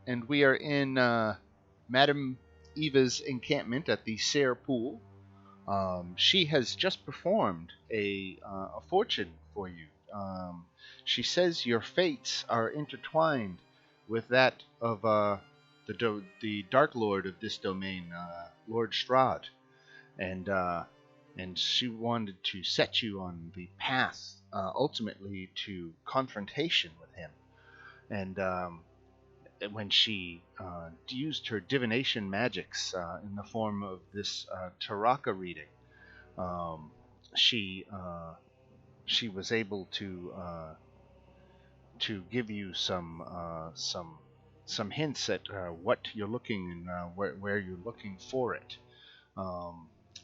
and we are in Madame Eva's encampment at the Sayre Pool. She has just performed a fortune for you. She says your fates are intertwined with that of the Dark Lord of this domain, Lord Strahd, and she wanted to set you on the path, ultimately to confrontation with him. And when she used her divination magics in the form of this Taraka reading, she was able to give you some hints at what you're looking and where you're looking for it.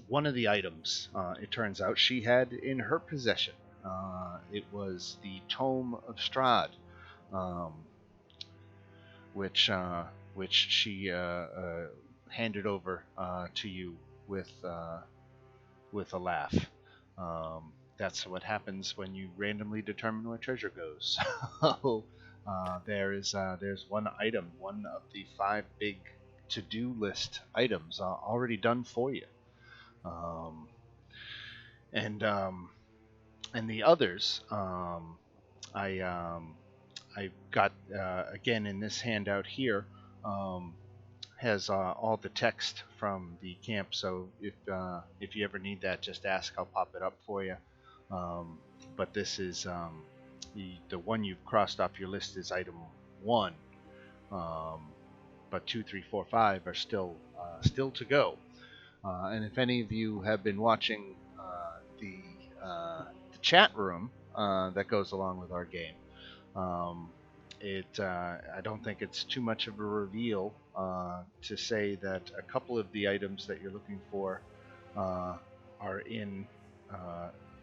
One of the items, it turns out, she had in her possession. It was the Tome of Strahd, which she handed over to you with a laugh. That's what happens when you randomly determine where treasure goes. So there's one item, one of the 5 big to-do list items already done for you, and the others I got again in this handout here. Has all the text from the camp, so if you ever need that, just ask. I'll pop it up for you. But this is the one you've crossed off your list is item 1, but 2, 3, 4, 5 are still to go. And if any of you have been watching the chat room that goes along with our game, I don't think it's too much of a reveal to say that a couple of the items that you're looking for are in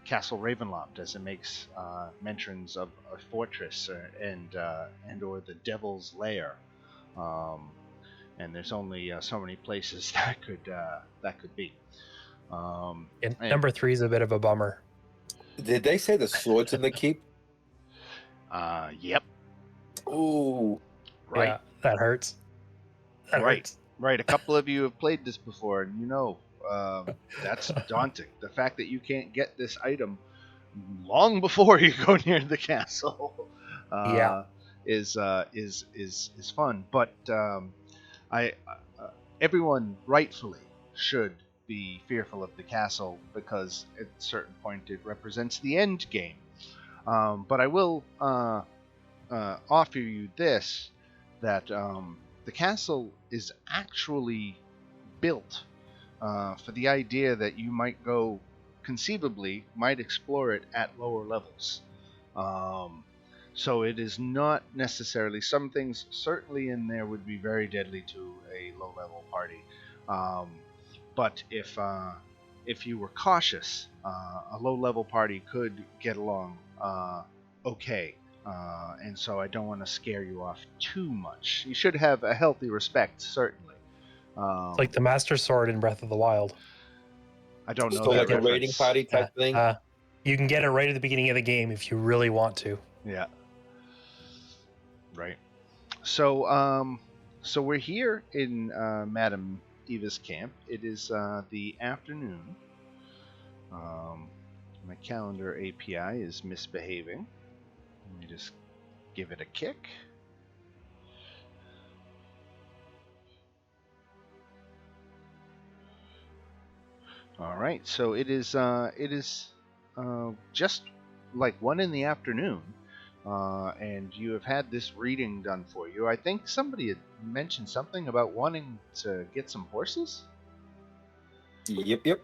Castle Ravenloft, as it makes mentions of a fortress and or the Devil's Lair, and there's only so many places that could be. And number 3 is a bit of a bummer. Did they say the sword's in the keep? Yep. Ooh. Right. Yeah, that hurts. That hurts. Right. A couple of you have played this before, and that's daunting. The fact that you can't get this item long before you go near the castle is fun. But everyone rightfully should be fearful of the castle, because at a certain point it represents the end game. But I will offer you this, that the castle is actually built for the idea that you might explore it at lower levels. So it is not necessarily, some things certainly in there would be very deadly to a low level party. But if you were cautious, a low level party could get along okay. And so I don't want to scare you off too much. You should have a healthy respect, certainly. It's like the Master Sword in Breath of the Wild. I don't know. So that like a raiding party type thing? You can get it right at the beginning of the game if you really want to. Yeah. Right. So we're here in Madame Eva's camp. It is the afternoon. My calendar API is misbehaving. Let me just give it a kick. All right, so it is just like 1 in the afternoon, and you have had this reading done for you. I think somebody had mentioned something about wanting to get some horses. Yep.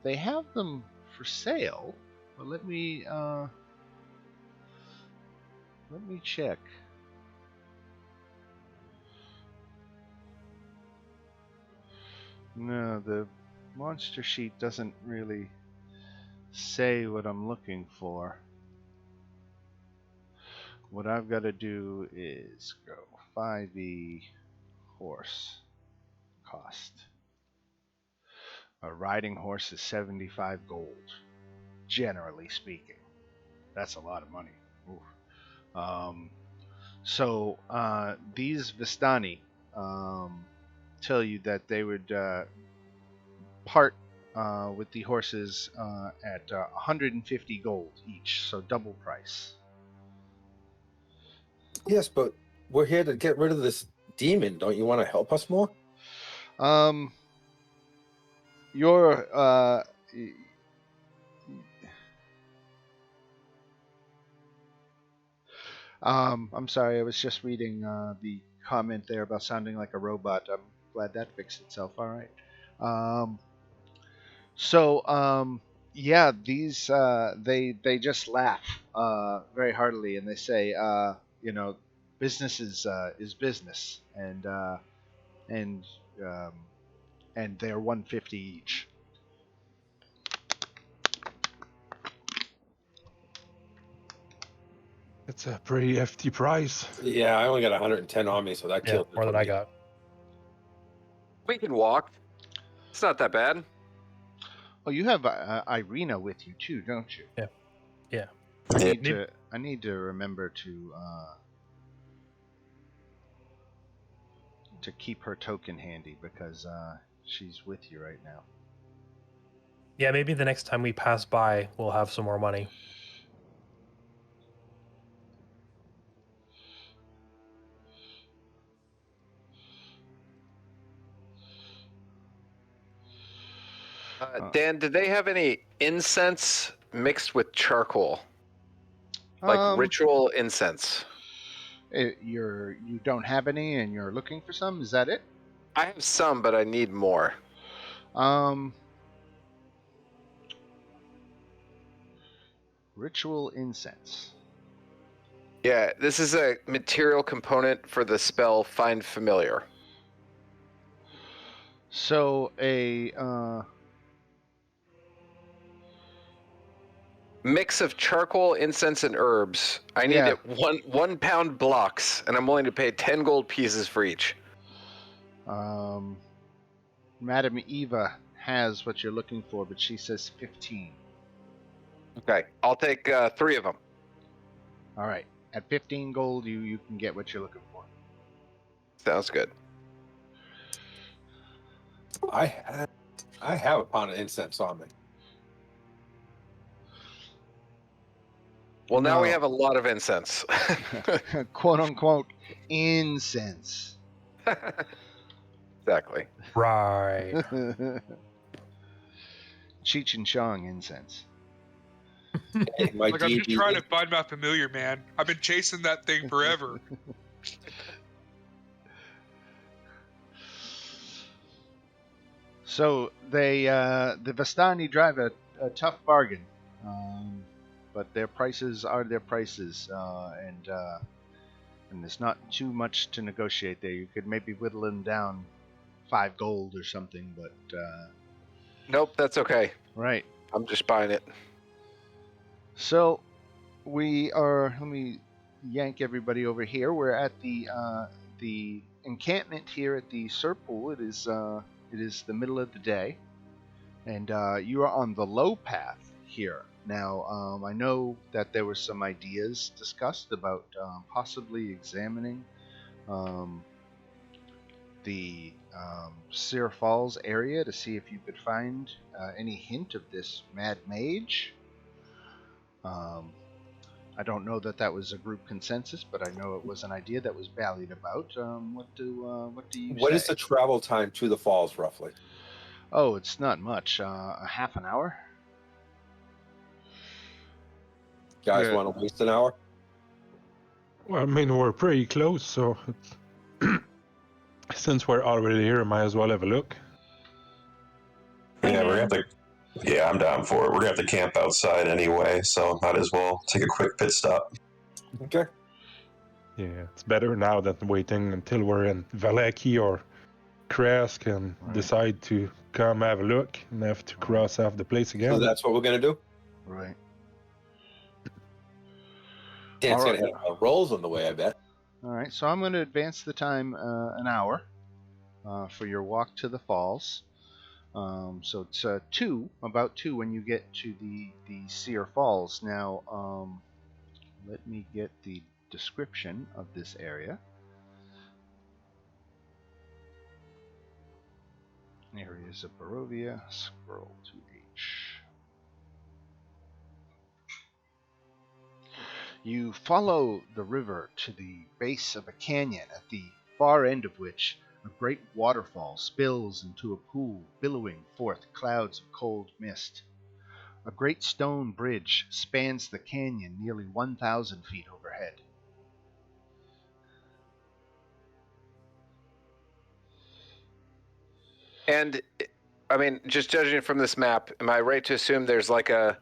They have them for sale, but let me check. No, the monster sheet doesn't really say what I'm looking for. What I've got to do is go 5e horse cost. A riding horse is 75 gold, generally speaking. That's a lot of money. So these Vistani tell you that they would part with the horses at 150 gold each, so double price. Yes, but we're here to get rid of this demon. Don't you want to help us more? Your I'm sorry, I was just reading the comment there about sounding like a robot. I'm glad that fixed itself. All right. Yeah, these they just laugh very heartily, and they say, business is business, and um, and they're 150 each. It's a pretty hefty price. Yeah, I only got 110 on me, so that Yeah, killed it more for than I me. got. We can walk. It's not that bad. Oh, you have Irina with you too, don't you? Yeah. Yeah. I need to remember to keep her token handy because she's with you right now. Yeah, maybe the next time we pass by, we'll have some more money. Dan, did they have any incense mixed with charcoal? Like ritual incense? You don't have any, and you're looking for some. Is that it? I have some, but I need more. Ritual incense. Yeah, this is a material component for the spell Find Familiar. So Mix of charcoal, incense, and herbs. I need Yeah. it 1 pound blocks, and I'm willing to pay 10 gold pieces for each. Madam Eva has what you're looking for, but she says 15. Okay, I'll take 3 of them. All right. At 15 gold, you can get what you're looking for. Sounds good. I have a pound of incense on me. Well, now we No. have a lot of incense. Quote unquote incense. Exactly. Right. Cheech and Chong incense. Hey, my Like, I'm just DD trying to find my familiar, man. I've been chasing that thing forever. So the Vistani drive a tough bargain, but their prices are their prices, and there's not too much to negotiate there. You could maybe whittle them down 5 gold or something, but Nope, that's okay. right. I'm just buying it. So we are. Let me yank everybody over here. We're at the encampment here at the Serpool. It is the middle of the day, and you are on the low path here. Now, I know that there were some ideas discussed about possibly examining the Sear Falls area to see if you could find any hint of this mad mage. I don't know that that was a group consensus, but I know it was an idea that was ballied about. What do you What say? is the travel time to the falls, roughly? Oh, it's not much. A half an hour. Guys Yeah. want to waste an hour? Well, I mean, we're pretty close, so it's since we're already here, might as well have a look. Yeah, we're gonna have to. Yeah, I'm down for it. We're gonna have to camp outside anyway, so might as well take a quick pit stop. Okay. Yeah, it's better now than waiting until we're in Valaki or Kresk and Right. decide to come have a look and have to cross off the place again. So that's what we're going to do? Right. Dan's All going to have rolls on the way, I bet. All right. So I'm going to advance the time an hour for your walk to the falls. So it's about 2 when you get to the Sear Falls. Now, let me get the description of this area. Areas of Barovia, scroll to H. You follow the river to the base of a canyon, at the far end of which a great waterfall spills into a pool, billowing forth clouds of cold mist. A great stone bridge spans the canyon nearly 1,000 feet overhead. And, I mean, just judging from this map, am I right to assume there's like a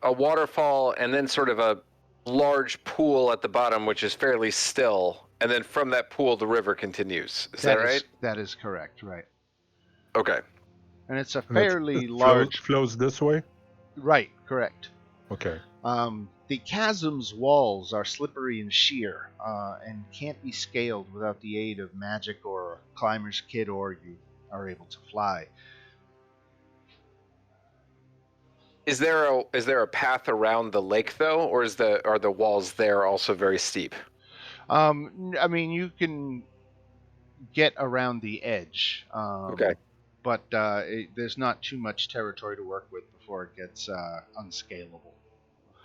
waterfall and then sort of a large pool at the bottom, which is fairly still, and then from that pool the river continues? Is that right? That is correct, right. Okay. And it's a And it fairly large... flows this way? Right, correct. Okay. The chasm's walls are slippery and sheer, and can't be scaled without the aid of magic or a climber's kit, or you are able to fly. Is there a path around the lake though, or are the walls there also very steep? I mean, you can get around the edge. Okay. But there's not too much territory to work with before it gets unscalable.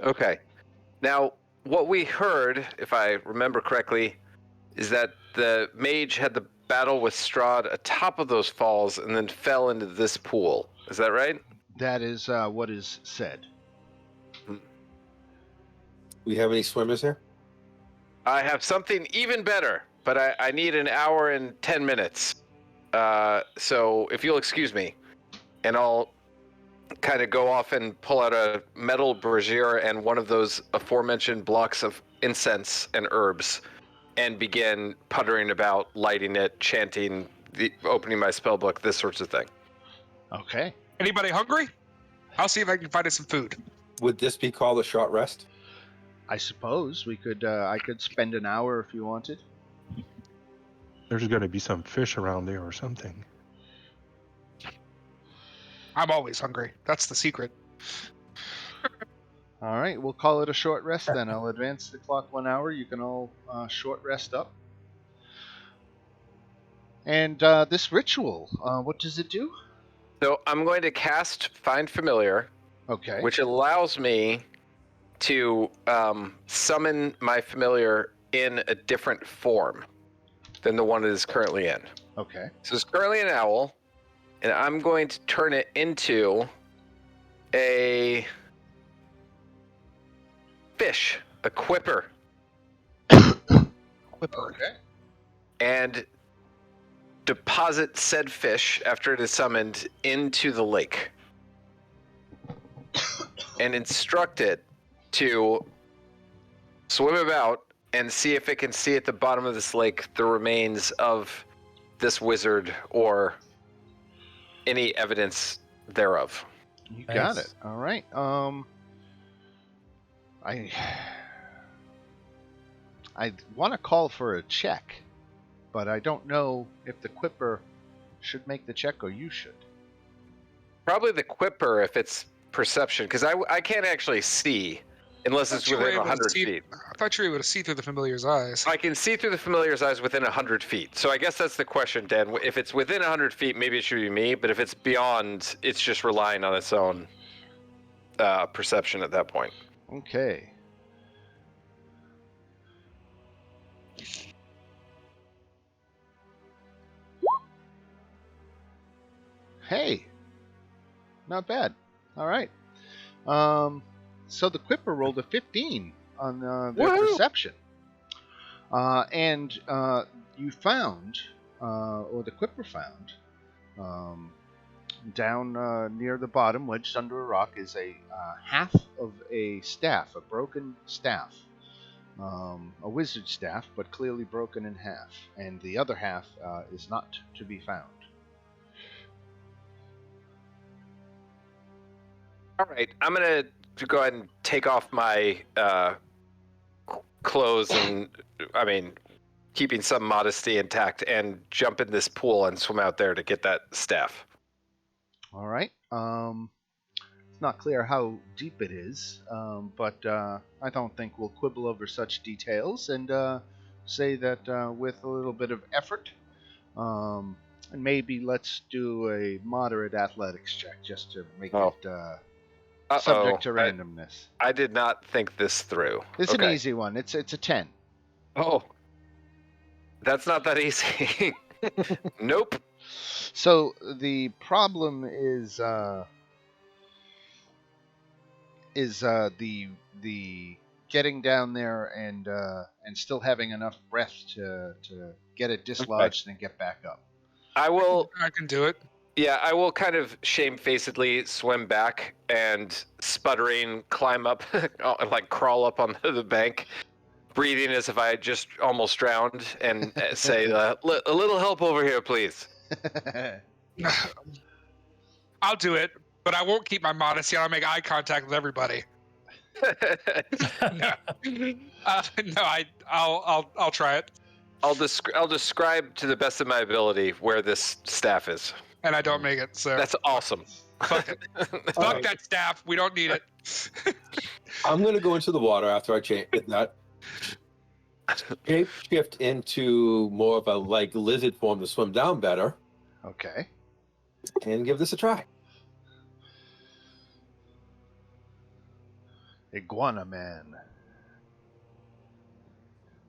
Okay. Now, what we heard, if I remember correctly, is that the mage had the battle with Strahd atop of those falls and then fell into this pool. Is that right? That is what is said. We have any swimmers here? I have something even better, but I need an hour and 10 minutes. So if you'll excuse me, and I'll kind of go off and pull out a metal brazier and one of those aforementioned blocks of incense and herbs and begin puttering about, lighting it, chanting, opening my spell book, this sorts of thing. Okay. Anybody hungry? I'll see if I can find us some food. Would this be called a short rest? I suppose we could. I could spend an hour if you wanted. There's got to be some fish around there or something. I'm always hungry. That's the secret. All right, we'll call it a short rest then. I'll advance the clock 1 hour. You can all short rest up. And this ritual, what does it do? So I'm going to cast Find Familiar, Okay. which allows me to summon my familiar in a different form than the one it is currently in. Okay. So it's currently an owl, and I'm going to turn it into a fish, a quipper, Okay. and deposit said fish after it is summoned into the lake and instruct it to swim about and see if it can see at the bottom of this lake the remains of this wizard or any evidence thereof. You got Nice. it. All right. I want to call for a check, but I don't know if the quipper should make the check or you should. Probably the quipper if it's perception, because I can't actually see unless it's you were within able to 100 see- feet. I thought you were able to see through the familiar's eyes. I can see through the familiar's eyes within 100 feet. So I guess that's the question, Dan. If it's within 100 feet, maybe it should be me. But if it's beyond, it's just relying on its own perception at that point. Okay. Hey, not bad. All right. So the quipper rolled a 15 on their Woo! perception, and you found, or the quipper found, down near the bottom, wedged under a rock, is a half of a staff, a broken staff, a wizard staff, but clearly broken in half, and the other half is not to be found. All right, I'm gonna go ahead and take off my clothes and, I mean, keeping some modesty intact, and jump in this pool and swim out there to get that staff. All right. It's not clear how deep it is, but I don't think we'll quibble over such details, and say that with a little bit of effort, and maybe let's do a moderate athletics check just to make Oh. it subject to randomness. I did not think this through. It's an Okay. easy one. It's a 10. Oh, that's not that easy. Nope. So the problem is the getting down there and still having enough breath to get it dislodged and get back up. I will. I can do it. Yeah, I will kind of shamefacedly swim back and sputtering climb up, like crawl up on the bank, breathing as if I had just almost drowned, and say, a little help over here, please. I'll do it, but I won't keep my modesty. I'll make eye contact with everybody. No, I'll try it, I'll describe to the best of my ability where this staff is. and I don't make it. So That's awesome. fuck it. Fuck right. that staff. We don't need it. I'm gonna go into the water after I change that. Shape shift into more of a like lizard form to swim down better, Okay. and give this a try. Iguana Man.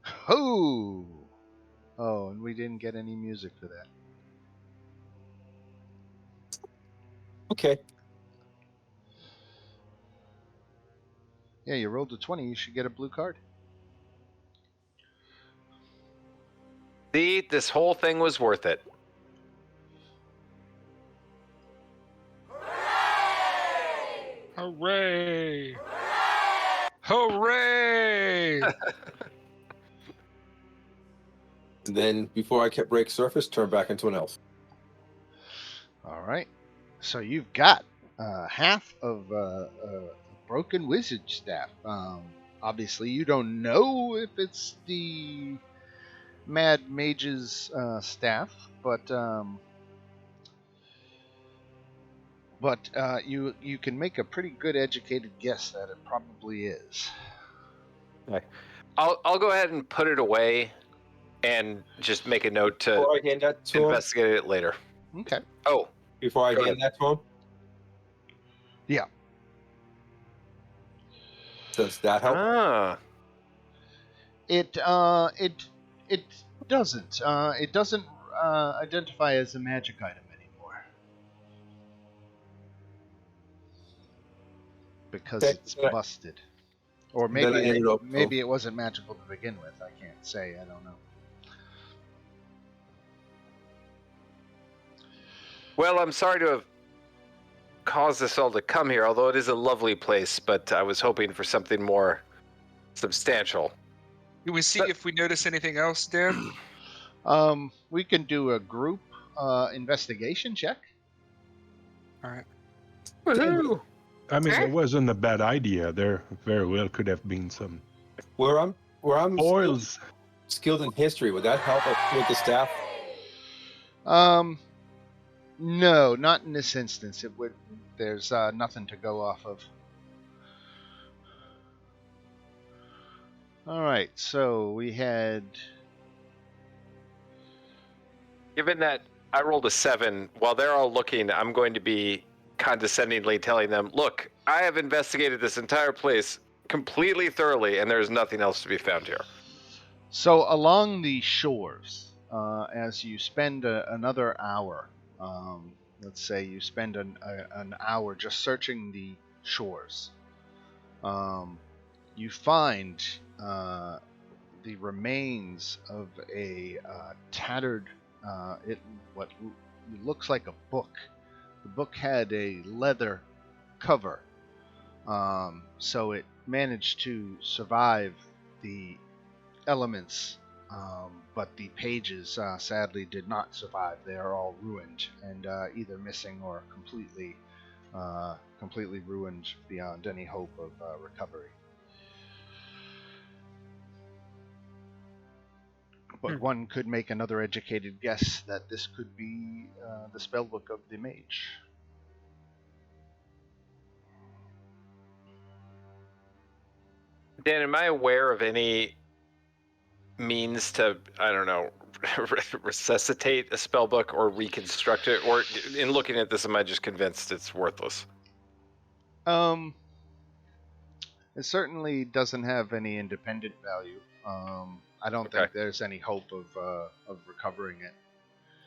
Ho! Oh, and we didn't get any music for that. Okay. Yeah, you rolled a 20. You should get a blue card. See, this whole thing was worth it. Hooray! Hooray! And then before I kept break surface, turn back into an elf. All right. So you've got half of broken wizard staff. Obviously, you don't know if it's the Mad Mage's staff, but you can make a pretty good educated guess that it probably is. I'll go ahead and put it away, and just make a note to Before I hand that to him, investigate it later. Okay. Oh, before I Go hand that to him, Yeah. does that help? It doesn't. It doesn't identify as a magic item anymore because Okay. it's busted. Or Then I ended up- maybe it wasn't magical to begin with. I can't say. I don't know. well, I'm sorry to have caused us all to come here, although it is a lovely place, but I was hoping for something more substantial. Can we see if we notice anything else, Dan? We can do a group investigation check. All right. Woohoo! I mean, it wasn't a bad idea. There very well could have been some Where I'm oils. skilled in history, would that help with the staff? No, not in this instance. It would. There's nothing to go off of. All right, so we had. Given that I rolled a 7, while they're all looking, I'm going to be condescendingly telling them, look, I have investigated this entire place completely thoroughly, and there's nothing else to be found here. So along the shores, as you spend another hour, let's say you spend an hour just searching the shores, you find the remains of a tattered, what looks like a book. The book had a leather cover, so it managed to survive the elements, but the pages sadly did not survive. They are all ruined and either missing or completely ruined beyond any hope of recovery. But one could make another educated guess that this could be the spellbook of the mage. Dan, am I aware of any means to, I don't know, resuscitate a spellbook or reconstruct it? Or in looking at this, am I just convinced it's worthless? It certainly doesn't have any independent value. I don't think there's any hope of recovering it.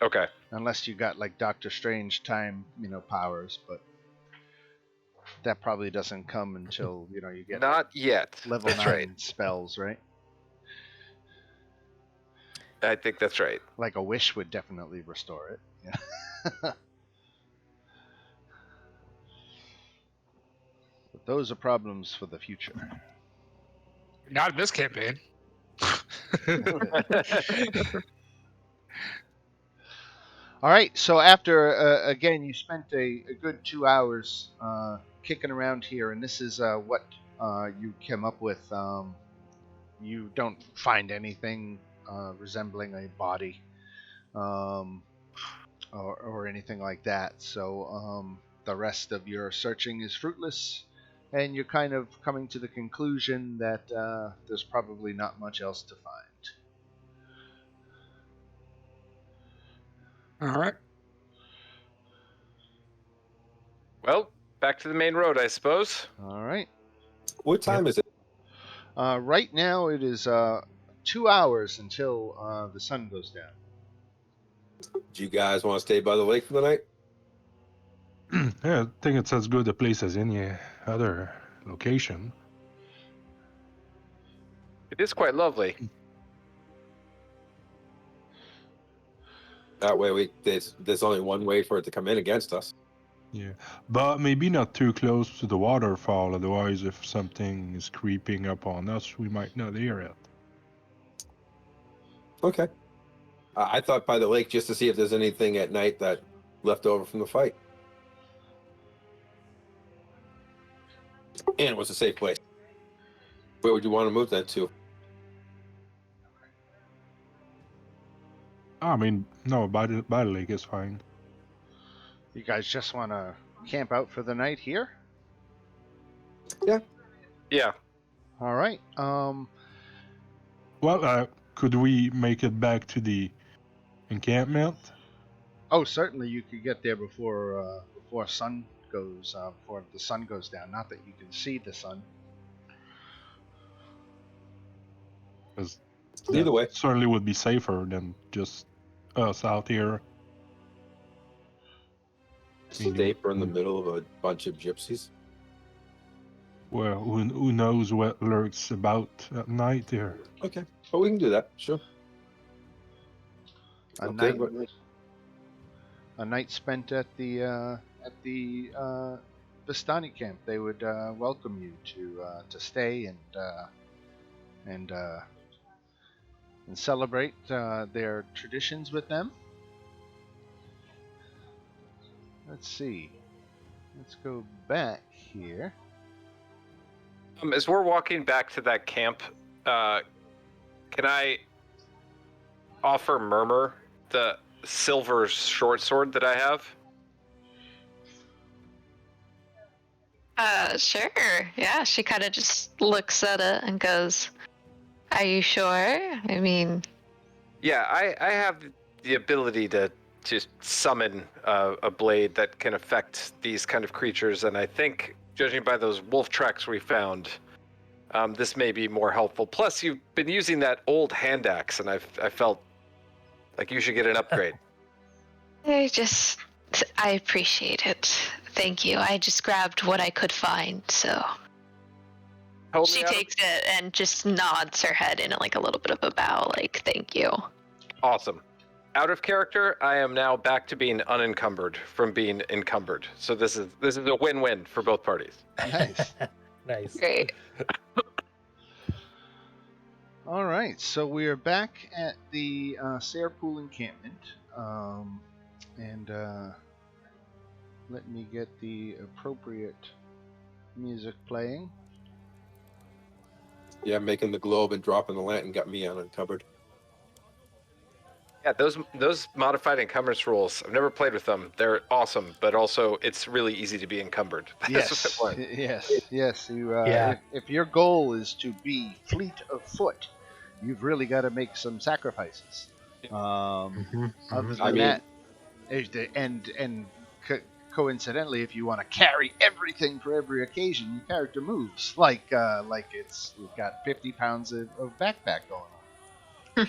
Okay. Unless you got like Doctor Strange time, powers, but that probably doesn't come until you get Not yet. level That's 9 right. spells, right? I think that's right. Like a wish would definitely restore it. Yeah. But those are problems for the future. Not in this campaign. All right, so after, again, you spent a good 2 hours kicking around here, and this is what you came up with. You don't find anything resembling a body or anything like that, so the rest of your searching is fruitless, and you're kind of coming to the conclusion that there's probably not much else to find. All right. Well, back to the main road, I suppose. All right. What time is it? Right now it is 2 hours until the sun goes down. Do you guys want to stay by the lake for the night? Yeah, I think it's as good a place as any other location. It is quite lovely. That way, there's only one way for it to come in against us. Yeah, but maybe not too close to the waterfall. Otherwise, if something is creeping up on us, we might not hear it. Okay. I thought by the lake just to see if there's anything at night that left over from the fight. And it was a safe place. Where would you want to move that to? I mean, no, by the lake is fine. You guys just want to camp out for the night here? Yeah. All right. Well, could we make it back to the encampment? Oh, certainly you could get there before before the sun goes down. Not that you can see the sun. 'Cause Either that way. certainly would be safer than just us out here. Staper in the middle of a bunch of gypsies. Well, who knows what lurks about at night here? Okay. Well, we can do that. Sure. A Okay, night spent at the Vistani camp. They would welcome you to stay and celebrate their traditions with them. Let's see. Let's go back here. As we're walking back to that camp, can I offer Murmur the silver short sword that I have? Sure. Yeah, she kind of just looks at it and goes, "Are you sure? I mean..." Yeah, I have the ability to summon a blade that can affect these kind of creatures, and I think, judging by those wolf tracks we found, this may be more helpful. Plus, you've been using that old hand axe, and I felt like you should get an upgrade. I appreciate it. Thank you. I just grabbed what I could find, so... She takes it and just nods her head in like a little bit of a bow, like, thank you. Awesome. Out of character, I am now back to being unencumbered from being encumbered. So this is a win-win for both parties. Nice. Nice. Great. All right, so we are back at the Sairpool encampment, and let me get the appropriate music playing. Yeah, making the globe and dropping the lantern got me unencumbered. Yeah, those modified encumbrance rules. I've never played with them. They're awesome, but also it's really easy to be encumbered. Yes, yes. You, Yeah. if your goal is to be fleet of foot, you've really got to make some sacrifices. Other I than mean, that, and coincidentally, if you want to carry everything for every occasion, your character moves like you've got 50 pounds of backpack going on.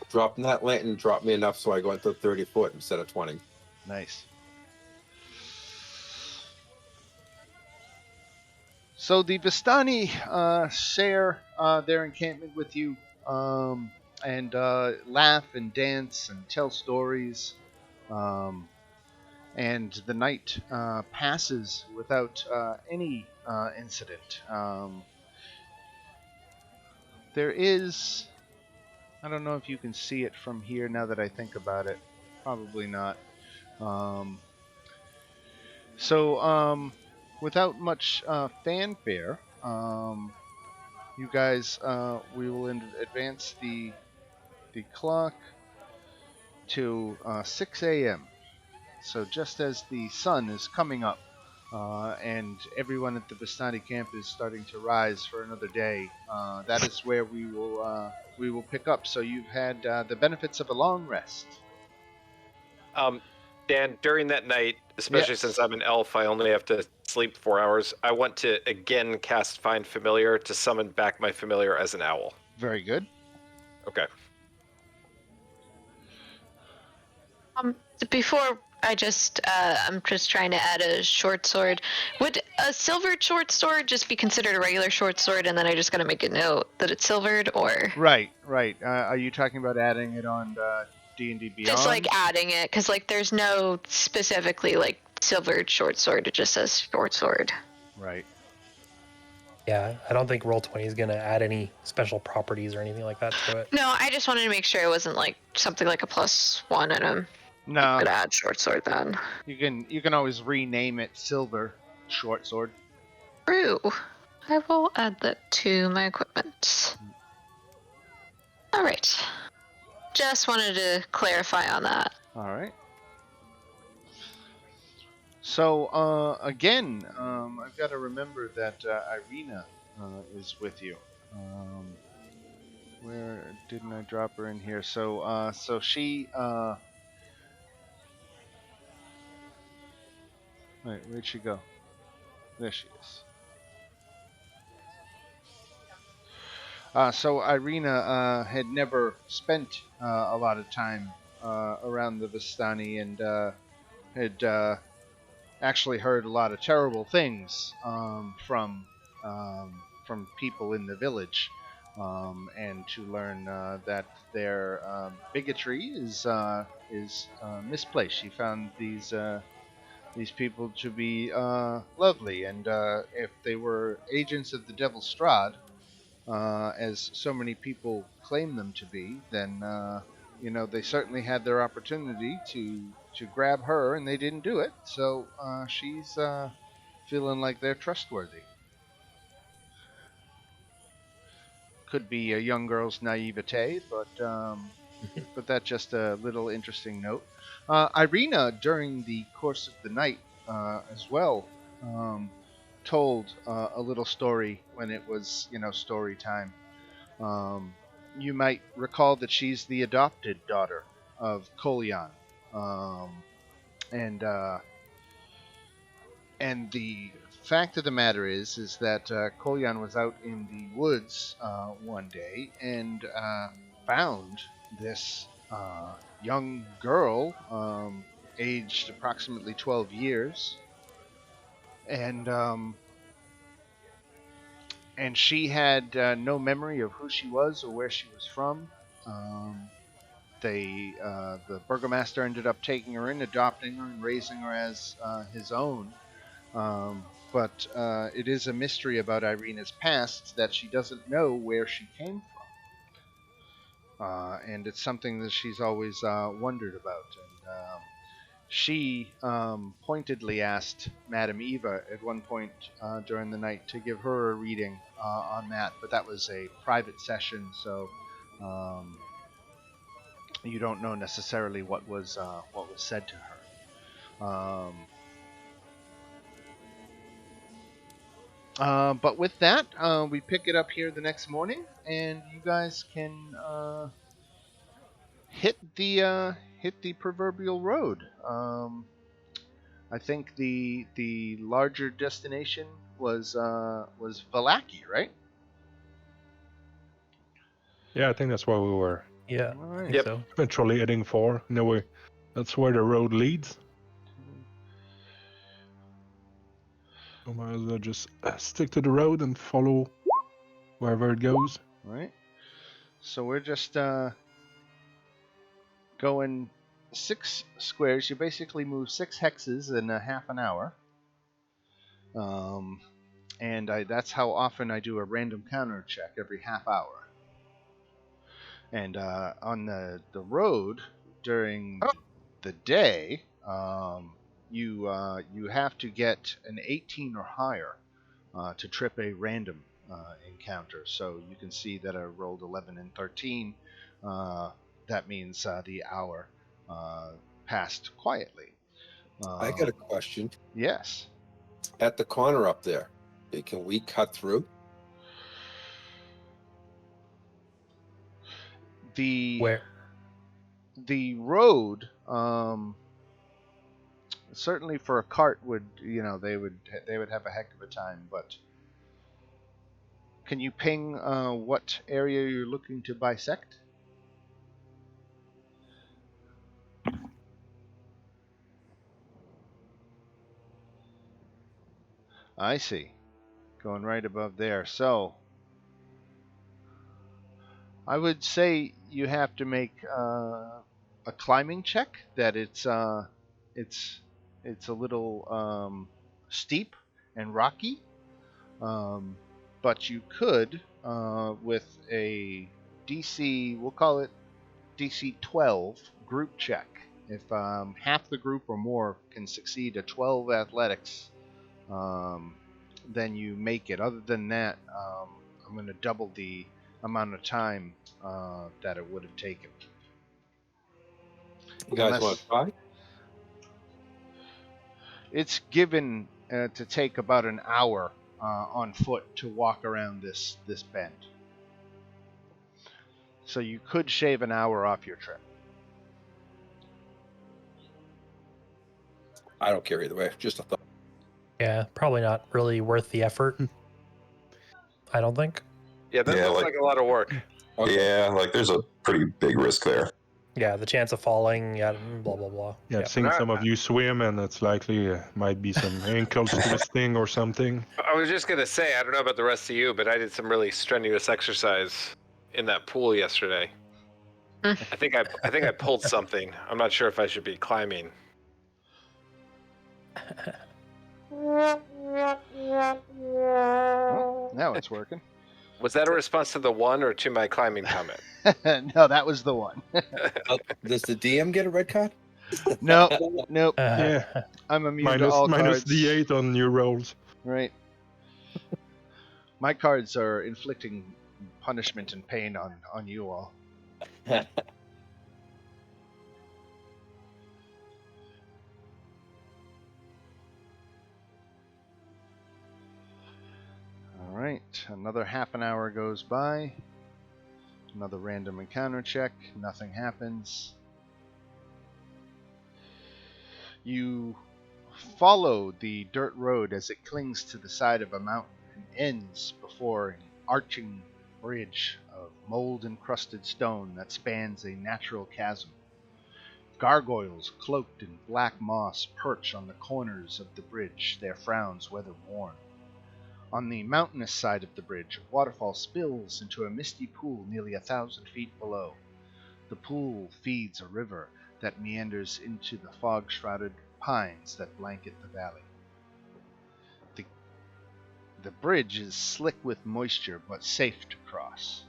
dropping that lantern dropped me enough so I go into 30 foot instead of 20. Nice. So the Vistani share their encampment with you, and laugh and dance and tell stories. And the night passes without any incident. There is, I don't know if you can see it from here now that I think about it. Probably not. Without much fanfare, you guys, we will advance the clock to 6 a.m. So just as the sun is coming up, and everyone at the Vistani camp is starting to rise for another day, that is where we will pick up. So you've had the benefits of a long rest. Dan, during that night, especially since I'm an elf, I only have to sleep 4 hours. I want to again cast Find Familiar to summon back my familiar as an owl. Very good. Okay. Before I'm just trying to add a short sword. Would a silvered short sword just be considered a regular short sword, and then I just gotta make a note that it's silvered, or? Right. Are you talking about adding it on D&D Beyond? Just like adding it, because like there's no specifically like silvered short sword. It just says short sword. Right. Yeah, I don't think Roll20 is gonna add any special properties or anything like that to it. No, I just wanted to make sure it wasn't like something like a +1 in them. No. Could add short sword then. You can always rename it Silver Short Sword. True. I will add that to my equipment. All right. Just wanted to clarify on that. All right. So again, I've got to remember that Irina is with you. Where didn't I drop her in here? So she. Wait, where'd she go? There she is. So Irina had never spent a lot of time around the Vistani, and had actually heard a lot of terrible things from people in the village, and to learn that their bigotry is misplaced. She found these people to be lovely, and if they were agents of the Devil Strahd, as so many people claim them to be, then they certainly had their opportunity to grab her, and they didn't do it. So she's feeling like they're trustworthy. Could be a young girl's naivete, but that's just a little interesting note. Irina, during the course of the night, as well, told a little story when it was, story time. You might recall that she's the adopted daughter of Kolyan, and the fact of the matter is that Kolyan was out in the woods one day and found this young girl, aged approximately 12 years, and she had no memory of who she was or where she was from. The burgomaster ended up taking her in, adopting her, and raising her as his own. But it is a mystery about Irina's past that she doesn't know where she came from. And it's something that she's always wondered about. And she pointedly asked Madame Eva at one point during the night to give her a reading on that, but that was a private session, so You don't know necessarily what was said to her. But with that, we pick it up here the next morning, and you guys can hit the proverbial road. I think the larger destination was Valaki, right? Yeah, I think that's where we were Yeah. All I right. think Yep. so. eventually heading for. In a way, that's where the road leads. So might as well just stick to the road and follow wherever it goes. All right. So we're just going 6 squares. You basically move 6 hexes in a half an hour. And that's how often I do a random counter check, every half hour. And on the road during the day, you have to get an 18 or higher to trip a random encounter. So you can see that I rolled 11 and 13. That means the hour passed quietly. I got a question. Yes. At the corner up there, can we cut through? Where? The road, certainly for a cart would, they would have a heck of a time. But can you ping what area you're looking to bisect? I see. Going right above there. So I would say you have to make a climbing check. That it's a little steep and rocky, but you could with a DC, we'll call it DC 12 group check. If half the group or more can succeed a 12 athletics, then you make it. Other than that, I'm going to double the amount of time that it would have taken. You guys want to try? It's given to take about an hour on foot to walk around this bend. So you could shave an hour off your trip. I don't care either way. Just a thought. Yeah, probably not really worth the effort. I don't think. Yeah, that looks like a lot of work. Okay. Yeah, like there's a pretty big risk there. Yeah, the chance of falling, yeah, blah blah blah. Yeah, I've seen some of you swim, and it's likely might be some ankles twisting or something. I was just gonna say, I don't know about the rest of you, but I did some really strenuous exercise in that pool yesterday. I think I pulled something. I'm not sure if I should be climbing. Well, now it's working. Was that a response to the one or to my climbing comment? No, that was the one. Does the DM get a red card? Nope. Yeah, I'm immune to all minus cards. D8 on your rolls. Right. My cards are inflicting punishment and pain on you all. All right, another half an hour goes by. Another random encounter check. Nothing happens. You follow the dirt road as it clings to the side of a mountain and ends before an arching bridge of mold-encrusted stone that spans a natural chasm. Gargoyles cloaked in black moss perch on the corners of the bridge, their frowns weather-worn. On the mountainous side of the bridge, a waterfall spills into a misty pool nearly 1,000 feet below. The pool feeds a river that meanders into the fog-shrouded pines that blanket the valley. The bridge is slick with moisture, but safe to cross.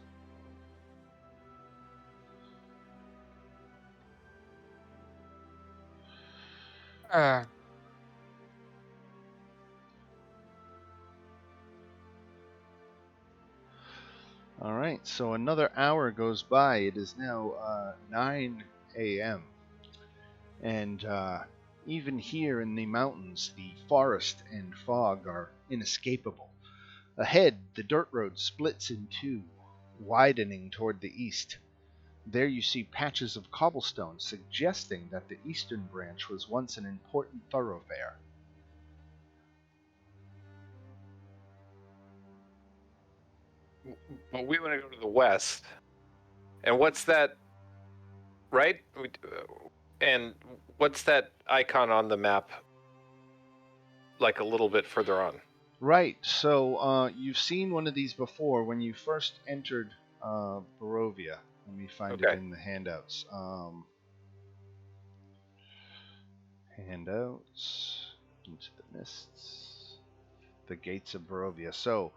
All right, so another hour goes by. It is now 9 a.m. And even here in the mountains, the forest and fog are inescapable. Ahead, the dirt road splits in two, widening toward the east. There you see patches of cobblestone, suggesting that the eastern branch was once an important thoroughfare. Well, we want to go to the west. And what's that? Right? And what's that icon on the map? Like a little bit further on. Right, so you've seen one of these before when you first entered Barovia. Let me find it in the handouts. Handouts, into the mists, the gates of Barovia. So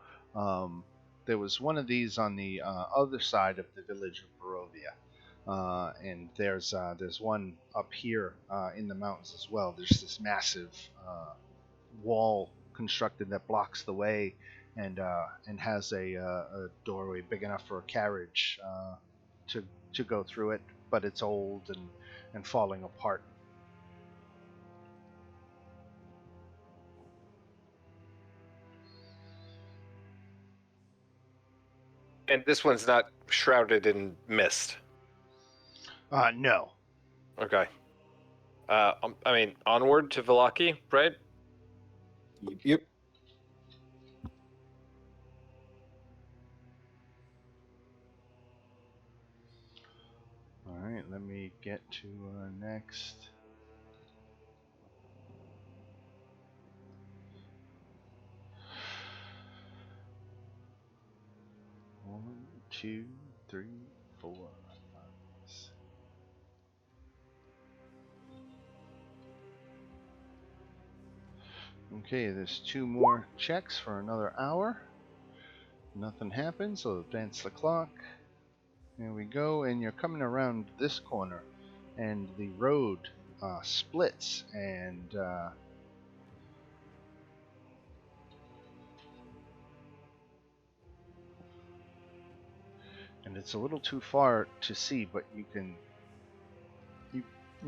there was one of these on the other side of the village of Barovia. And there's one up here in the mountains as well. There's this massive wall constructed that blocks the way and has a doorway big enough for a carriage to go through it, but it's old and falling apart. And this one's not shrouded in mist. No. Okay. I mean, onward to Vallaki, right? Yep. All right, let me get to next. One, 2, 3, 4, 5, 6. Okay, there's 2 more checks for another hour. Nothing happens, so advance the clock. There we go, and you're coming around this corner, and the road splits, and it's a little too far to see, but you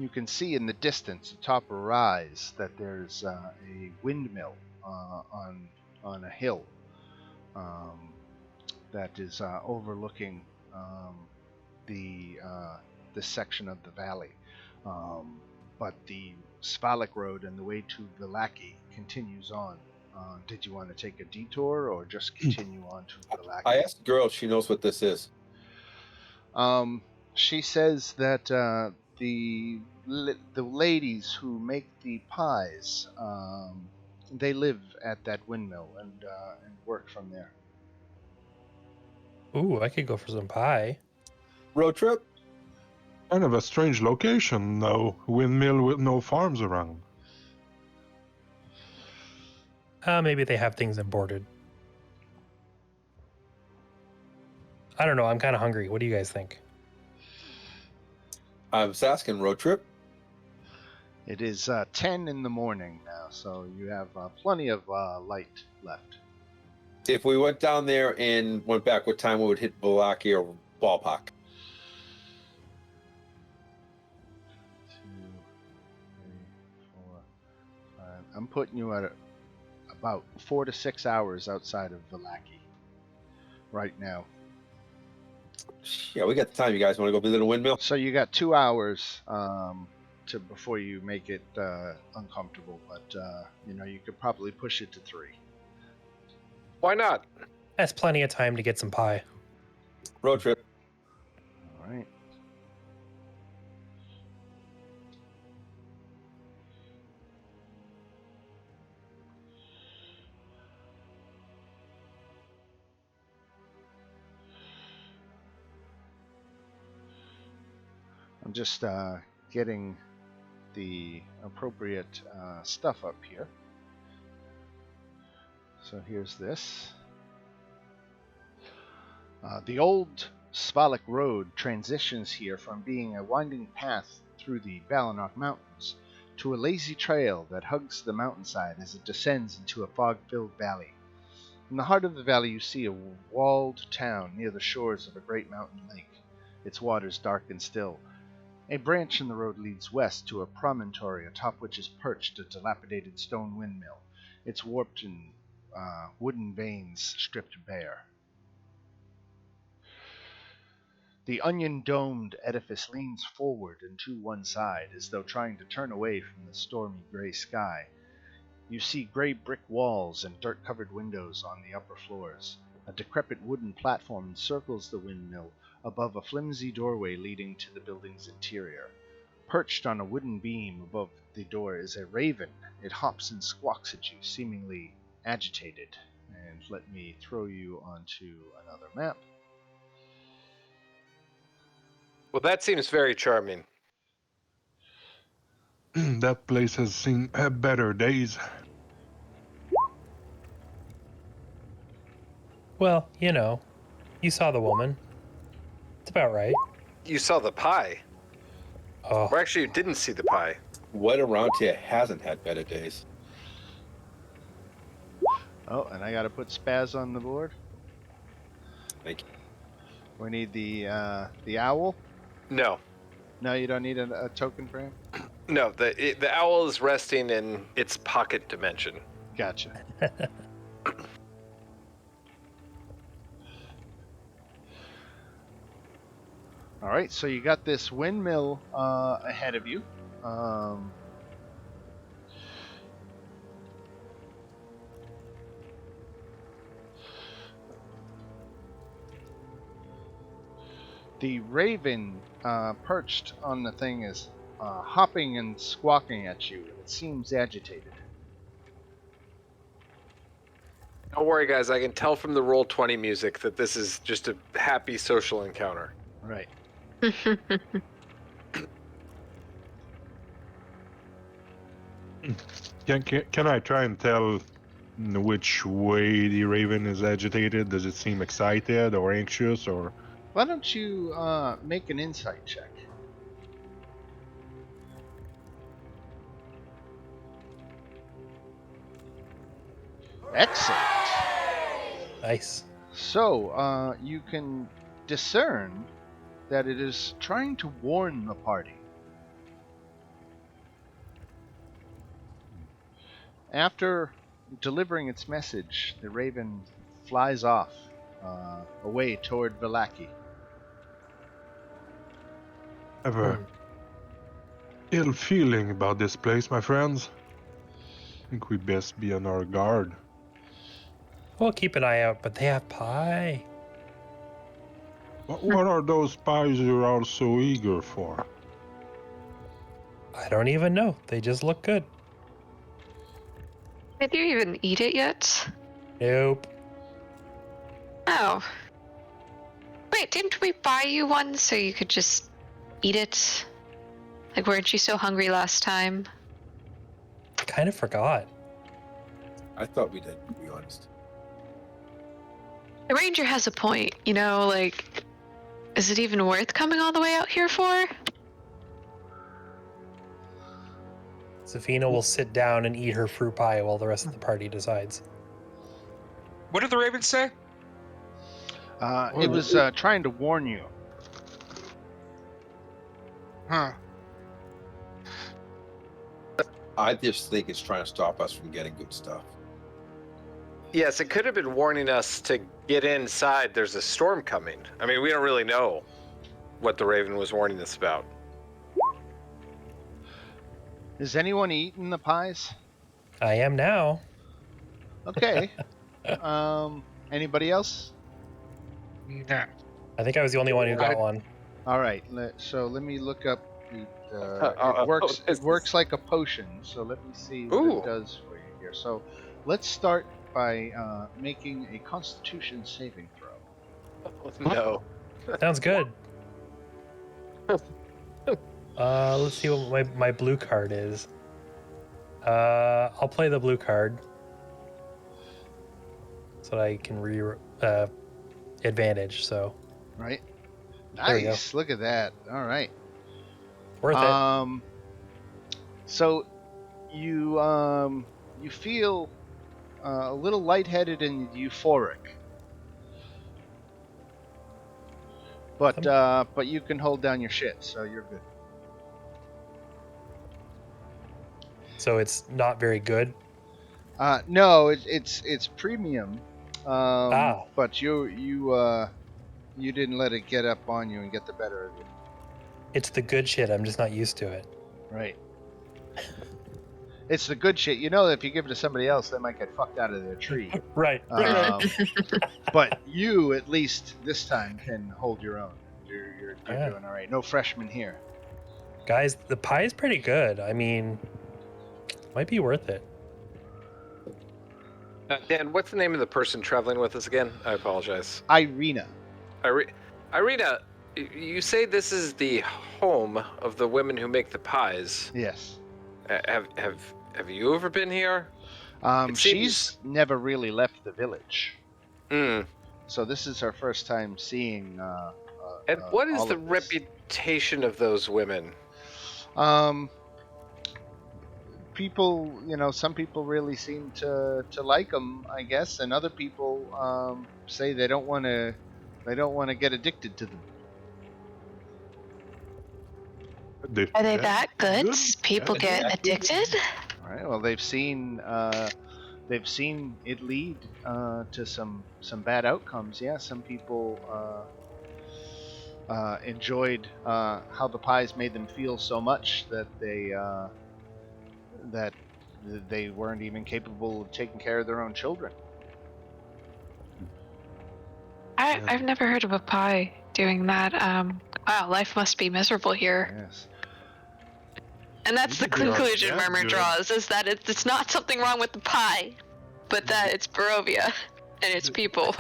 can see in the distance, atop a rise, that there's a windmill on a hill that is overlooking this section of the valley. But the Spalak Road and the way to Vallaki continues on. Did you want to take a detour or just continue on to Vallaki? I asked the girl if she knows what this is. She says that the ladies who make the pies, they live at that windmill and work from there. Ooh, I could go for some pie. Road trip? Kind of a strange location, though. Windmill with no farms around. Maybe they have things imported. I don't know. I'm kind of hungry. What do you guys think? I was asking, road trip? It is 10 in the morning now, so you have plenty of light left. If we went down there and went back, what time we would hit Vallaki or Ballpark? 2, 3, 4, 5. I'm putting you at about 4 to 6 hours outside of Vallaki right now. Yeah, we got the time. You guys want to go visit a windmill? So you got 2 hours before you make it uncomfortable, but you could probably push it to 3. Why not? That's plenty of time to get some pie. Road trip. All right. I'm just getting the appropriate stuff up here. So here's this. The old Spalak Road transitions here from being a winding path through the Balanok Mountains to a lazy trail that hugs the mountainside as it descends into a fog-filled valley. In the heart of the valley, you see a walled town near the shores of a great mountain lake, its waters dark and still. A branch in the road leads west to a promontory atop which is perched a dilapidated stone windmill, its warped and wooden vanes stripped bare. The onion-domed edifice leans forward and to one side, as though trying to turn away from the stormy gray sky. You see gray brick walls and dirt-covered windows on the upper floors. A decrepit wooden platform encircles the windmill above a flimsy doorway leading to the building's interior. Perched on a wooden beam above the door is a raven. It hops and squawks at you, seemingly agitated. And let me throw you onto another map. Well, that seems very charming. That place has seen better days. Well, you saw the woman. It's about right. You saw the pie. Oh, Or actually, you didn't see the pie. What around here hasn't had better days? Oh, and I gotta put Spaz on the board. Thank you. We need the owl. No. No, you don't need a token for him? No, the owl is resting in its pocket dimension. Gotcha. All right, so you got this windmill ahead of you. The raven perched on the thing is hopping and squawking at you. It seems agitated. Don't worry, guys. I can tell from the Roll20 music that this is just a happy social encounter. Right. Can I try and tell which way the raven is agitated? Does it seem excited or anxious or? Why don't you make an insight check? Excellent. nice. So, you can discern that it is trying to warn the party. After delivering its message, the raven flies off, away toward Vallaki. I have a ill feeling about this place, my friends. I think we best be on our guard. We'll keep an eye out, but they have pie. What are those pies you're all so eager for? I don't even know. They just look good. Did you even eat it yet? Nope. Oh. Wait, didn't we buy you one so you could just eat it? Like, weren't you so hungry last time? Kind of forgot. I thought we did, to be honest. The ranger has a point, like, is it even worth coming all the way out here for? Zafina will sit down and eat her fruit pie while the rest of the party decides. What did the raven say? It was trying to warn you. Huh. I just think it's trying to stop us from getting good stuff. Yes, it could have been warning us to get inside. There's a storm coming. I mean, we don't really know what the raven was warning us about. Is anyone eating the pies? I am now. Okay. Anybody else? Nah. I think I was the only one who got one. All right. So let me look up. It works like a potion. So let me see what it does for you here. So let's start by making a Constitution saving throw. No. Sounds good. Let's see what my blue card is. I'll play the blue card so that I can advantage. So. Right. There we go. Nice. Look at that. All right. Worth it. So you feel a little lightheaded and euphoric. But you can hold down your shit, so you're good. So it's not very good. No, it's premium. But you didn't let it get up on you and get the better of you. It's the good shit. I'm just not used to it. Right. It's the good shit. You know that if you give it to somebody else, they might get fucked out of their tree. Right. But you, at least this time, can hold your own. You're doing all right. No freshmen here. Guys, the pie is pretty good. I mean, might be worth it. Dan, what's the name of the person traveling with us again? I apologize. Irina. Irina, you say this is the home of the women who make the pies. Yes. Have you ever been here? She's never really left the village. Mm. So this is her first time seeing. And what is the reputation of those women? People, some people really seem to like them, I guess, and other people say they don't want to get addicted to them. Are they that good? People get addicted? All right. Well, they've seen it lead to some bad outcomes. Yeah, some people enjoyed how the pies made them feel so much that they weren't even capable of taking care of their own children. I've never heard of a pie doing that. Wow, life must be miserable here. Yes. And that's the conclusion Murmur draws, is that it's not something wrong with the pie, but that it's Barovia and its people.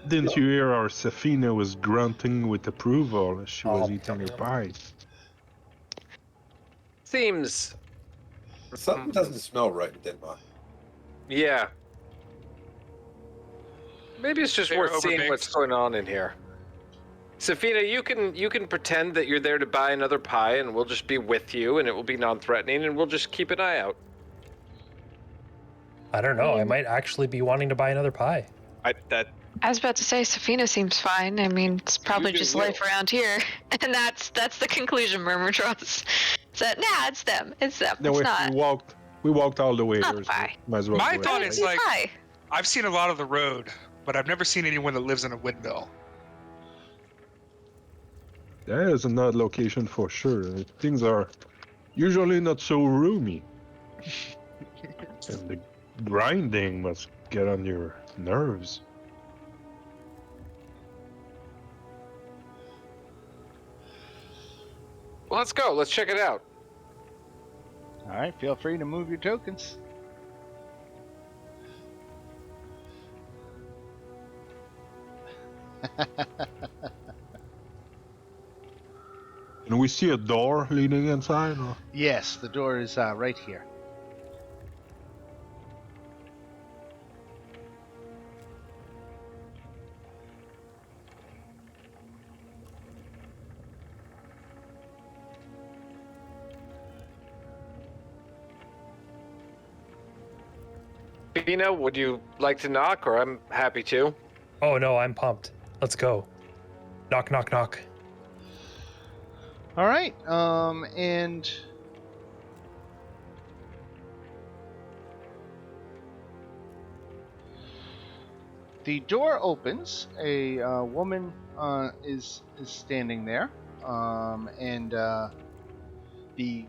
Didn't you hear our Safina was grunting with approval as she was eating her pie? Seems... Something doesn't smell right in Denmark. Yeah. Maybe it's just worth seeing what's going on in here. Safina, you can pretend that you're there to buy another pie, and we'll just be with you, and it will be non-threatening, and we'll just keep an eye out. I don't know. I might actually be wanting to buy another pie. I was about to say, Safina seems fine. I mean, it's probably just life around here, and that's the conclusion Murmur draws. So, it's them. It's them. No, it's not. We walked all the way. Not the pie. Might as well. My thought is like, pie. I've seen a lot of the road, but I've never seen anyone that lives in a windmill. That is an odd location for sure. Things are usually not so roomy. And the grinding must get on your nerves. Well, let's go. Let's check it out. All right. Feel free to move your tokens. Can we see a door leading inside? Or? Yes, the door is right here. Bina, would you like to knock, or I'm happy to? Oh no, I'm pumped. Let's go. Knock, knock, knock. All right. And the door opens. A woman is standing there, and the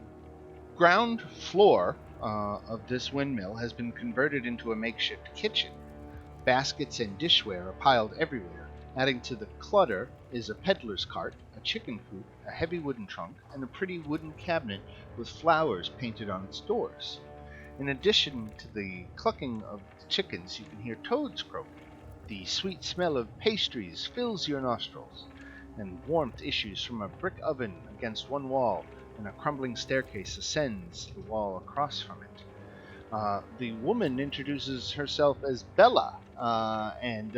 ground floor of this windmill has been converted into a makeshift kitchen. Baskets and dishware are piled everywhere. Adding to the clutter is a peddler's cart, a chicken coop, a heavy wooden trunk, and a pretty wooden cabinet with flowers painted on its doors. In addition to the clucking of the chickens, you can hear toads croaking. The sweet smell of pastries fills your nostrils, and warmth issues from a brick oven against one wall, and a crumbling staircase ascends the wall across from it. The woman introduces herself as Bella, and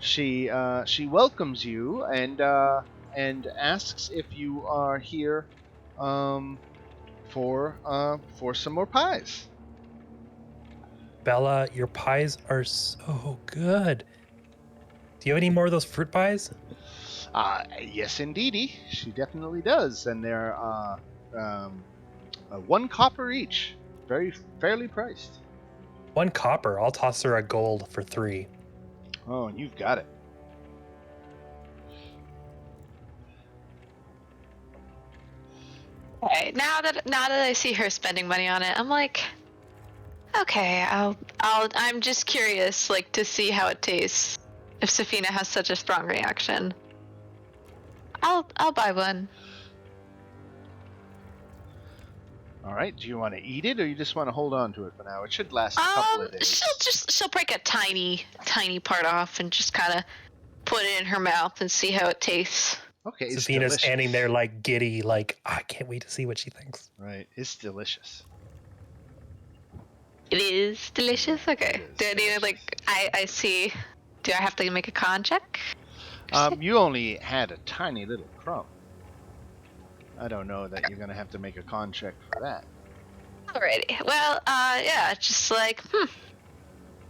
she welcomes you and asks if you are here for some more pies. Bella, your pies are so good. Do you have any more of those fruit pies? Yes, indeedy. She definitely does. And they're 1 copper each. Very fairly priced. 1 copper. I'll toss her a gold for 3. Oh, and you've got it. Okay, now that I see her spending money on it, I'm like, okay, I'm just curious, like, to see how it tastes. If Safina has such a strong reaction, I'll buy one. All right. Do you want to eat it, or you just want to hold on to it for now? It should last a couple of days. She'll break a tiny part off and just kind of put it in her mouth and see how it tastes. Okay. It's Safina's delicious. standing there like giddy, like, I can't wait to see what she thinks. Right. It's delicious. It is delicious. Okay. It is Do I need to, like, I see. Do I have to make a con check? You only had a tiny little crumb. I don't know that you're gonna have to make a con check for that. Alrighty. Well, yeah, just like,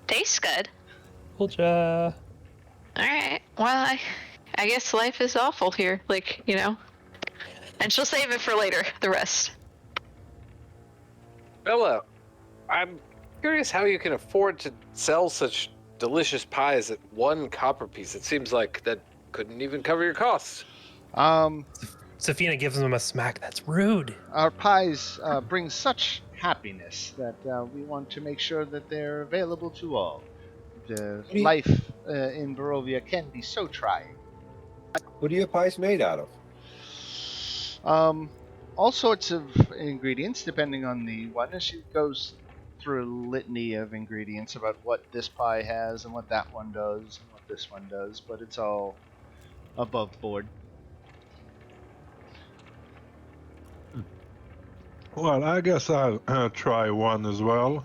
tastes good. Alright. Alright. Well, I guess life is awful here. Like, you know. And she'll save it for later, the rest. Bella, I'm curious how you can afford to sell such delicious pies at 1 copper piece. It seems like that couldn't even cover your costs. Safina gives him a smack. That's rude. Our pies bring such happiness that we want to make sure that they're available to all. The life in Barovia can be so trying. What are your pies made out of? All sorts of ingredients, depending on the one. And she goes through a litany of ingredients about what this pie has and what that one does and what this one does, but it's all above board. Well, I guess I'll try one as well.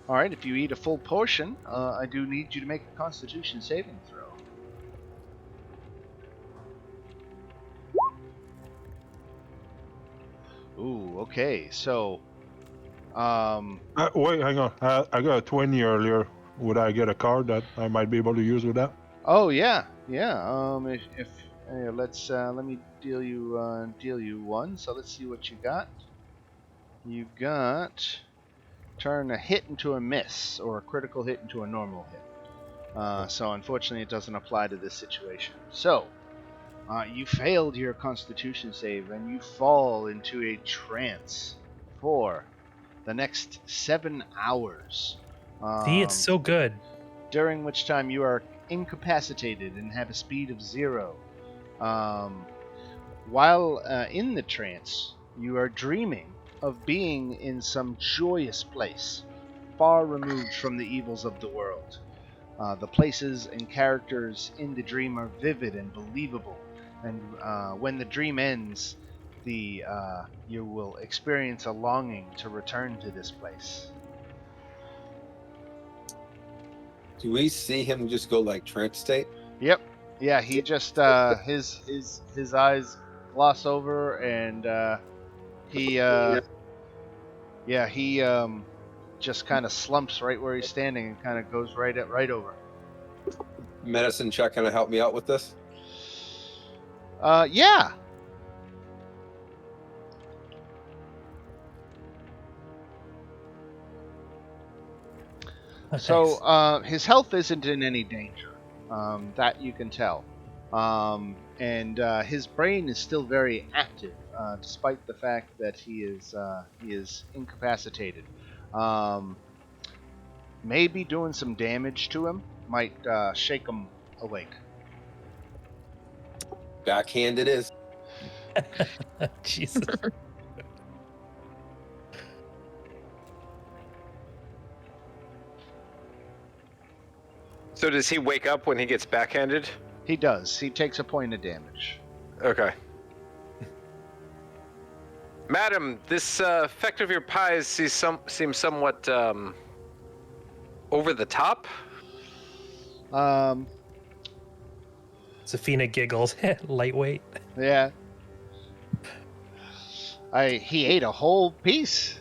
All right, if you eat a full portion, I do need you to make a Constitution saving throw. Ooh, okay. So, Wait, hang on. I got a 20 earlier. Would I get a card that I might be able to use with that? oh yeah. If let me deal you one. So let's see what you got. You got turn a hit into a miss, or a critical hit into a normal hit. So unfortunately, it doesn't apply to this situation. So. You failed your Constitution save, and you fall into a trance for the next 7 hours. See, it's so good. During which time you are incapacitated and have a speed of 0. While in the trance, you are dreaming of being in some joyous place, far removed from the evils of the world. The places and characters in the dream are vivid and believable. And when the dream ends, you will experience a longing to return to this place. Do we see him just go like trance state? Yep. Yeah, he just his eyes gloss over, and he just kind of slumps right where he's standing and kind of goes right over. Medicine check, gonna help me out with this? Yeah. So his health isn't in any danger, that you can tell, and his brain is still very active, despite the fact that he is incapacitated. Maybe doing some damage to him might shake him awake. Backhand it is. Jesus. So does he wake up when he gets backhanded? He does. He takes a point of damage. Okay. Madam, this effect of your pies seems somewhat over the top. Safina giggles. Lightweight. Yeah. He ate a whole piece.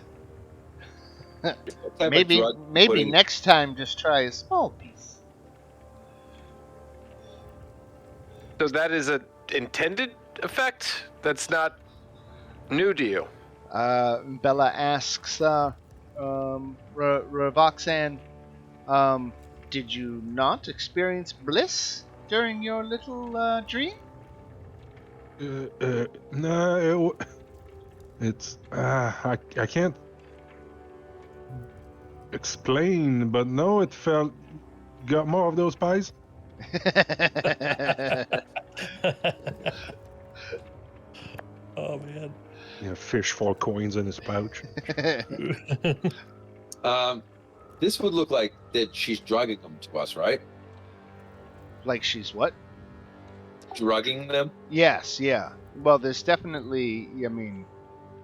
What type of maybe drug maybe putting- next time just try a small piece. So that is a intended effect? That's not new to you? Bella asks, Ravoxan, did you not experience bliss during your little dream? No, it's I can't explain, but no, it felt got more of those pies. Oh man. Yeah, fish for coins in his pouch. This would look like that she's drugging them to us, right? Like she's what? Drugging them. Yes, yeah. Well, there's definitely, I mean,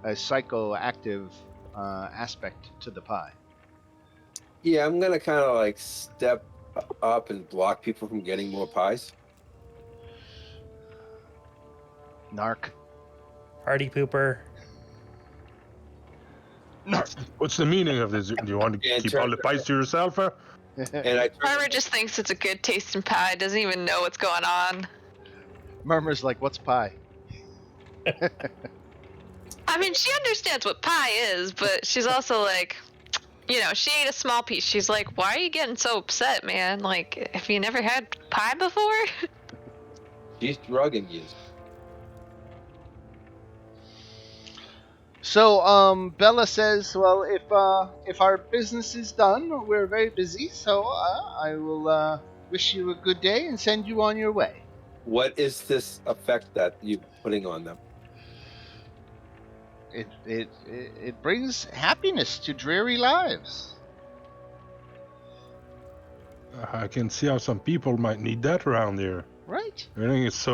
a psychoactive aspect to the pie. Yeah, I'm gonna kind of like step up and block people from getting more pies. Narc. Party pooper. What's the meaning of this? Do you want to Yeah, keep all the pies to yourself? And I Murmur just thinks it's a good tasting pie, doesn't even know what's going on. Murmur's like, what's pie? I mean, she understands what pie is, but she's also like, you know, she ate a small piece. She's like, why are you getting so upset, man? Like, have you never had pie before? she's drugging you. So, Bella says, well, if our business is done, we're very busy, so I will wish you a good day and send you on your way. What is this effect that you're putting on them? It brings happiness to dreary lives. I can see how some people might need that around here. Right. Everything is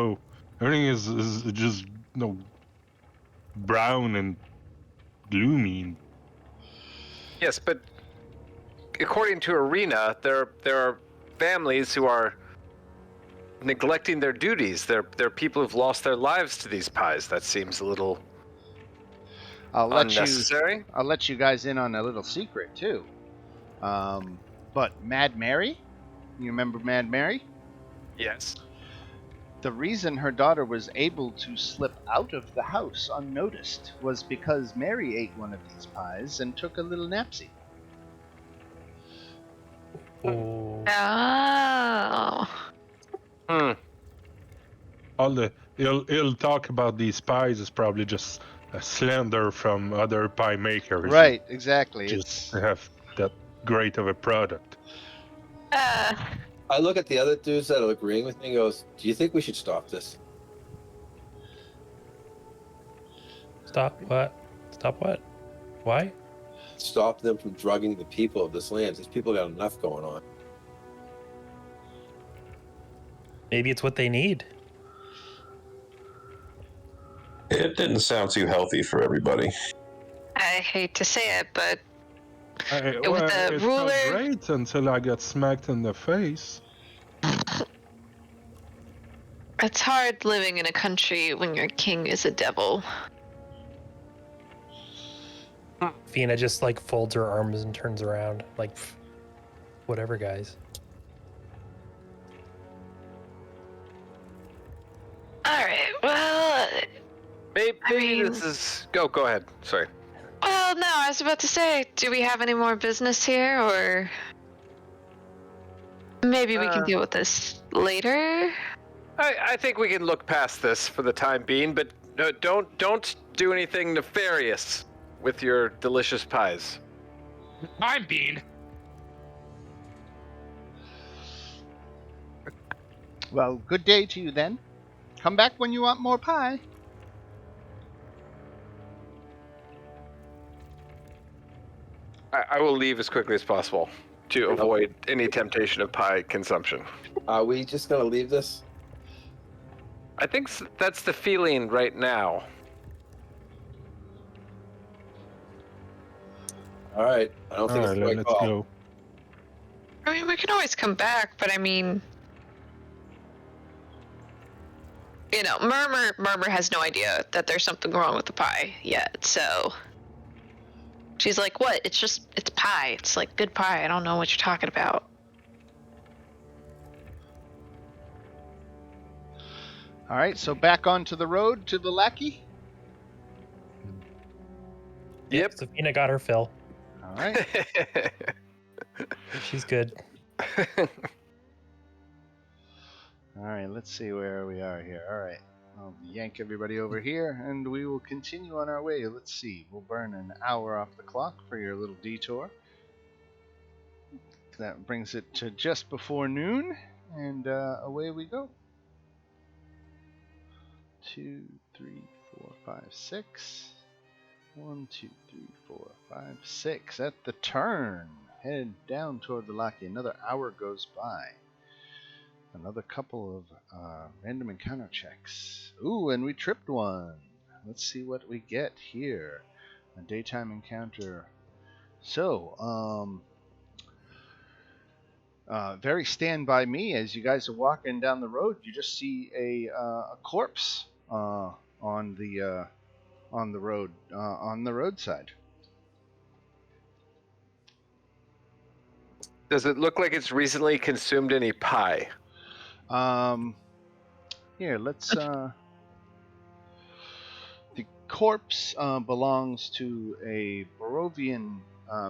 just brown and gloomy. Yes, but according to Arena, there are families who are neglecting their duties. There are people who've lost their lives to these pies. That seems a little unnecessary. I'll let you guys in on a little secret too. But Mad Mary, you remember Mad Mary? Yes. The reason her daughter was able to slip out of the house unnoticed was because Mary ate one of these pies and took a little napsy. Oh. Oh. All the ill talk about these pies is probably just a slander from other pie makers. Right, exactly. Just to have that great of a product. I look at the other dudes that are agreeing with me and goes, do you think we should stop this? Stop what? Stop what? Why? Stop them from drugging the people of this land. These people got enough going on. Maybe it's what they need. It didn't sound too healthy for everybody. I hate to say it, but It the felt ruler- great until I got smacked in the face. it's hard living in a country when your king is a devil. Fina just like folds her arms and turns around, like, whatever, guys. Alright, well, Maybe I mean- this is. Go ahead. Sorry. well, no, I was about to say, do we have any more business here, or maybe we can deal with this later? I think we can look past this for the time being, but don't do anything nefarious with your delicious pies. I'm Bean. Well, good day to you then. Come back when you want more pie. I will leave as quickly as possible to avoid any temptation of pie consumption. Are we just going to leave this? I think that's the feeling right now. All right. I don't think Alright, it's the right let's call. go. I mean, we can always come back, but I mean, you know, Murmur has no idea that there's something wrong with the pie yet, so She's like, what? It's pie. It's like good pie. I don't know what you're talking about. All right, so back onto the road to the lackey. Yep. Safina got her fill. All right. She's good. All right, let's see where we are here. All right, I'll yank everybody over here, and we will continue on our way. Let's see, we'll burn an hour off the clock for your little detour. That brings it to just before noon, and away we go. 2, 3, 4, 5, 6. 1, 2, 3, 4, 5, 6. At the turn, head down toward the lackey. Another hour goes by. Another couple of random encounter checks. Ooh, and we tripped one. Let's see what we get here. A daytime encounter. So, very stand by me as you guys are walking down the road. You just see a corpse on the road, on the roadside. Does it look like it's recently consumed any pie? Here, let's. The corpse belongs to a Barovian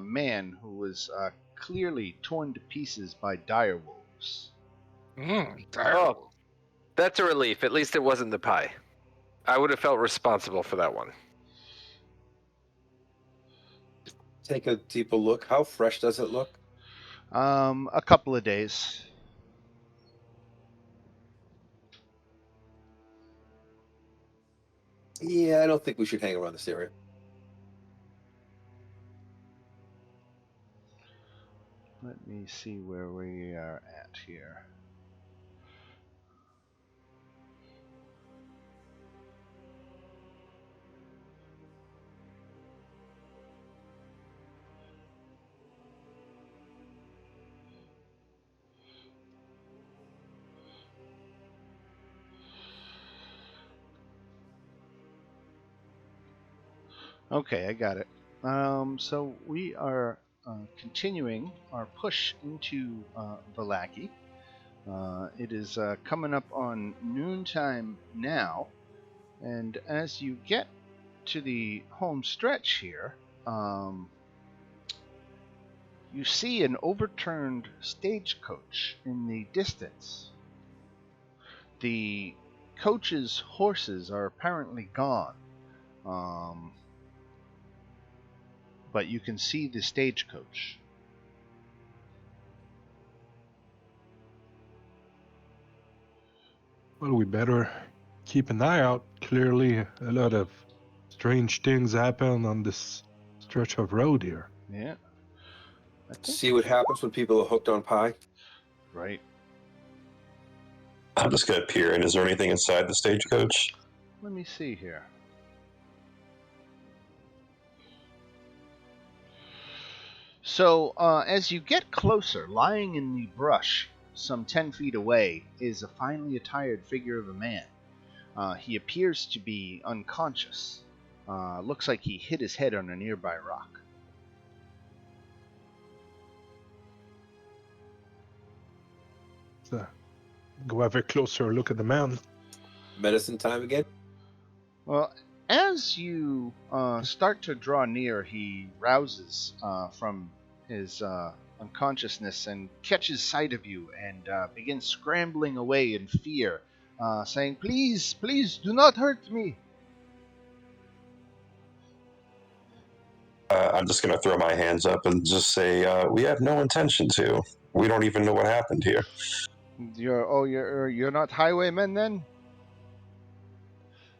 man who was clearly torn to pieces by dire wolves. Oh, that's a relief. At least it wasn't the pie. I would have felt responsible for that one. Take a deeper look. How fresh does it look? A couple of days. Yeah, I don't think we should hang around this area. Let me see where we are at here. Okay, I got it. So we are continuing our push into Vallaki. It is coming up on noontime now, and as you get to the home stretch here, you see an overturned stagecoach in the distance. The coach's horses are apparently gone. But you can see the stagecoach. Well, we better keep an eye out. Clearly, a lot of strange things happen on this stretch of road here. Yeah. I think, See what happens when people are hooked on pie? right. I'm just gonna peer in. Is there anything inside the stagecoach? Let me see here. So, as you get closer, lying in the brush some 10 feet away is a finely attired figure of a man. He appears to be unconscious. Looks like he hit his head on a nearby rock. So, go have a closer look at the man. Medicine time again? Well, as you start to draw near, he rouses from his unconsciousness and catches sight of you and begins scrambling away in fear, saying, "Please, please, do not hurt me." I'm just gonna throw my hands up and just say, we have no intention to. We don't even know what happened here. You're not highwaymen then?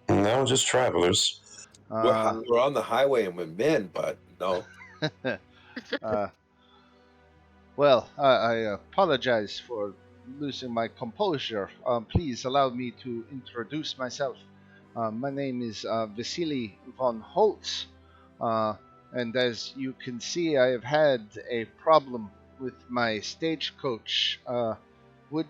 No, just travelers. We're on the highway and we're men, but no. Well, I apologize for losing my composure. Please allow me to introduce myself. My name is Vasily von Holtz, and as you can see, I have had a problem with my stagecoach. Would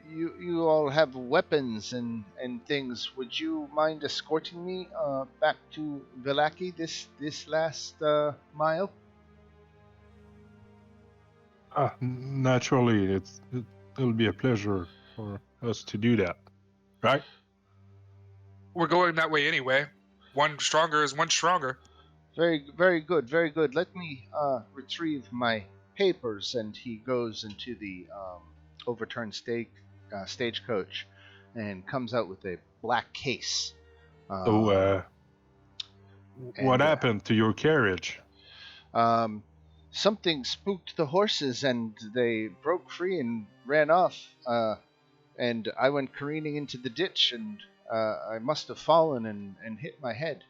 you all have weapons and things. Would you mind escorting me back to Vallaki this last mile? Naturally, it'll be a pleasure for us to do that, right? We're going that way anyway. One stronger is one stronger. Very, very good, very good. Let me retrieve my papers, and he goes into the overturned stagecoach and comes out with a black case. So, what happened to your carriage? Something spooked the horses, and they broke free and ran off. And I went careening into the ditch, and I must have fallen and hit my head.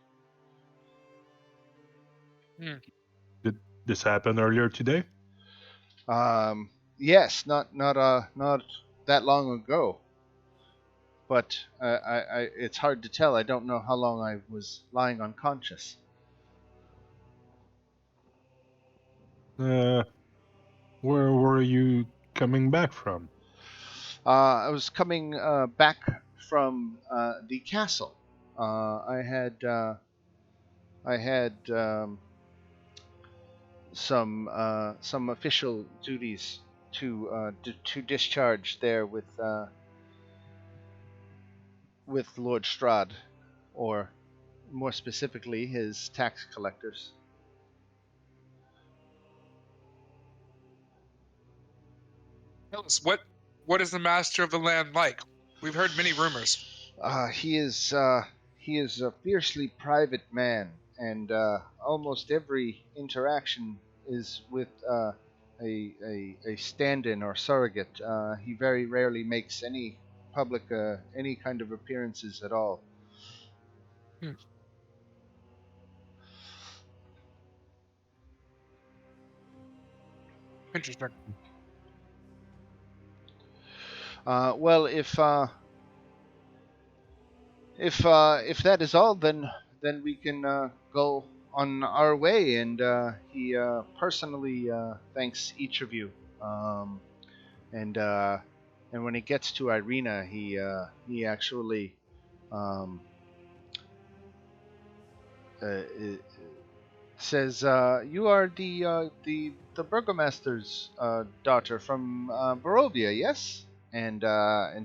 Did this happen earlier today? Yes, not that long ago. But it's hard to tell. I don't know how long I was lying unconscious. Where were you coming back from? I was coming back from the castle. I had some official duties to discharge there with Lord Strahd, or more specifically, his tax collectors. Tell us, what is the master of the land like? We've heard many rumors. He is a fiercely private man, and almost every interaction is with a stand-in or surrogate. He very rarely makes any public any kind of appearances at all. Interesting. Well, if that is all, then we can go on our way. And he personally thanks each of you. And when he gets to Irina, he actually says, "You are the burgomaster's daughter from Barovia, yes?" And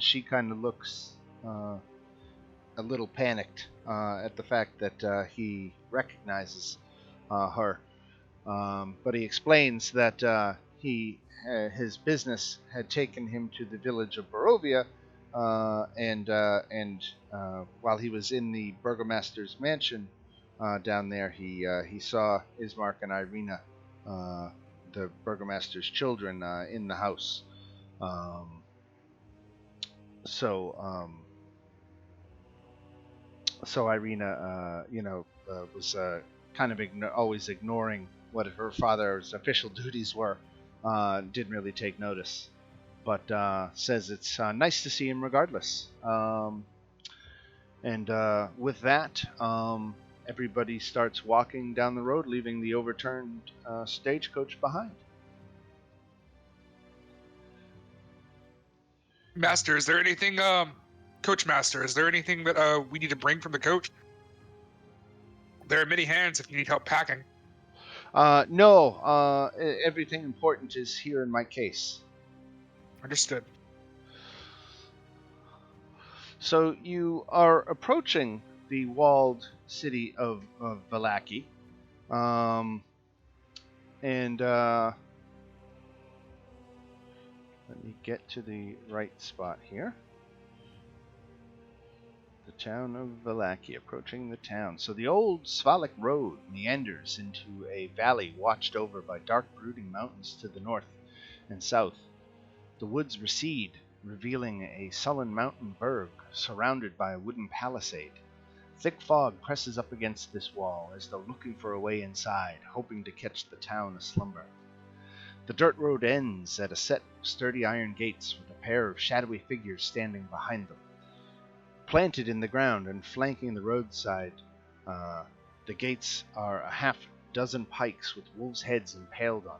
she kind of looks a little panicked at the fact that he recognizes her. But he explains that his business had taken him to the village of Barovia, and while he was in the burgomaster's mansion down there, he saw Ismark and Irina, the burgomaster's children, in the house. So Irina, was kind of always ignoring what her father's official duties were. Didn't really take notice, but says it's nice to see him regardless. And with that, everybody starts walking down the road, leaving the overturned stagecoach behind. Master, is there anything, Coach Master, is there anything that we need to bring from the coach? There are many hands if you need help packing. No, everything important is here in my case. Understood. So you are approaching the walled city of Vallaki, and let me get to the right spot here. The town of Vallaki, approaching the town. So the old Svalak road meanders into a valley watched over by dark brooding mountains to the north and south. The woods recede, revealing a sullen mountain berg surrounded by a wooden palisade. Thick fog presses up against this wall as though looking for a way inside, hoping to catch the town aslumber. The dirt road ends at a set of sturdy iron gates with a pair of shadowy figures standing behind them. Planted in the ground and flanking the roadside, the gates are a half dozen pikes with wolves' heads impaled on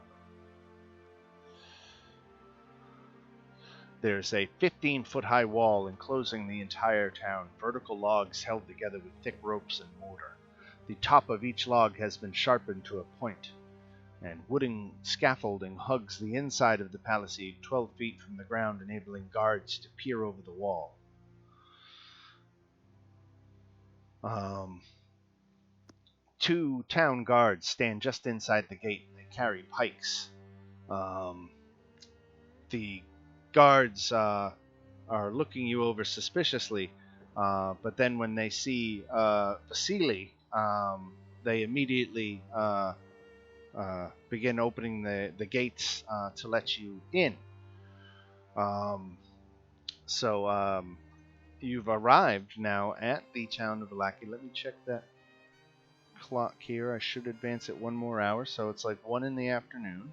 them. There's a 15-foot-high wall enclosing the entire town, vertical logs held together with thick ropes and mortar. The top of each log has been sharpened to a point, and wooden scaffolding hugs the inside of the palisade 12 feet from the ground, enabling guards to peer over the wall. 2 town guards stand just inside the gate, and they carry pikes. The guards are looking you over suspiciously, but then when they see Vasily, they immediately begin opening the gates to let you in. So you've arrived now at the town of Valaki. Let me check that clock here. I should advance it 1 more hour, so it's like 1 in the afternoon.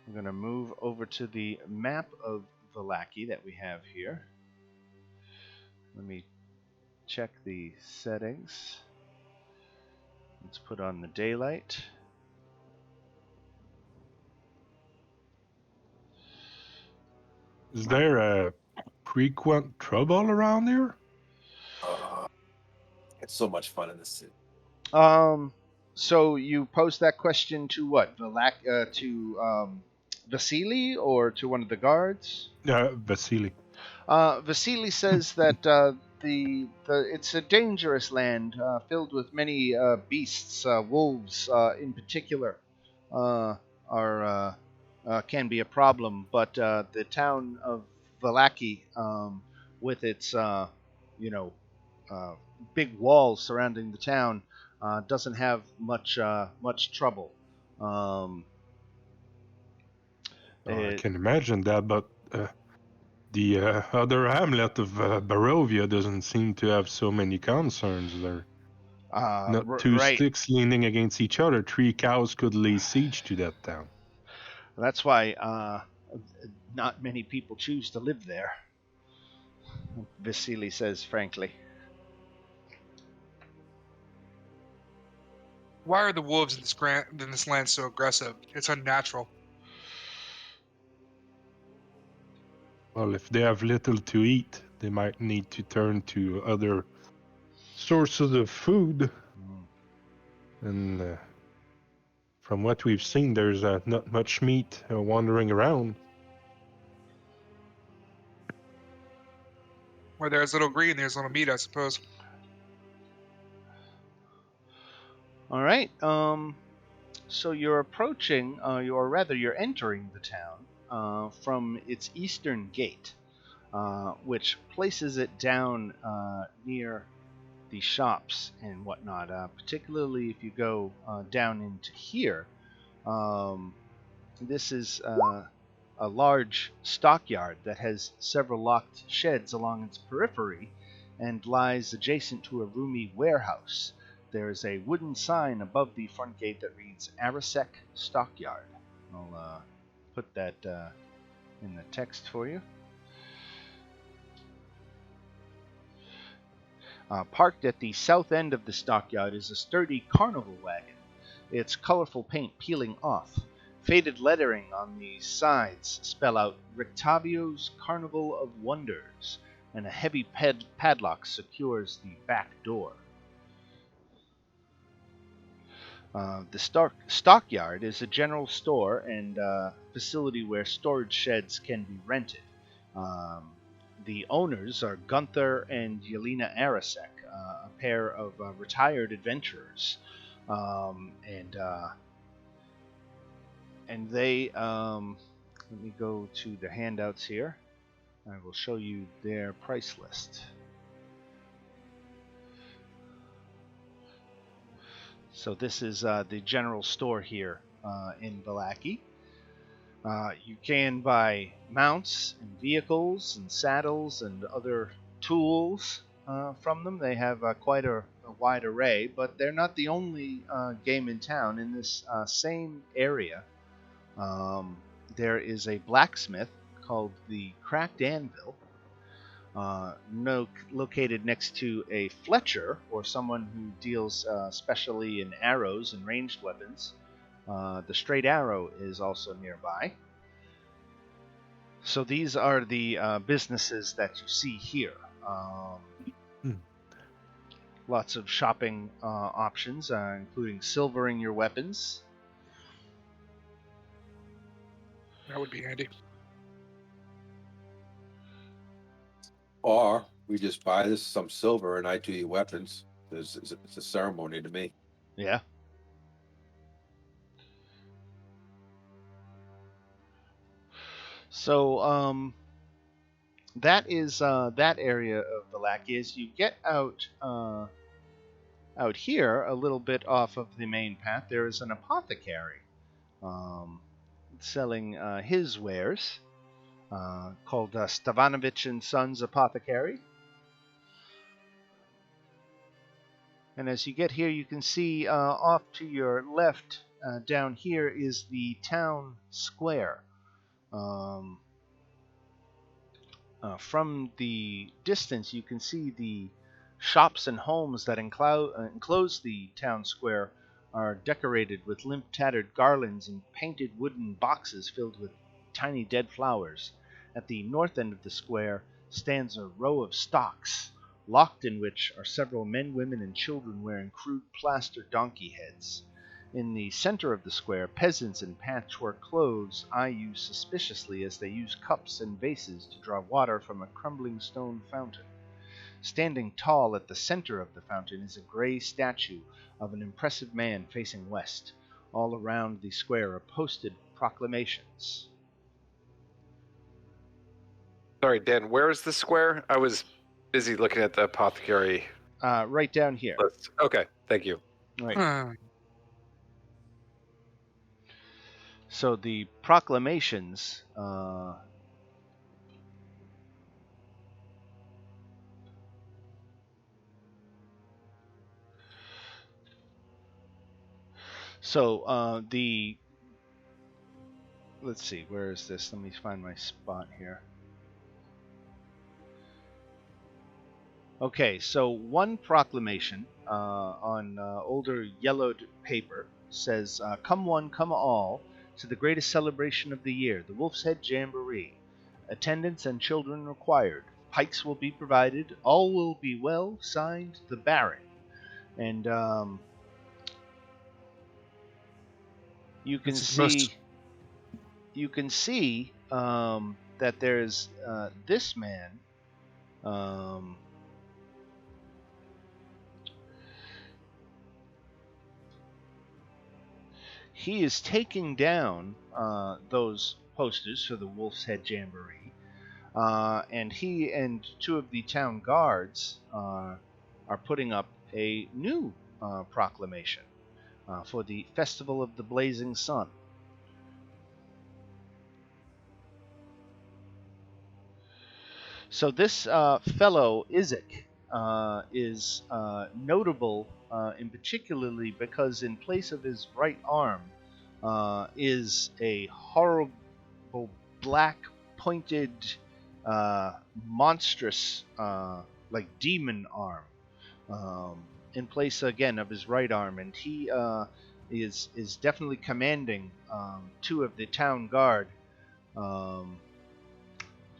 I'm going to move over to the map of Valaki that we have here. Let me check the settings. Let's put on the daylight. Is there a frequent trouble around here? It's so much fun in this city. So you posed that question to what? Vasily or to one of the guards? Vasily. Vasily says that it's a dangerous land filled with many beasts. Wolves, in particular, can be a problem. But the town of Valaki, with its big walls surrounding the town, doesn't have much trouble. I can imagine that, but the other hamlet of Barovia doesn't seem to have so many concerns there. Not 2 right. sticks leaning against each other. 3 cows could lay siege to that town. That's why not many people choose to live there, Vasily says frankly. Why are the wolves in this land so aggressive? It's unnatural. Well, if they have little to eat, they might need to turn to other sources of food. And from what we've seen, there's not much meat wandering around. Where there's little green, there's little meat, I suppose. All right. So you're approaching, you're entering the town from its eastern gate, which places it down near the shops and whatnot. Particularly if you go down into here, this is a large stockyard that has several locked sheds along its periphery and lies adjacent to a roomy warehouse. There is a wooden sign above the front gate that reads Arisek Stockyard. I'll put that in the text for you. Parked at the south end of the stockyard is a sturdy carnival wagon, its colorful paint peeling off. Faded lettering on the sides spell out Rictavio's Carnival of Wonders, and a heavy padlock secures the back door. The stockyard is a general store and facility where storage sheds can be rented. The owners are Gunther and Yelena Arisek, a pair of retired adventurers, and they. Let me go to the handouts here. I will show you their price list. So this is the general store here in Valaki. You can buy mounts and vehicles and saddles and other tools from them. They have quite a wide array, but they're not the only game in town. In this same area, there is a blacksmith called the Cracked Anvil, located next to a Fletcher, or someone who deals specially in arrows and ranged weapons. The Straight Arrow is also nearby. So these are the businesses that you see here. Lots of shopping options, including silvering your weapons. That would be handy. Or we just buy some silver and I do your weapons. It's a ceremony to me. Yeah. So that is that area of the lackey. As you get out here, a little bit off of the main path, there is an apothecary selling his wares, called Stavanovich and Sons Apothecary. And as you get here, you can see off to your left, down here is the town square. From the distance, you can see the shops and homes that enclose the town square are decorated with limp, tattered garlands and painted wooden boxes filled with tiny dead flowers. At the north end of the square stands a row of stocks, locked in which are several men, women, and children wearing crude plaster donkey heads. In the center of the square, peasants in patchwork clothes eye you suspiciously as they use cups and vases to draw water from a crumbling stone fountain. Standing tall at the center of the fountain is a gray statue of an impressive man facing west. All around the square are posted proclamations. Sorry, Dan, where is the square? I was busy looking at the apothecary. Right down here. List. Okay, thank you. Right. So the proclamations let's see, where is this? Let me find my spot here. Okay, so one proclamation on older yellowed paper says, "Come one, come all, to the greatest celebration of the year, the Wolf's Head Jamboree. Attendants and children required. Pikes will be provided. All will be well. Signed, the Baron." And you can see that there's this man. He is taking down those posters for the Wolf's Head Jamboree, and he and two of the town guards are putting up a new proclamation for the Festival of the Blazing Sun. So this fellow Isaac is notable in particularly because in place of his right arm is a horrible black pointed monstrous like demon arm in place again of his right arm, and he is definitely commanding two of the town guard,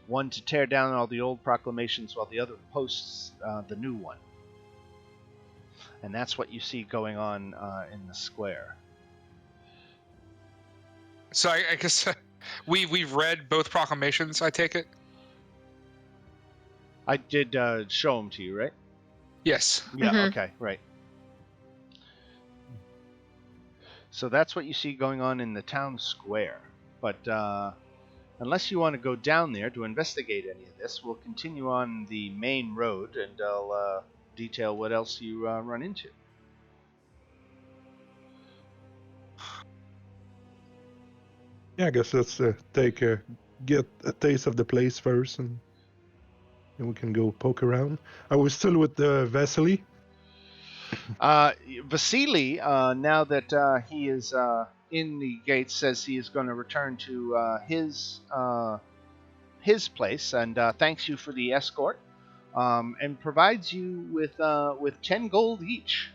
one to tear down all the old proclamations while the other posts the new one. And that's what you see going on in the square. So I guess we've read both proclamations, I take it? I did show them to you, right? Yes. Yeah, Mhm. Okay, right. So that's what you see going on in the town square. But unless you want to go down there to investigate any of this, we'll continue on the main road, and I'll detail what else you run into. Yeah, I guess let's get a taste of the place first, and then we can go poke around. Are we still with Vasily? Vasily, now that he is in the gates, says he is going to return to his place, and thanks you for the escort, and provides you with 10 gold each.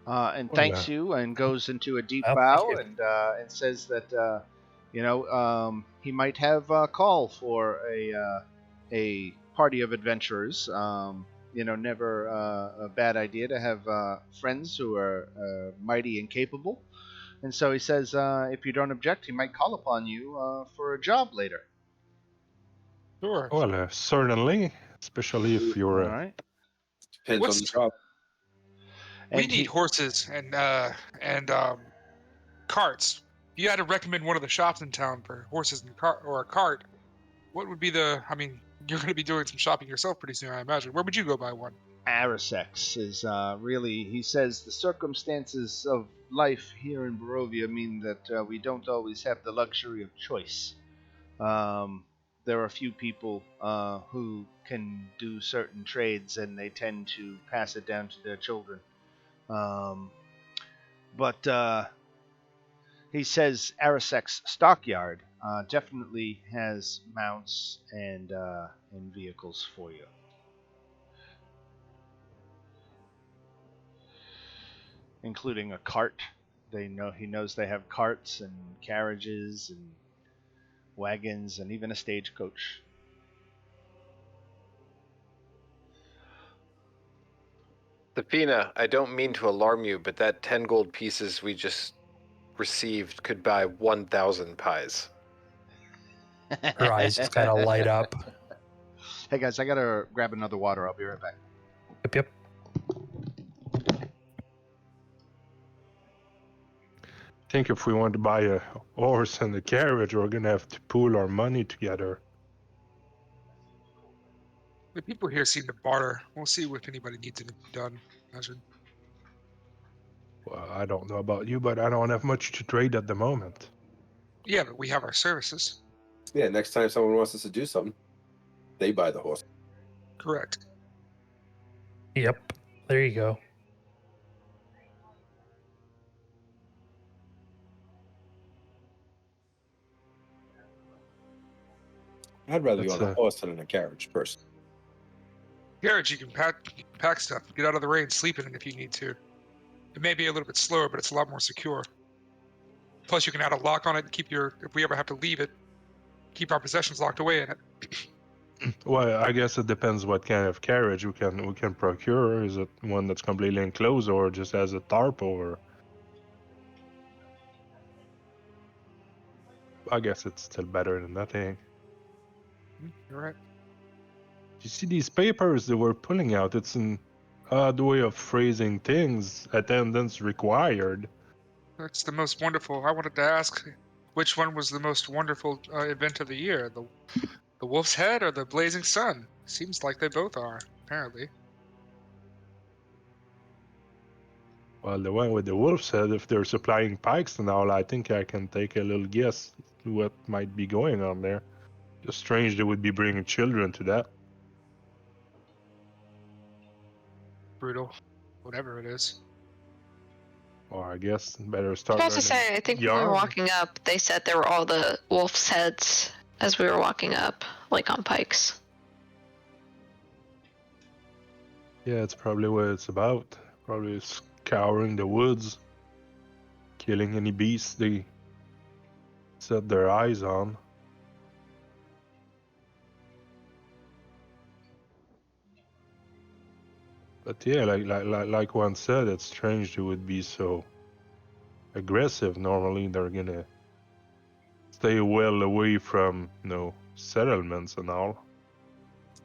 and thanks you and goes into a deep Oh, bow thank and says that he might have a call for a party of adventurers. Never a bad idea to have friends who are mighty and capable. And so he says, if you don't object, he might call upon you for a job later. Sure. Well, certainly, especially if All you're. right. Depends on the job. We And need horses and carts. If you had to recommend one of the shops in town for horses and a cart, what would be the? I mean, you're going to be doing some shopping yourself pretty soon, I imagine. Where would you go buy one? Arisex is really, he says, the circumstances of life here in Barovia mean that we don't always have the luxury of choice. There are a few people who can do certain trades, and they tend to pass it down to their children. But he says Arisex Stockyard definitely has mounts and vehicles for you. Including a cart. He knows they have carts and carriages and wagons and even a stagecoach. Safina, I don't mean to alarm you, but that 10 gold pieces we just received could buy 1,000 pies. Her eyes just kind of light up. Hey guys, I gotta grab another water. I'll be right back. Yep. I think if we want to buy a horse and a carriage, we're gonna have to pool our money together. The people here seem to barter. We'll see if anybody needs anything done. Imagine. Well, I don't know about you, but I don't have much to trade at the moment. Yeah, but we have our services. Yeah, next time someone wants us to do something, they buy the horse. Correct. Yep. There you go. I'd rather be That's on a horse than in a carriage, personally. Garage, you can pack stuff, get out of the rain, sleep in it if you need to. It may be a little bit slower, but it's a lot more secure. Plus, you can add a lock on it and keep if we ever have to leave it, keep our possessions locked away in it. Well, I guess it depends what kind of carriage we can procure. Is it one that's completely enclosed or just has a tarp over? I guess it's still better than nothing. You're right. You see these papers they were pulling out? It's an odd way of phrasing things. Attendance required. That's the most wonderful. I wanted to ask, which one was the most wonderful event of the year? The Wolf's Head or the Blazing Sun? Seems like they both are, apparently. Well, the one with the wolf's head, if they're supplying pikes and all, I think I can take a little guess what might be going on there. Just strange they would be bringing children to that. Brutal. Whatever it is. Or I guess better start. I have to say, I think when we were yarn. walking up, they said there were all the wolf's heads as we were walking up, like on pikes. Yeah, it's probably what it's about. Probably scouring the woods, killing any beasts they set their eyes on. But yeah, like one said, it's strange they would be so aggressive. Normally, they're gonna stay well away from, settlements and all.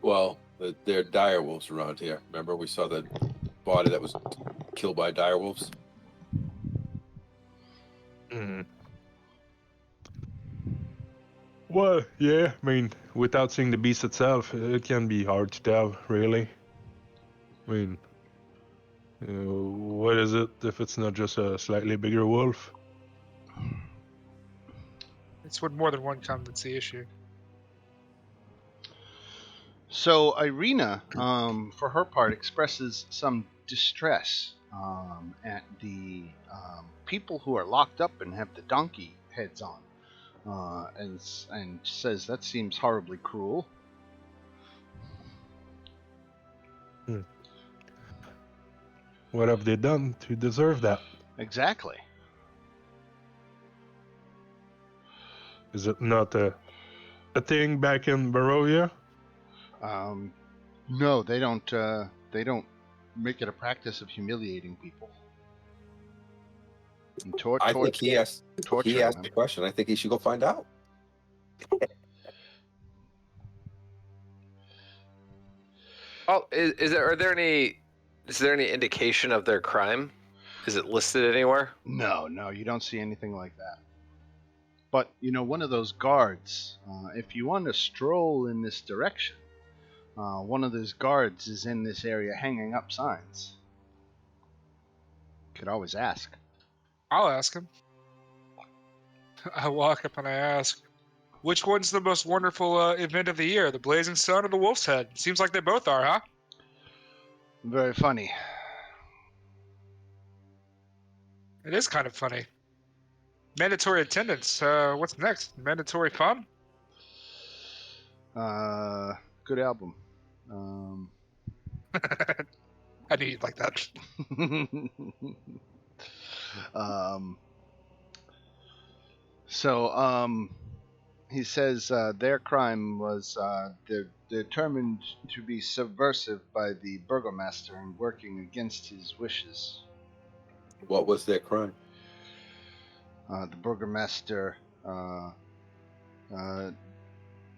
Well, there are dire wolves around here. Remember, we saw the body that was killed by dire wolves? Mm. Well, yeah, I mean, without seeing the beast itself, it can be hard to tell, really. I mean, what is it if it's not just a slightly bigger wolf? It's when more than one comes that's the issue. So Irina, for her part, expresses some distress at the people who are locked up and have the donkey heads on, and says that seems horribly cruel. What have they done to deserve that? Exactly. Is it not a thing back in Barovia? No, they don't. They don't make it a practice of humiliating people. And I think he asked torturing the them. question. I think he should go find out. Oh, is there any indication of their crime? Is it listed anywhere? No, you don't see anything like that. But, one of those guards, if you want to stroll in this direction, one of those guards is in this area hanging up signs. Could always ask. I'll ask him. I walk up and I ask, which one's the most wonderful event of the year, the Blazing Sun or the Wolf's Head? Seems like they both are, huh? Very funny. It is kind of funny. Mandatory attendance. What's next? Mandatory fun? Good album. I knew you'd like that. He says their crime was determined to be subversive by the burgomaster and working against his wishes. What was their crime? The burgomaster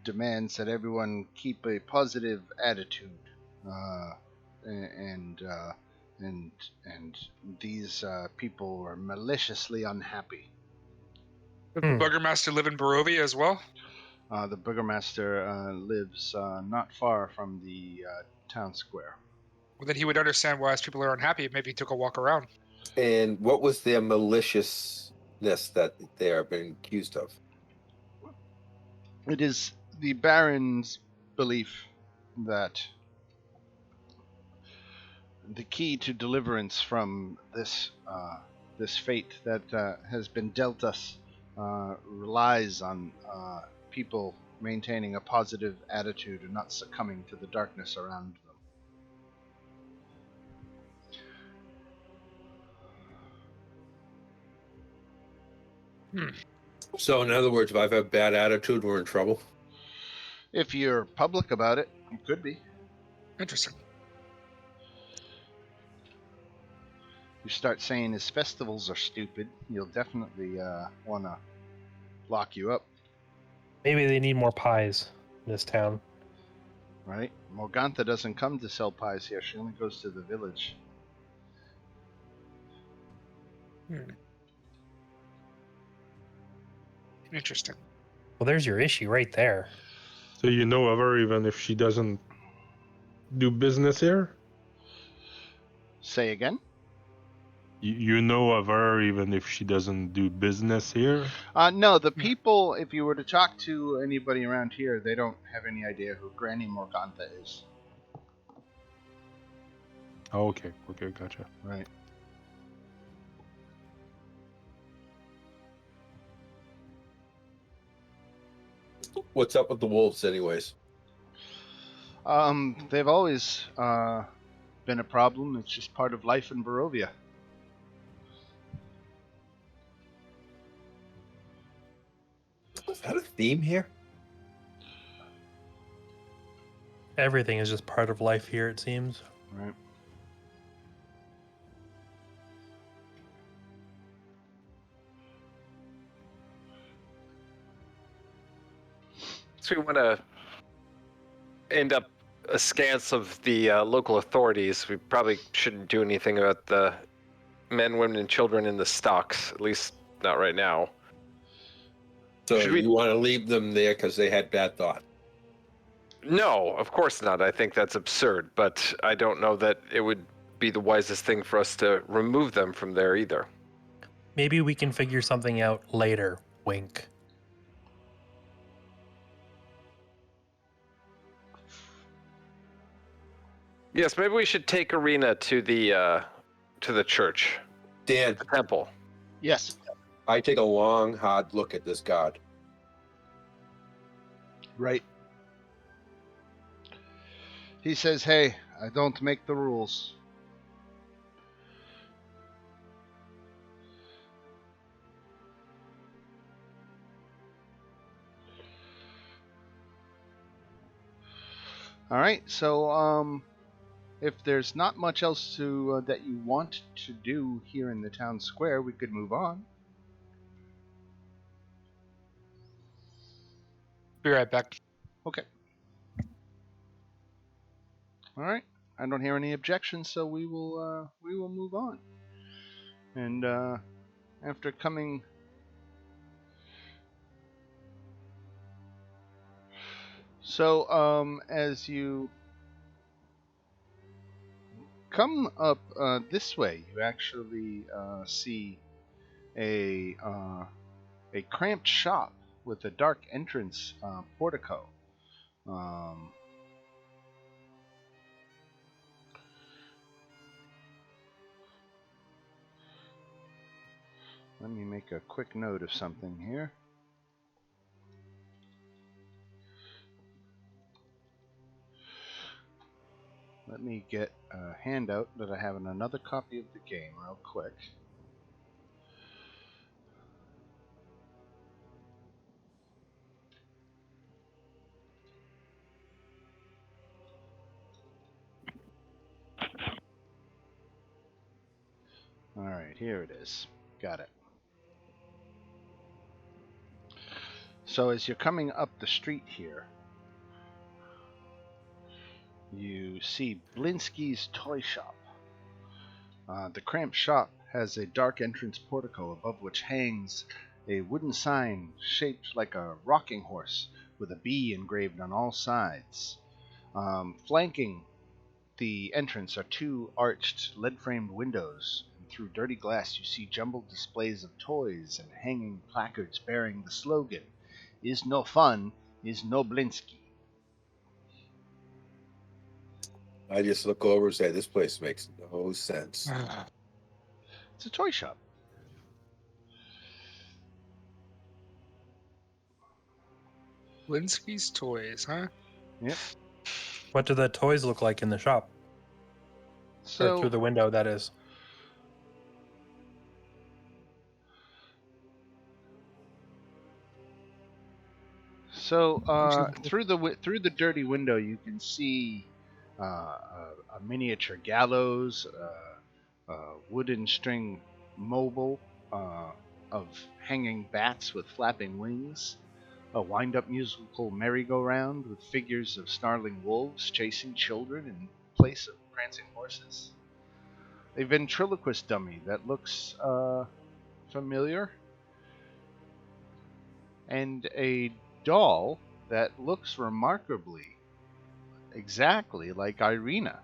demands that everyone keep a positive attitude, and these people are maliciously unhappy. Does the Burgermaster live in Barovia as well? The burgomaster lives not far from the town square. Well, then he would understand why his people are unhappy. Maybe he took a walk around. And what was their maliciousness that they are being accused of? It is the Baron's belief that the key to deliverance from this fate that has been dealt us relies on people maintaining a positive attitude and not succumbing to the darkness around them. So, in other words, if I have a bad attitude, we're in trouble? If you're public about it, you could be. Interesting. You start saying his festivals are stupid, he'll definitely want to lock you up. Maybe they need more pies in this town. Right? Morgantha doesn't come to sell pies here. She only goes to the village. Interesting. Well, there's your issue right there. So you know of her even if she doesn't do business here? Say again? You know of her even if she doesn't do business here? No, the people, if you were to talk to anybody around here, they don't have any idea who Granny Morgantha is. Oh, okay, gotcha. Right. What's up with the wolves, anyways? They've always been a problem. It's just part of life in Barovia. Is that a theme here? Everything is just part of life here, it seems. Right. So we want to end up askance of the local authorities. We probably shouldn't do anything about the men, women, and children in the stocks, at least not right now. So Should we- you want to leave them there because they had bad thought? No, of course not. I think that's absurd, but I don't know that it would be the wisest thing for us to remove them from there either. Maybe we can figure something out later. Wink. Yes, maybe we should take Arena to the church, Dan, the temple. Yes. I take a long, hard look at this god. Right. He says, hey, I don't make the rules. All right. So if there's not much else to that you want to do here in the town square, we could move on. Be right back. Okay. All right. I don't hear any objections, so we will move on. And after coming, so as you come up this way, you actually see a cramped shop with a dark entrance portico. Let me make a quick note of something here. Let me get a handout that I have in another copy of the game real quick. Alright, here it is. Got it. So as you're coming up the street here, you see Blinsky's Toy Shop. The cramped shop has a dark entrance portico above which hangs a wooden sign shaped like a rocking horse with a bee engraved on all sides. Flanking the entrance are two arched lead-framed windows, and through dirty glass you see jumbled displays of toys and hanging placards bearing the slogan, "Is no fun, is no Blinsky." I just look over and say, this place makes no sense. It's a toy shop. Blinsky's Toys, huh? Yep. What do the toys look like in the shop? Or through the window, that is. So through the dirty window, you can see a miniature gallows, a wooden string mobile of hanging bats with flapping wings, a wind-up musical merry-go-round with figures of snarling wolves chasing children in place of prancing horses, a ventriloquist dummy that looks familiar, and a doll that looks remarkably exactly like Irina.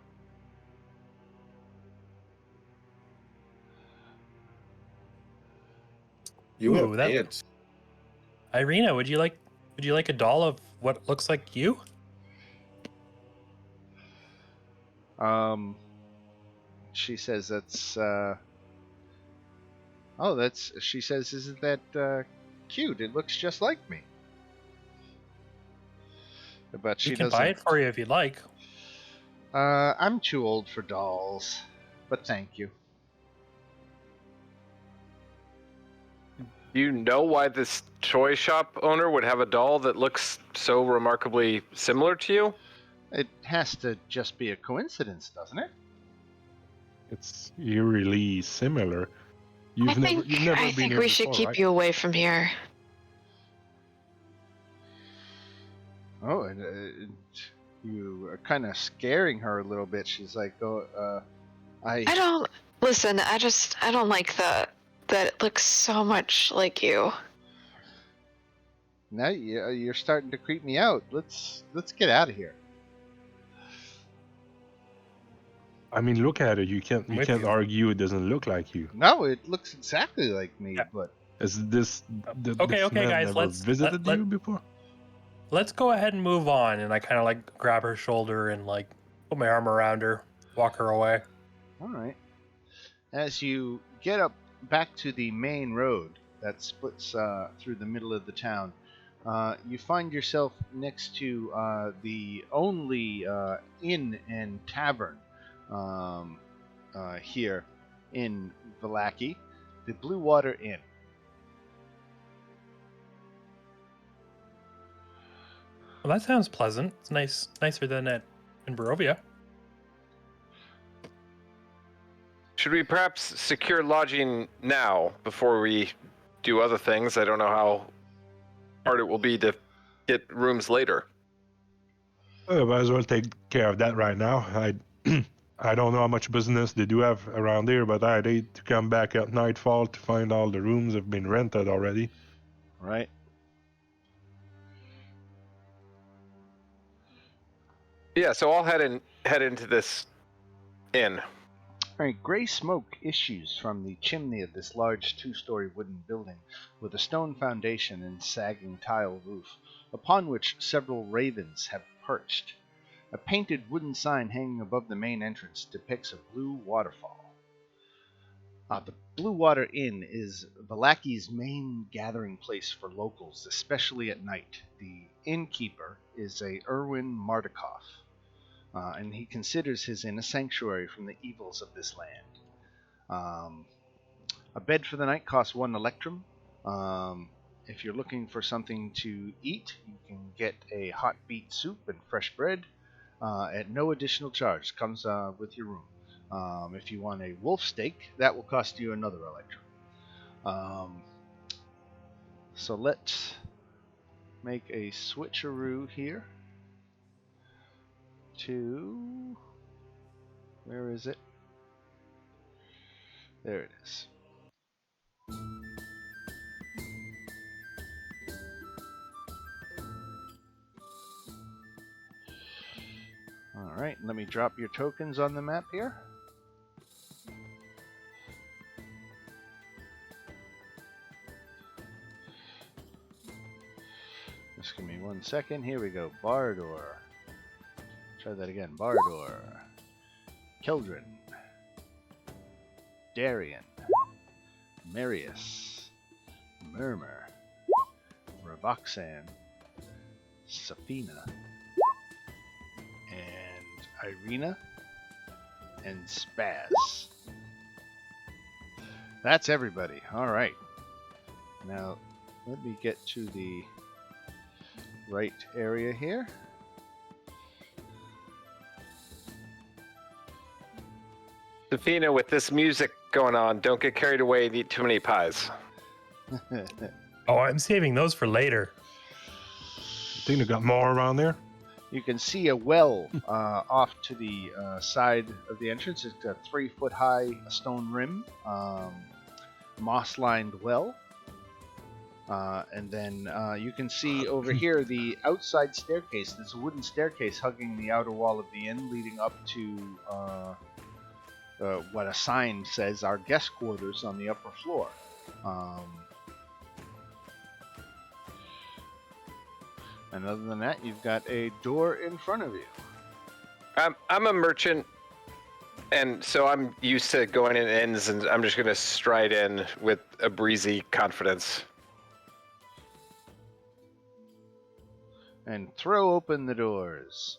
You Ooh, have that- pants. Irina, would you like a doll of what looks like you? She says that's she says, isn't that cute? It looks just like me. But she We can doesn't. buy it for you if you'd like. I'm too old for dolls, but thank you. Do you know why this toy shop owner would have a doll that looks so remarkably similar to you? It has to just be a coincidence, doesn't it? It's eerily similar. I You've never think been here we should before, keep right? you away from here. Oh, and you are kind of scaring her a little bit. She's like, I don't listen. I don't like that it looks so much like you. Now you're starting to creep me out. Let's get out of here. I mean, look at it. You can't with you. argue it doesn't look like you. No, it looks exactly like me, Yeah. but Is this Okay, this man guys, never let's- visited let- you before? Let's go ahead and move on. And I kind of like grab her shoulder and like put my arm around her, walk her away. all right. As you get up back to the main road that splits through the middle of the town, you find yourself next to the only inn and tavern here in Vallaki, the Blue Water Inn. Well, that sounds pleasant. It's nicer than at in Barovia. Should we perhaps secure lodging now before we do other things? I don't know how hard it will be to get rooms later. I might as well take care of that right now. I don't know how much business they do have around here, but I'd hate to come back at nightfall to find all the rooms have been rented already. Right. Yeah, so I'll head into this inn. Alright, gray smoke issues from the chimney of this large two-story wooden building with a stone foundation and sagging tile roof, upon which several ravens have perched. A painted wooden sign hanging above the main entrance depicts a blue waterfall. The Blue Water Inn is Valaki's main gathering place for locals, especially at night. The innkeeper is a Erwin Mardikoff. And he considers his inn a sanctuary from the evils of this land. A bed for the night costs 1 electrum. If you're looking for something to eat, you can get a hot beet soup and fresh bread at no additional charge. Comes with your room. If you want a wolf steak, that will cost you another electrum. So let's make a switcheroo here. Where is it? There it is. Alright, let me drop your tokens on the map here. Just give me 1 second. Here we go. Bardor. Try that again. Bardor. Keldrin. Darien. Marius. Murmur. Ravoxan. Safina. And Irina. And Spaz. That's everybody. Alright. Now, let me get to the right area here. Safina, with this music going on, don't get carried away and eat too many pies. Oh, I'm saving those for later. I think they got more around there. You can see a well off to the side of the entrance. It's a 3-foot high stone rim, moss-lined well. And then you can see over here the outside staircase. There's a wooden staircase hugging the outer wall of the inn, leading up to what a sign says, our guest quarters on the upper floor. And other than that, you've got a door in front of you. I'm a merchant, and so I'm used to going in inns, and I'm just going to stride in with a breezy confidence. And throw open the doors.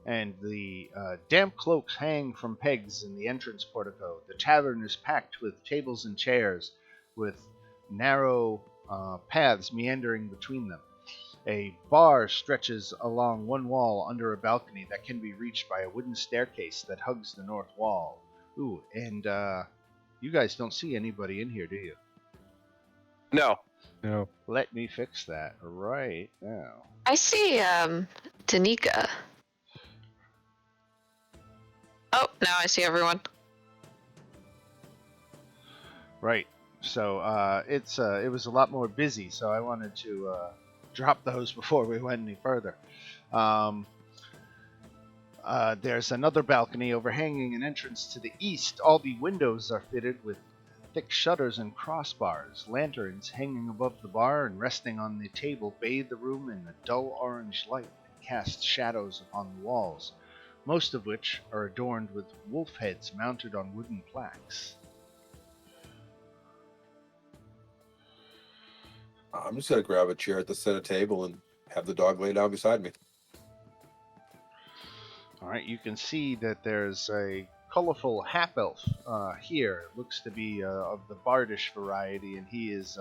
And the damp cloaks hang from pegs in the entrance portico. The tavern is packed with tables and chairs, with narrow paths meandering between them. A bar stretches along one wall under a balcony that can be reached by a wooden staircase that hugs the north wall. Ooh, and you guys don't see anybody in here, do you? No. No. Let me fix that right now. I see Danica. Oh, now I see everyone. Right. So it was a lot more busy, so I wanted to drop those before we went any further. There's another balcony overhanging an entrance to the east. All the windows are fitted with thick shutters and crossbars. Lanterns hanging above the bar and resting on the table bathe the room in a dull orange light and cast shadows upon the walls, most of which are adorned with wolf heads mounted on wooden plaques. I'm just going to grab a chair at the center table and have the dog lay down beside me. Alright, you can see that there's a colorful half-elf here. It looks to be of the bardish variety, and he is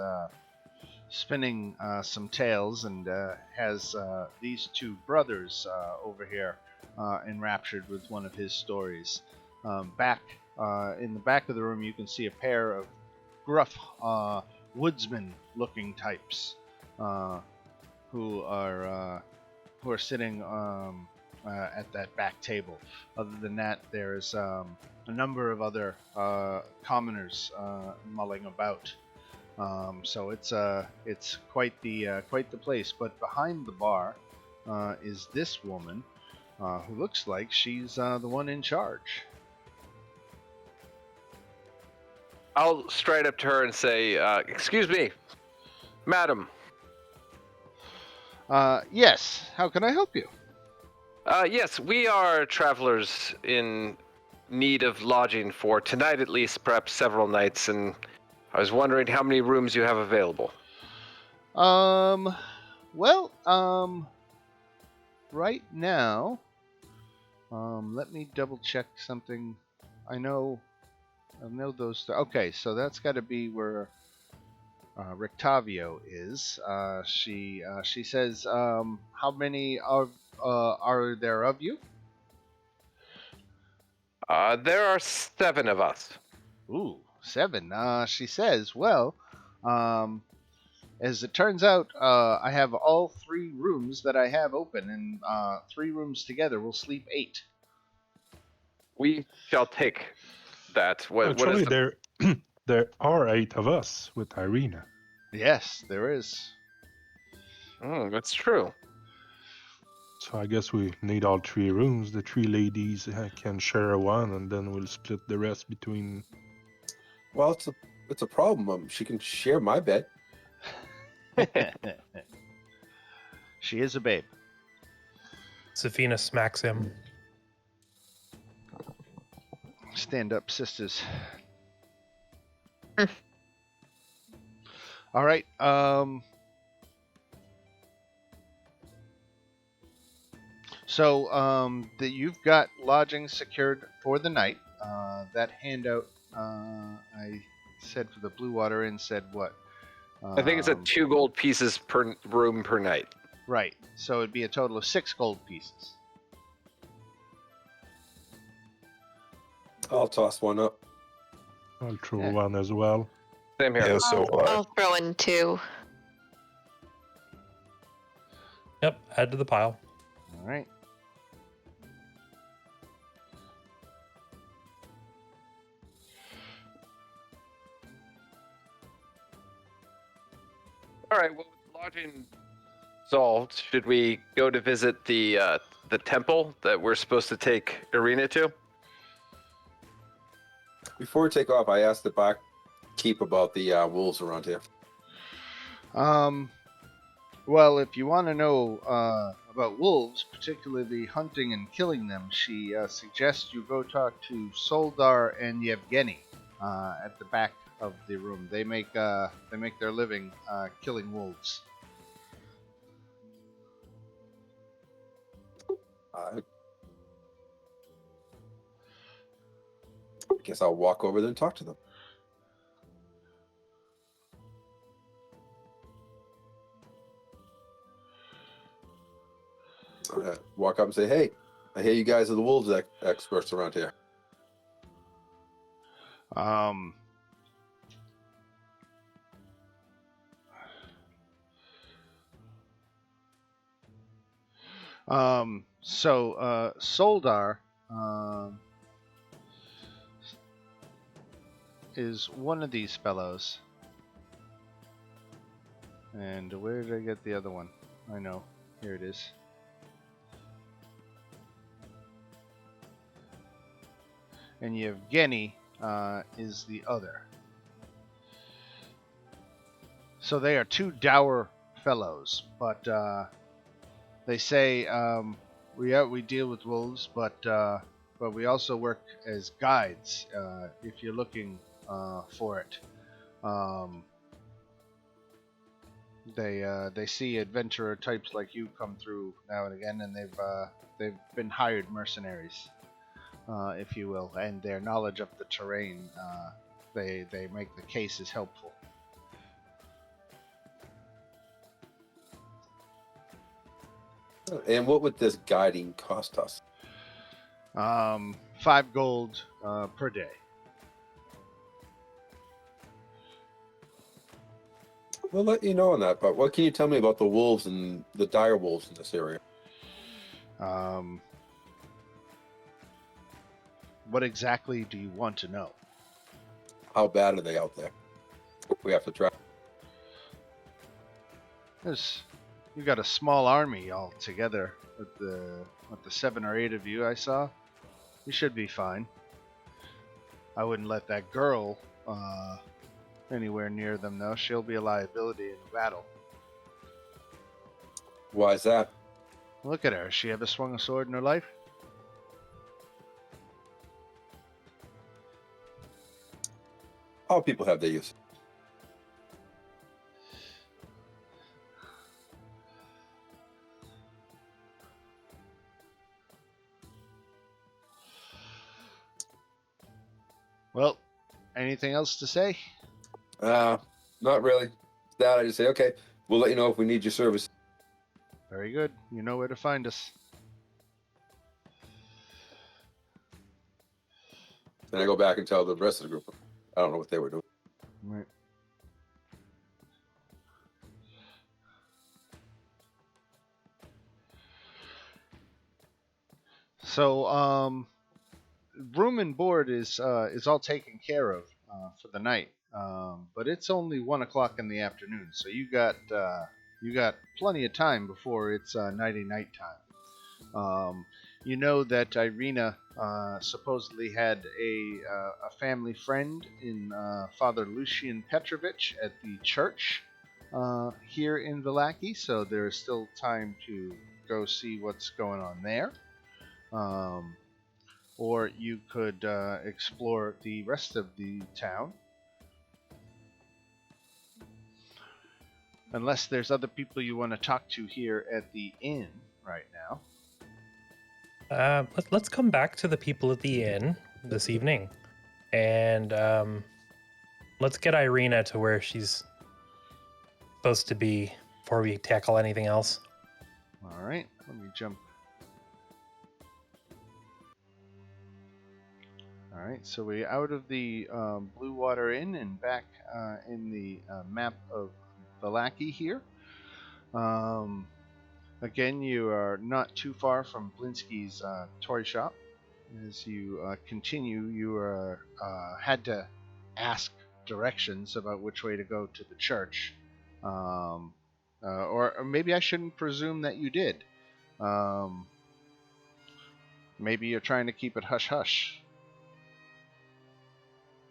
spinning some tales and has these two brothers over here enraptured with one of his stories. Back in the back of the room, you can see a pair of gruff woodsman-looking types who are sitting at that back table. Other than that, there's a number of other commoners mulling about. So it's quite the place. But behind the bar is this woman who looks like she's the one in charge. I'll stride up to her and say, "Excuse me, madam." Yes. How can I help you? Yes, we are travelers in need of lodging for tonight at least, perhaps several nights, and I was wondering how many rooms you have available. Well, right now, let me double check something. I know those. Okay, so that's got to be where Rictavio is. She says, how many are there of you? There are 7 of us. Ooh, 7. She says, well, as it turns out, I have all 3 rooms that I have open, and 3 rooms together will sleep 8. We shall take that. What Actually, is the... there are 8 of us with Irina. Yes, there is. That's true. So I guess we need all 3 rooms. The 3 ladies can share one, and then we'll split the rest between. Well, it's a problem. She can share my bed. She is a babe. Safina smacks him. Stand up, sisters. All right. So you've got lodging secured for the night. That handout I said for the Blue Water Inn said what? I think it's at 2 gold pieces per room per night. Right. So it'd be a total of 6 gold pieces. I'll toss one up. I'll throw one as well. Same here. Yeah, so I'll throw in 2. Yep, add to the pile. All right. All right. Well, with lodging solved, should we go to visit the temple that we're supposed to take Irina to? Before we take off, I asked the barkeep about the wolves around here. Well, if you want to know about wolves, particularly hunting and killing them, she suggests you go talk to Soldar and Yevgeny at the back of the room. They make their living killing wolves. I guess I'll walk over there and talk to them. Walk up and say, "Hey, I hear you guys are the wolves experts around here." So Soldar is one of these fellows. And where did I get the other one? I know. Here it is. And Yevgeny is the other. So they are 2 dour fellows, but they say we deal with wolves, but we also work as guides if you're looking for it. They see adventurer types like you come through now and again, and they've been hired mercenaries, if you will, and their knowledge of the terrain they make the cases helpful. And what would this guiding cost us? 5 gold per day. We'll let you know on that, but what can you tell me about the wolves and the dire wolves in this area? What exactly do you want to know? How bad are they out there? We have to try. You got a small army all together with the 7 or 8 of you I saw. You should be fine. I wouldn't let that girl anywhere near them though. She'll be a liability in a battle. Why is that? Look at her. Has she ever swung a sword in her life? All people have their use. Well, anything else to say? Not really. That I just say, okay, we'll let you know if we need your service. Very good. You know where to find us. Then I go back and tell the rest of the group. I don't know what they were doing. Right. So, room and board is all taken care of for the night, but it's only 1 o'clock in the afternoon, so you got plenty of time before it's nighty night time. You know that Irina supposedly had a family friend in Father Lucian Petrovich at the church here in Vallaki, so there's still time to go see what's going on there. Or you could explore the rest of the town. Unless there's other people you want to talk to here at the inn right now. Let's come back to the people at the inn this evening, and let's get Irina to where she's supposed to be before we tackle anything else. All right, let me jump. All right, so we're out of the Blue Water Inn and back in the map of Vallaki here. Again, you are not too far from Blinsky's toy shop. As you continue, you had to ask directions about which way to go to the church. Or maybe I shouldn't presume that you did. Maybe you're trying to keep it hush-hush.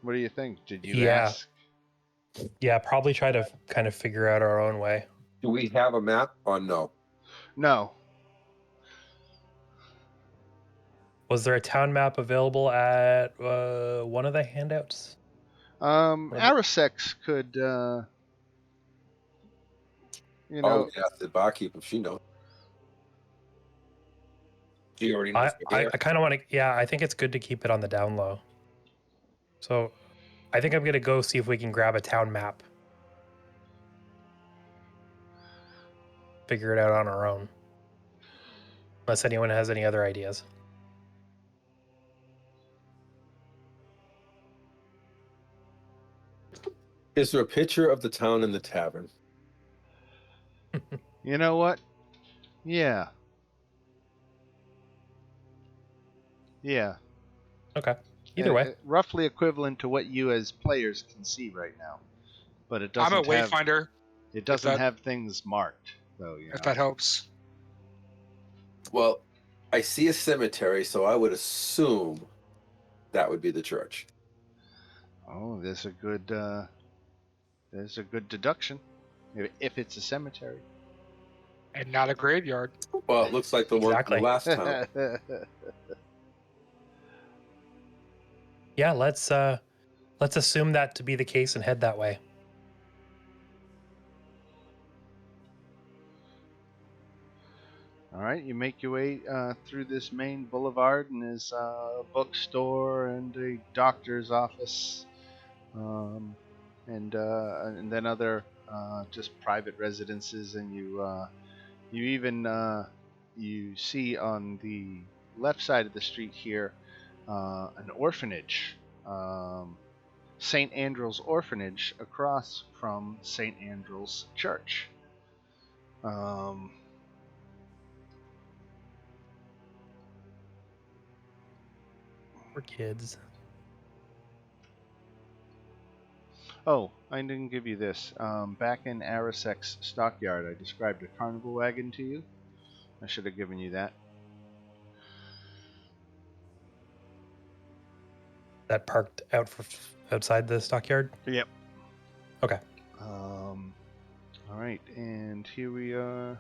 What do you think? Did you ask? Yeah, probably try to kind of figure out our own way. Do we have a map or no? No. Was there a town map available at one of the handouts? Arisex could, Oh, yeah, the barkeep if she knows. She already knows. I kind of want to. Yeah, I think it's good to keep it on the down low. So, I think I'm gonna go see if we can grab a town map. Figure it out on our own. Unless anyone has any other ideas. Is there a picture of the town in the tavern? You know what? Yeah. Yeah. Okay. Either way. Roughly equivalent to what you as players can see right now. But it doesn't I'm a wayfinder. It doesn't have things marked, though. If that helps. Well, I see a cemetery, so I would assume that would be the church. Oh, there's a good deduction. If it's a cemetery. And not a graveyard. Well, it looks like the one from the last town. Yeah, let's assume that to be the case and head that way. All right, you make your way through this main boulevard, and there's a bookstore and a doctor's office, and then other just private residences, and you even you see on the left side of the street here, an orphanage, St. Andrew's Orphanage, across from St. Andrew's Church. For kids. Oh, I didn't give you this. Back in Arisek's stockyard, I described a carnival wagon to you. I should have given you that. That parked outside the stockyard? Yep. Okay. All right, and here we are.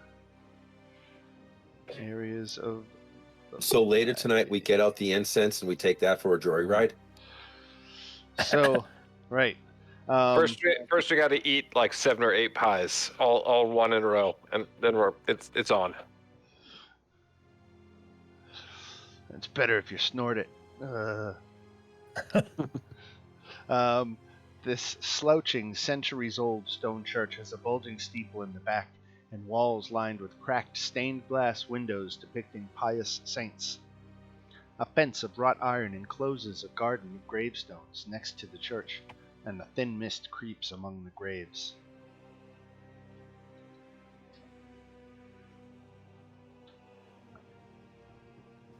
Areas of. So later tonight, we get out the incense and we take that for a joyride. So, right. First we got to eat like 7 or 8 pies, all one in a row, and then it's on. It's better if you snort it. This slouching, centuries-old stone church has a bulging steeple in the back and walls lined with cracked, stained-glass windows depicting pious saints. A fence of wrought iron encloses a garden of gravestones next to the church, and a thin mist creeps among the graves.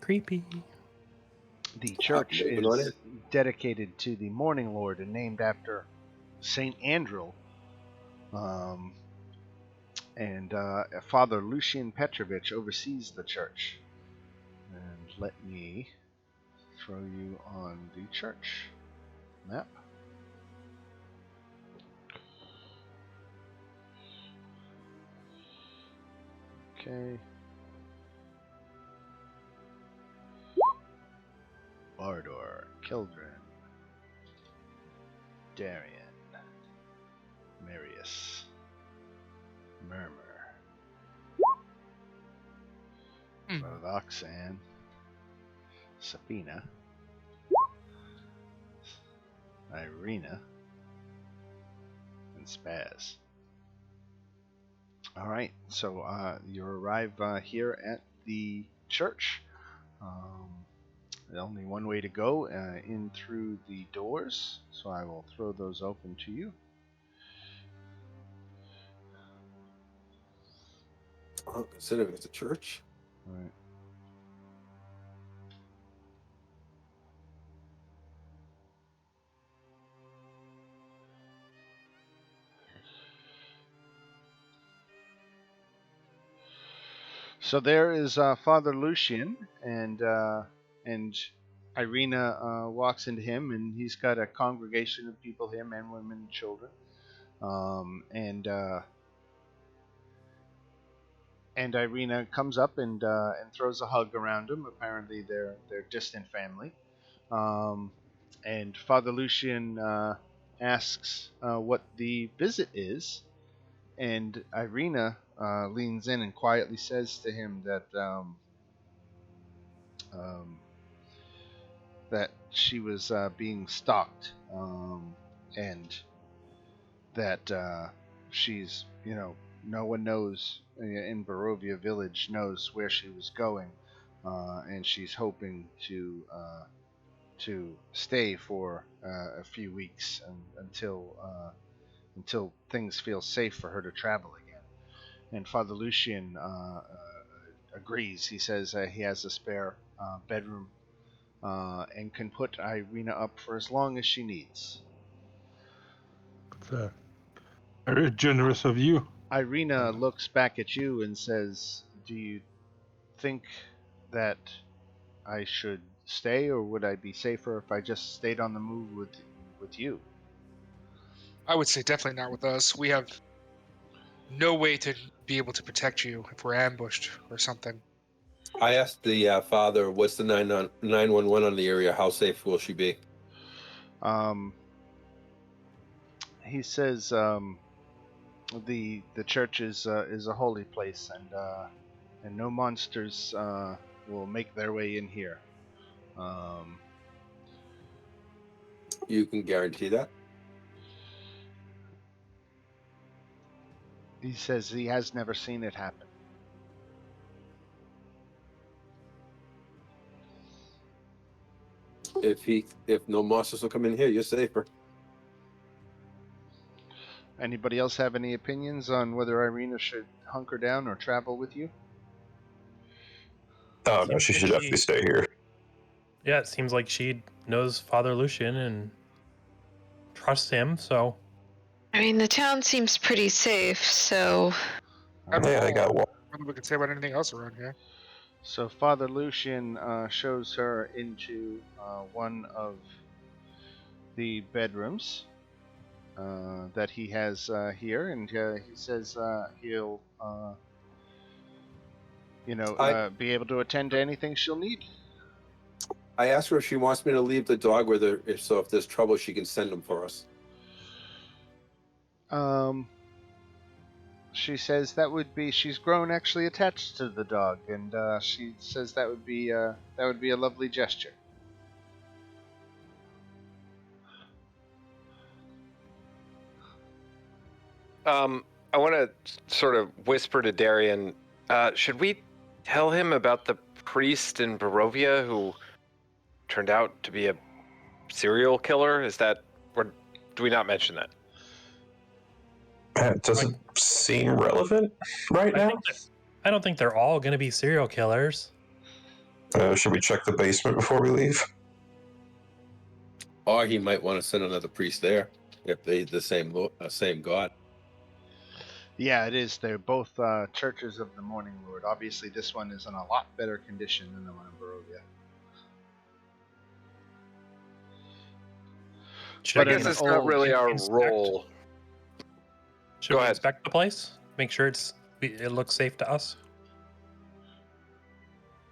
Creepy. The church moving on is in. dedicated to the Morning Lord and named after Saint Andrew. And Father Lucian Petrovich oversees the church. And let me throw you on the church map. Okay. Bardor, Kildren, Darian, Marius, Murmur, Roxanne, Safina, Irina, and Spaz. All right, so you arrive here at the church. Only one way to go, in through the doors, so I will throw those open to you. Oh, considering it's a church. All right. So there is Father Lucian, and Irina walks into him, and he's got a congregation of people here, men, women, and children. And Irina comes up and throws a hug around him. Apparently, they're distant family. And Father Lucian asks what the visit is, and Irina leans in and quietly says to him that that she was being stalked, and that she's, no one knows in Barovia village knows where she was going, and she's hoping to stay for a few weeks until things feel safe for her to travel again. And Father Lucian agrees. He says he has a spare bedroom and can put Irina up for as long as she needs. It's very generous of you. Irina looks back at you and says, "Do you think that I should stay, or would I be safer if I just stayed on the move with you?" I would say definitely not with us. We have no way to be able to protect you if we're ambushed or something. I asked the father, what's the 911 on the area? How safe will she be? He says the church is a holy place, and no monsters will make their way in here. You can guarantee that? He says he has never seen it happen. If no monsters will come in here, you're safer. Anybody else have any opinions on whether Irina should hunker down or travel with you? Oh, no, Seems she like should definitely stay here. Yeah, it seems like she knows Father Lucian and trusts him, so I mean, the town seems pretty safe, so I don't Yeah, know I got one. whether we can say about anything else around here. So Father Lucian shows her into one of the bedrooms that he has here, and he says he'll, be able to attend to anything she'll need. I asked her if she wants me to leave the dog with her, if there's trouble, she can send them for us. She says that would be. She's grown actually attached to the dog, and she says that would be a lovely gesture. I want to sort of whisper to Darian. Should we tell him about the priest in Barovia who turned out to be a serial killer? Is that, or do we not mention that? It doesn't seem relevant right now. I don't think they're all going to be serial killers. Should we check the basement before we leave? Or he might want to send another priest there if they the same god. Yeah, it is. They're both churches of the Morning Lord. Obviously, this one is in a lot better condition than the one in Barovia. Should I guess it's not really our role. Should we inspect the place? Make sure it looks safe to us?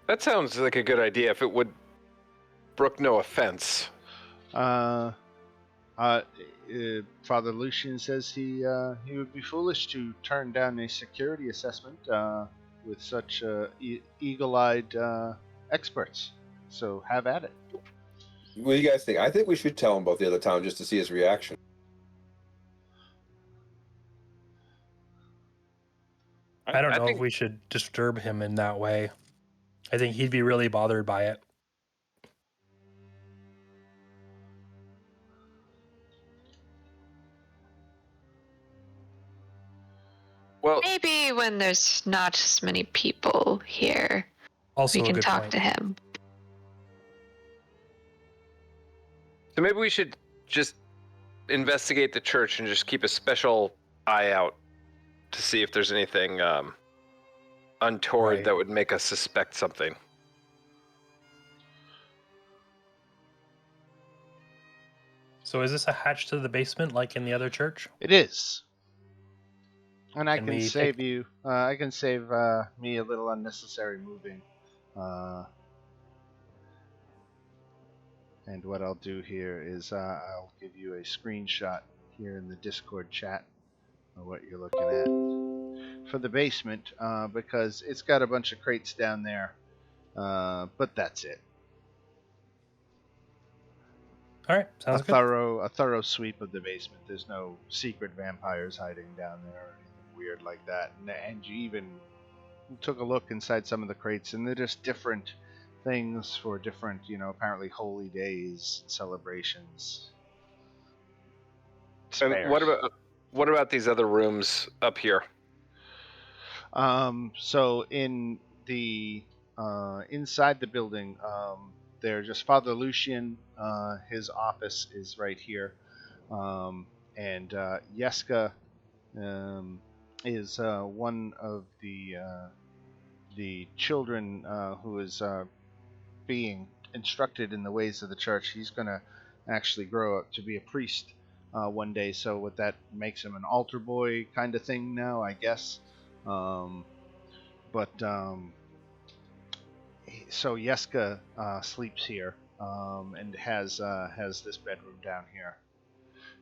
That sounds like a good idea if it would brook no offense. Father Lucian says he would be foolish to turn down a security assessment with such eagle-eyed experts. So have at it. What do you guys think? I think we should tell him about the other town just to see his reaction. I don't know if we should disturb him in that way. I think he'd be really bothered by it. Well, maybe when there's not as many people here, Also, we a can good talk point. to him. so maybe we should just investigate the church and just keep a special eye out to see if there's anything untoward Right. that would make us suspect something. So is this a hatch to the basement like in the other church? It is. And I Can can we save take- you. I can save me a little unnecessary moving. And what I'll do here is I'll give you a screenshot here in the Discord chat of what you're looking at for the basement, because it's got a bunch of crates down there. But that's it. All right, sounds a good. thorough sweep of the basement. There's no secret vampires hiding down there or anything weird like that. And you even took a look inside some of the crates, and they're just different things for different, apparently holy days, celebrations. And Spares. what about these other rooms up here? So in the inside the building, they're just Father Lucian. His office is right here, and Yeska is one of the children who is being instructed in the ways of the church. He's going to actually grow up to be a priest one day. So what that makes him an altar boy kind of thing now, I guess. So Yeska sleeps here and has this bedroom down here,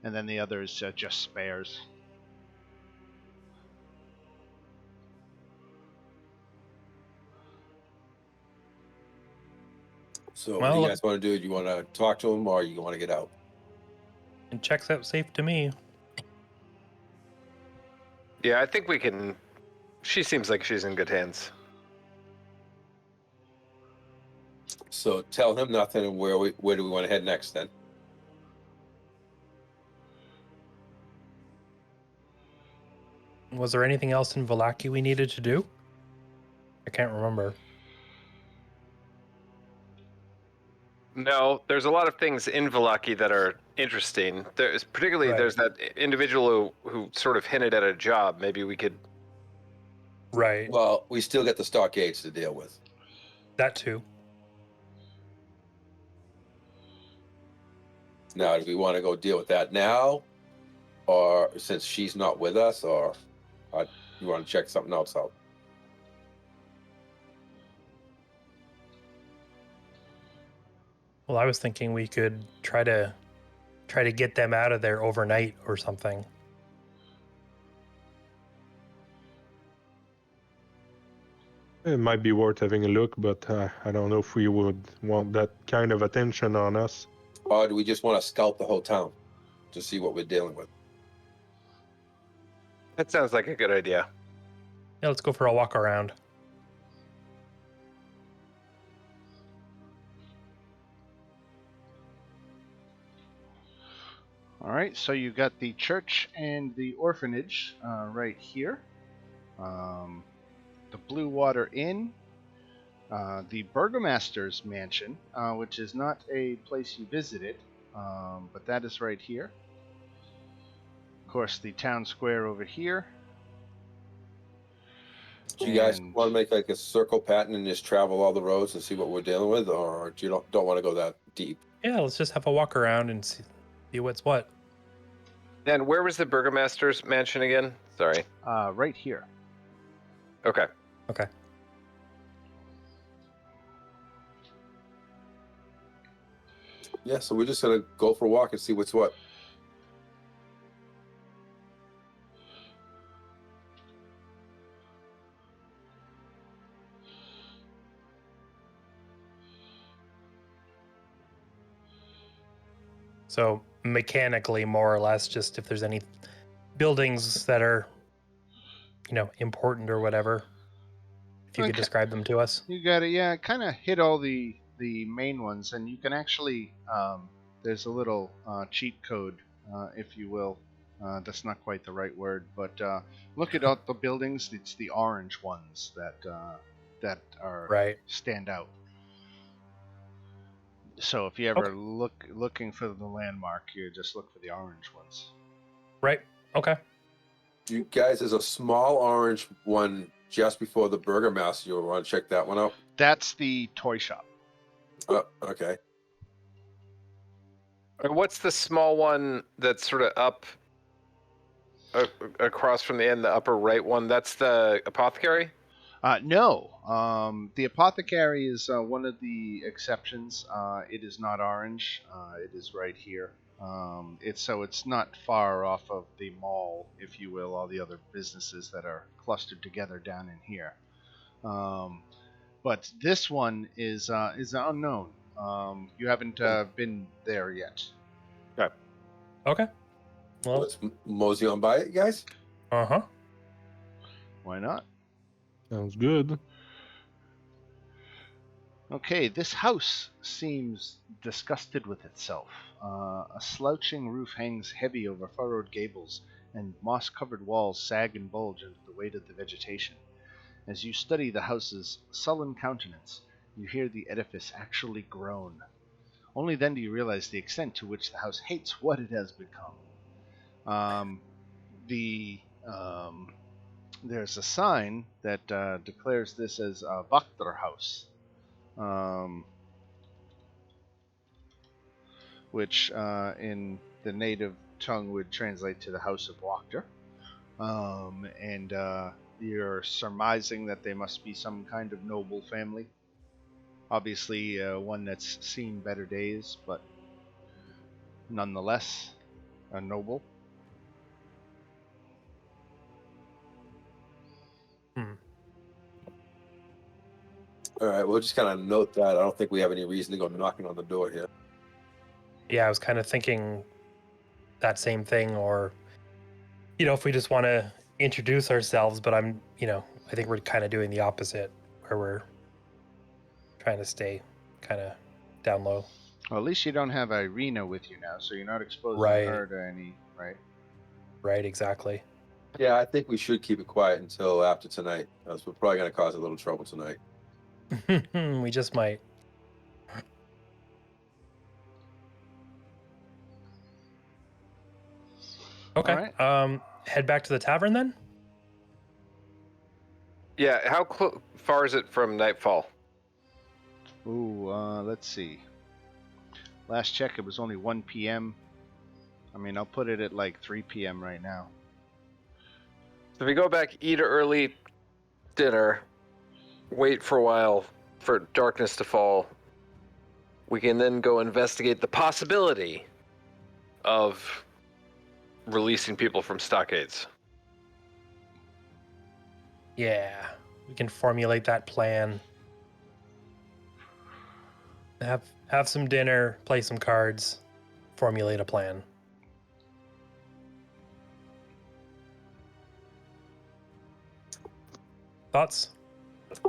and then the others just spares. So Well, what do you guys want to do? Do you want to talk to him or you want to get out? It checks out safe to me. Yeah, I think we can. She seems like she's in good hands. So tell him nothing, and where do we want to head next then? Was there anything else in Vallaki we needed to do? I can't remember. No, there's a lot of things in Vallaki that are interesting. There's particularly Right. there's that individual who sort of hinted at a job. Maybe we could. Right. Well, we still got the stockades to deal with. That too. Now, do we want to go deal with that now, or since she's not with us, or you want to check something else out? Well, I was thinking we could try to get them out of there overnight or something. It might be worth having a look, but I don't know if we would want that kind of attention on us. Or do we just want to scout the whole town to see what we're dealing with? That sounds like a good idea. Yeah, let's go for a walk around. All right, so you got the church and the orphanage right here. The Blue Water Inn, the Burgomaster's Mansion, which is not a place you visited, but that is right here. Of course, the town square over here. Do you guys And- want to make like a circle pattern and just travel all the roads and see what we're dealing with, or do you don't want to go that deep? Yeah, let's just have a walk around and see what's what. And where was the Burgomaster's mansion again? Sorry. Right here. Okay. Okay. Yeah, so we're just gonna go for a walk and see what's what. So mechanically, more or less, just if there's any buildings that are, important or whatever, if you could Okay. describe them to us. You got it. Yeah, kind of hit all the main ones, and you can actually there's a little cheat code, if you will. That's not quite the right word, but look at all the buildings. It's the orange ones that are Right. stand out. So if you ever looking for the landmark, you just look for the orange ones. Right. Okay. You guys, there's a small orange one just before the Burgomaster. You want to check that one out? That's the toy shop. Oh, okay. And what's the small one that's sort of up across from the end, the upper right one? That's the Apothecary? No, the Apothecary is one of the exceptions. It is not orange. It is right here. It's not far off of the mall, if you will, all the other businesses that are clustered together down in here. But this one is unknown. You haven't been there yet. Okay. Well, Let's mosey on by it, guys. uh-huh. Why not? Sounds good. Okay, this house seems disgusted with itself. A slouching roof hangs heavy over furrowed gables, and moss-covered walls sag and bulge under the weight of the vegetation. As you study the house's sullen countenance, you hear the edifice actually groan. Only then do you realize the extent to which the house hates what it has become. There's a sign that declares this as a Voctor house, which in the native tongue would translate to the House of Voctor. And you're surmising that they must be some kind of noble family. Obviously, one that's seen better days, but nonetheless, a noble. All right, we'll just kind of note that. I don't think we have any reason to go knocking on the door here. Yeah, I was kind of thinking that same thing, or, if we just want to introduce ourselves, but I think we're kind of doing the opposite, where we're trying to stay kind of down low. Well, at least you don't have Irina with you now, so you're not exposing Right. her to any, right? Right, exactly. Yeah, I think we should keep it quiet until after tonight, because we're probably going to cause a little trouble tonight. We just might. Okay. All Head back to the tavern then? Yeah, how far is it from nightfall? Ooh, let's see. Last check, it was only 1 p.m. I mean, I'll put it at like 3 p.m. right now. So if we go back, eat an early dinner, wait for a while for darkness to fall, we can then go investigate the possibility of releasing people from stockades. Yeah. We can formulate that plan. Have some dinner, play some cards, formulate a plan. Thoughts?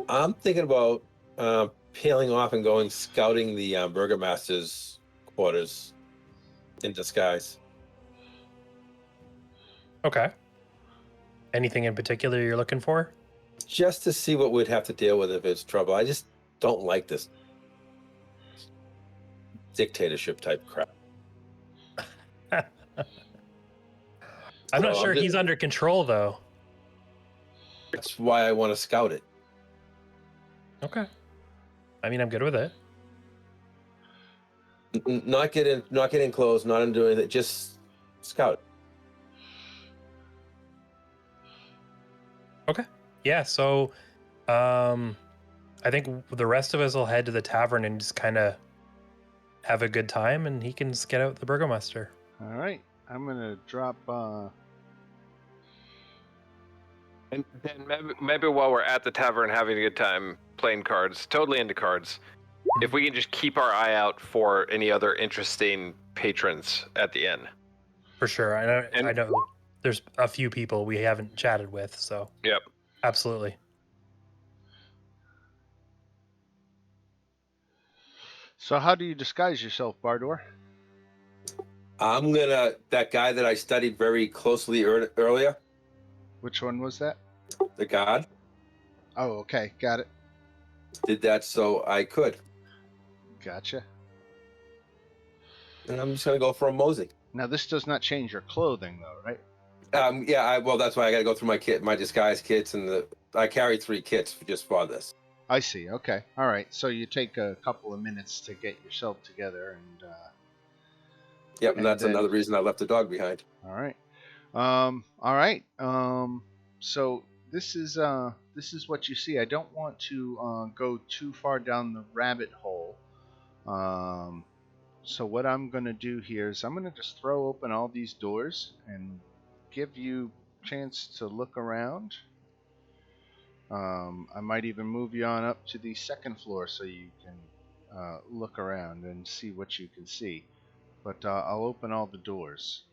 I'm thinking about peeling off and going scouting the burgomaster's quarters in disguise. Okay. Anything in particular you're looking for? Just to see what we'd have to deal with if it's trouble. I just don't like this dictatorship type crap. I'm not Well, sure he's under control, though. That's why I want to scout it. Okay. I mean, I'm good with it. Not get in close, not in doing it, just scout it. Okay. Yeah, so I think the rest of us will head to the tavern and just kind of have a good time, and he can get out the burgomaster. All right, I'm gonna drop. And then maybe while we're at the tavern having a good time playing cards, totally into cards, if we can just keep our eye out for any other interesting patrons at the inn. For sure. I know there's a few people we haven't chatted with, so. Yep. Absolutely. So how do you disguise yourself, Bardor? That guy that I studied very closely earlier, Which one was that? the god, Oh, okay, got it. did that so I could. Gotcha. And I'm just going to go for a mosey. Now this does not change your clothing, though, right? Well, that's why I got to go through my disguise kits, and I carry 3 kits just for this. I see. Okay. All right. So you take a couple of minutes to get yourself together, and Yep, and that's then- another reason I left the dog behind. all right. All right. So this is what you see. I don't want to go too far down the rabbit hole. So what I'm gonna do here is I'm gonna just throw open all these doors and give you a chance to look around. I might even move you on up to the 2nd floor so you can look around and see what you can see. But I'll open all the doors.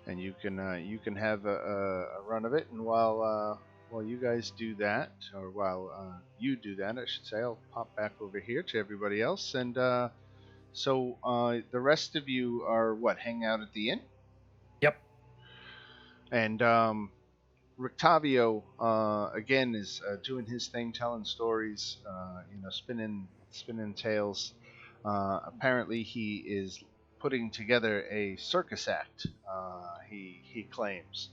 And you can have a run of it. And while you guys do that, or while you do that, I should say, I'll pop back over here to everybody else. And so the rest of you are hang out at the inn? Yep. And Rictavio again is doing his thing, telling stories, spinning tales. Apparently, he is putting together a circus act. He claims.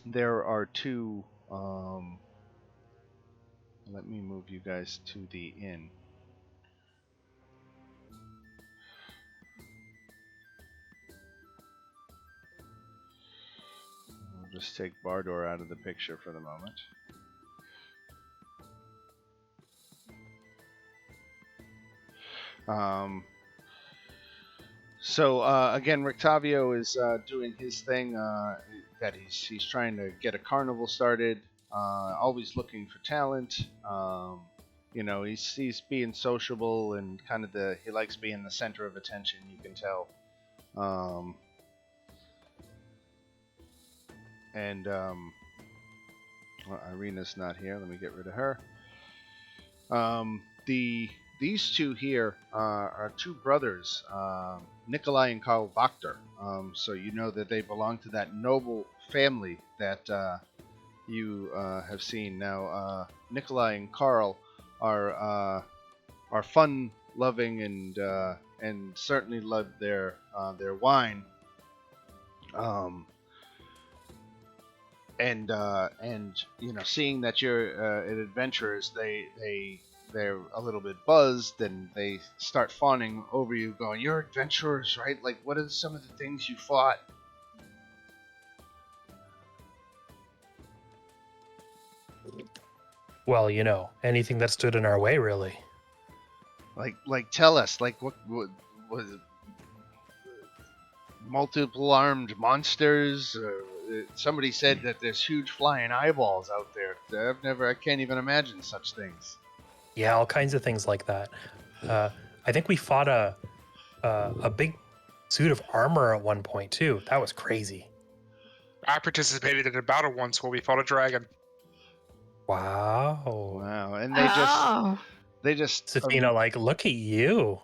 There are 2. Let me move you guys to the inn. We'll just take Bardor out of the picture for the moment. So again, Rictavio is doing his thing. That he's trying to get a carnival started. Always looking for talent. He's being sociable and kind of he likes being the center of attention. You can tell. and well, Irina's not here. Let me get rid of her. These two here are two brothers, Nikolai and Karl Voctor. So you know that they belong to that noble family that you have seen. Now, Nikolai and Karl are fun-loving and certainly love their wine. And you know, seeing that you're an adventurers, they're a little bit buzzed, and they start fawning over you, going, "You're adventurers, right? Like, what are some of the things you fought?" Well, you know, anything that stood in our way, really. Like, tell us, like, what was it? Multiple armed monsters? Somebody said that there's huge flying eyeballs out there. I can't even imagine such things. Yeah, all kinds of things like that. I think we fought a big suit of armor at one point too. That was crazy. I participated in a battle once where we fought a dragon. Wow. Wow, and Oh. they just Safina, like, look at you.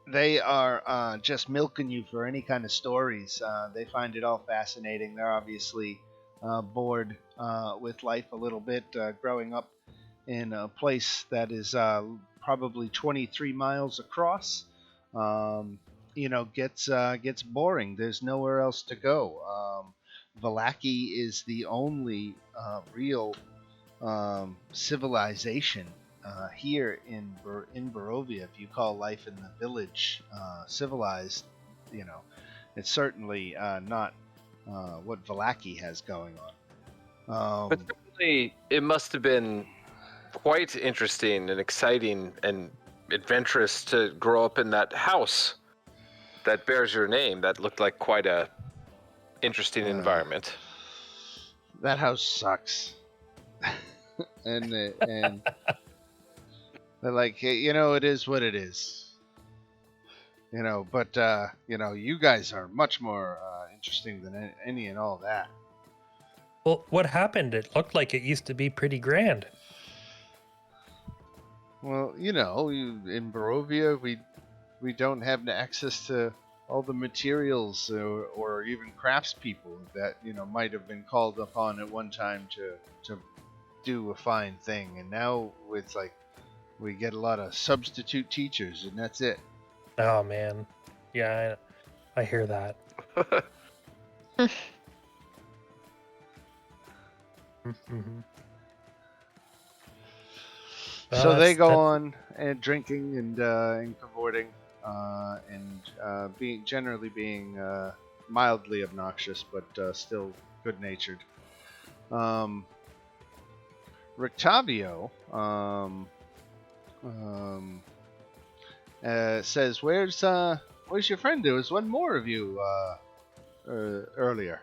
they are just milking you for any kind of stories. They find it all fascinating. They're obviously bored with life a little bit, growing up in a place that is probably 23 miles across. You know, gets boring. There's nowhere else to go. Vallaki is the only real civilization here in Barovia. If you call life in the village civilized, you know, it's certainly not what Vallaki has going on. But certainly, it must have been quite interesting and exciting and adventurous to grow up in that house that bears your name. That looked like quite a interesting environment. That house sucks. and they're like, hey, you know, it is what it is. You know, but you know, you guys are much more interesting than any and all that. Well, what happened? It looked like it used to be pretty grand. Well, you know, in Barovia, we don't have access to all the materials or even craftspeople that, you know, might have been called upon at one time to do a fine thing, and now it's like we get a lot of substitute teachers, and that's it. Oh man, yeah, I hear that. Mhm. So Well, they go that's- on and drinking and cavorting, and generally being mildly obnoxious, but still good natured. Rictavio says, "Where's your friend? There was one more of you earlier."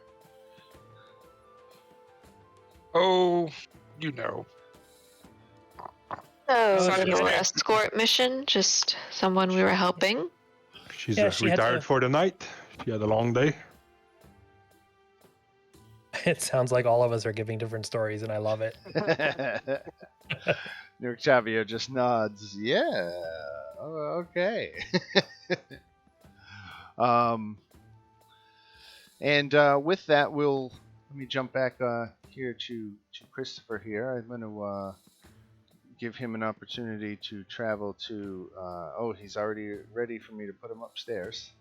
Oh, you know. Oh, Besides little that- escort mission, just someone we were helping. She's Yeah, she had retired to- for the night. She had a long day. It sounds like all of us are giving different stories, and I love it. Rictavio just nods. Yeah. Okay. And with that, let me jump back here to Christopher here. I'm going to give him an opportunity to travel to. Oh, he's already ready for me to put him upstairs.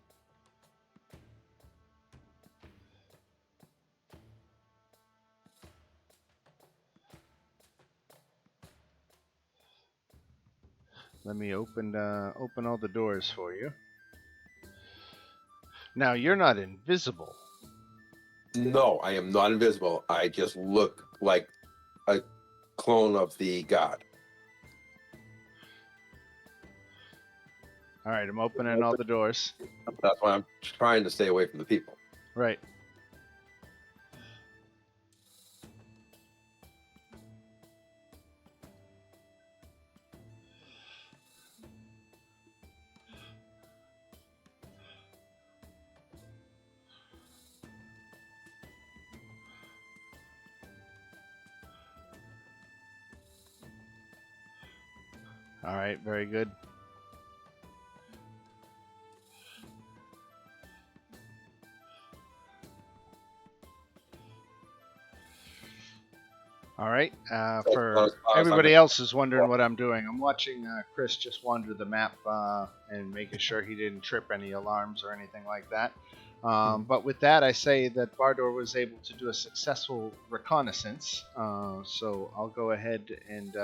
Let me open all the doors for you. Now, you're not invisible. No, I am not invisible. I just look like a clone of the god. All right, I'm opening all the doors. That's why I'm trying to stay away from the people. Right. All right, very good. All right. For everybody else is wondering what I'm doing, I'm watching Chris just wander the map and making sure he didn't trip any alarms or anything like that. But with that, I say that Bardor was able to do a successful reconnaissance. So I'll go ahead and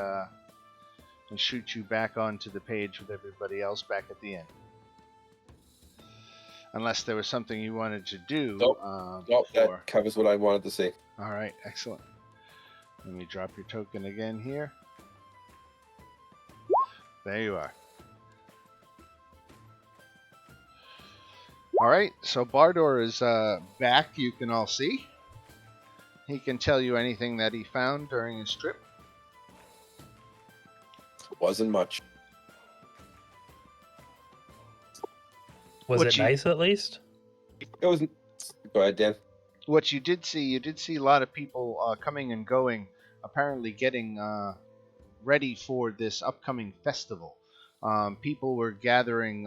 shoot you back onto the page with everybody else back at the end. Unless there was something you wanted to do. Nope, that covers what I wanted to see. All right, excellent. Let me drop your token again here. There you are. All right, so Bardor is back, you can all see. He can tell you anything that he found during his trip. Wasn't much. Was it nice at least? It was. Go ahead, Dan. What you did see a lot of people coming and going, apparently getting ready for this upcoming festival. People were gathering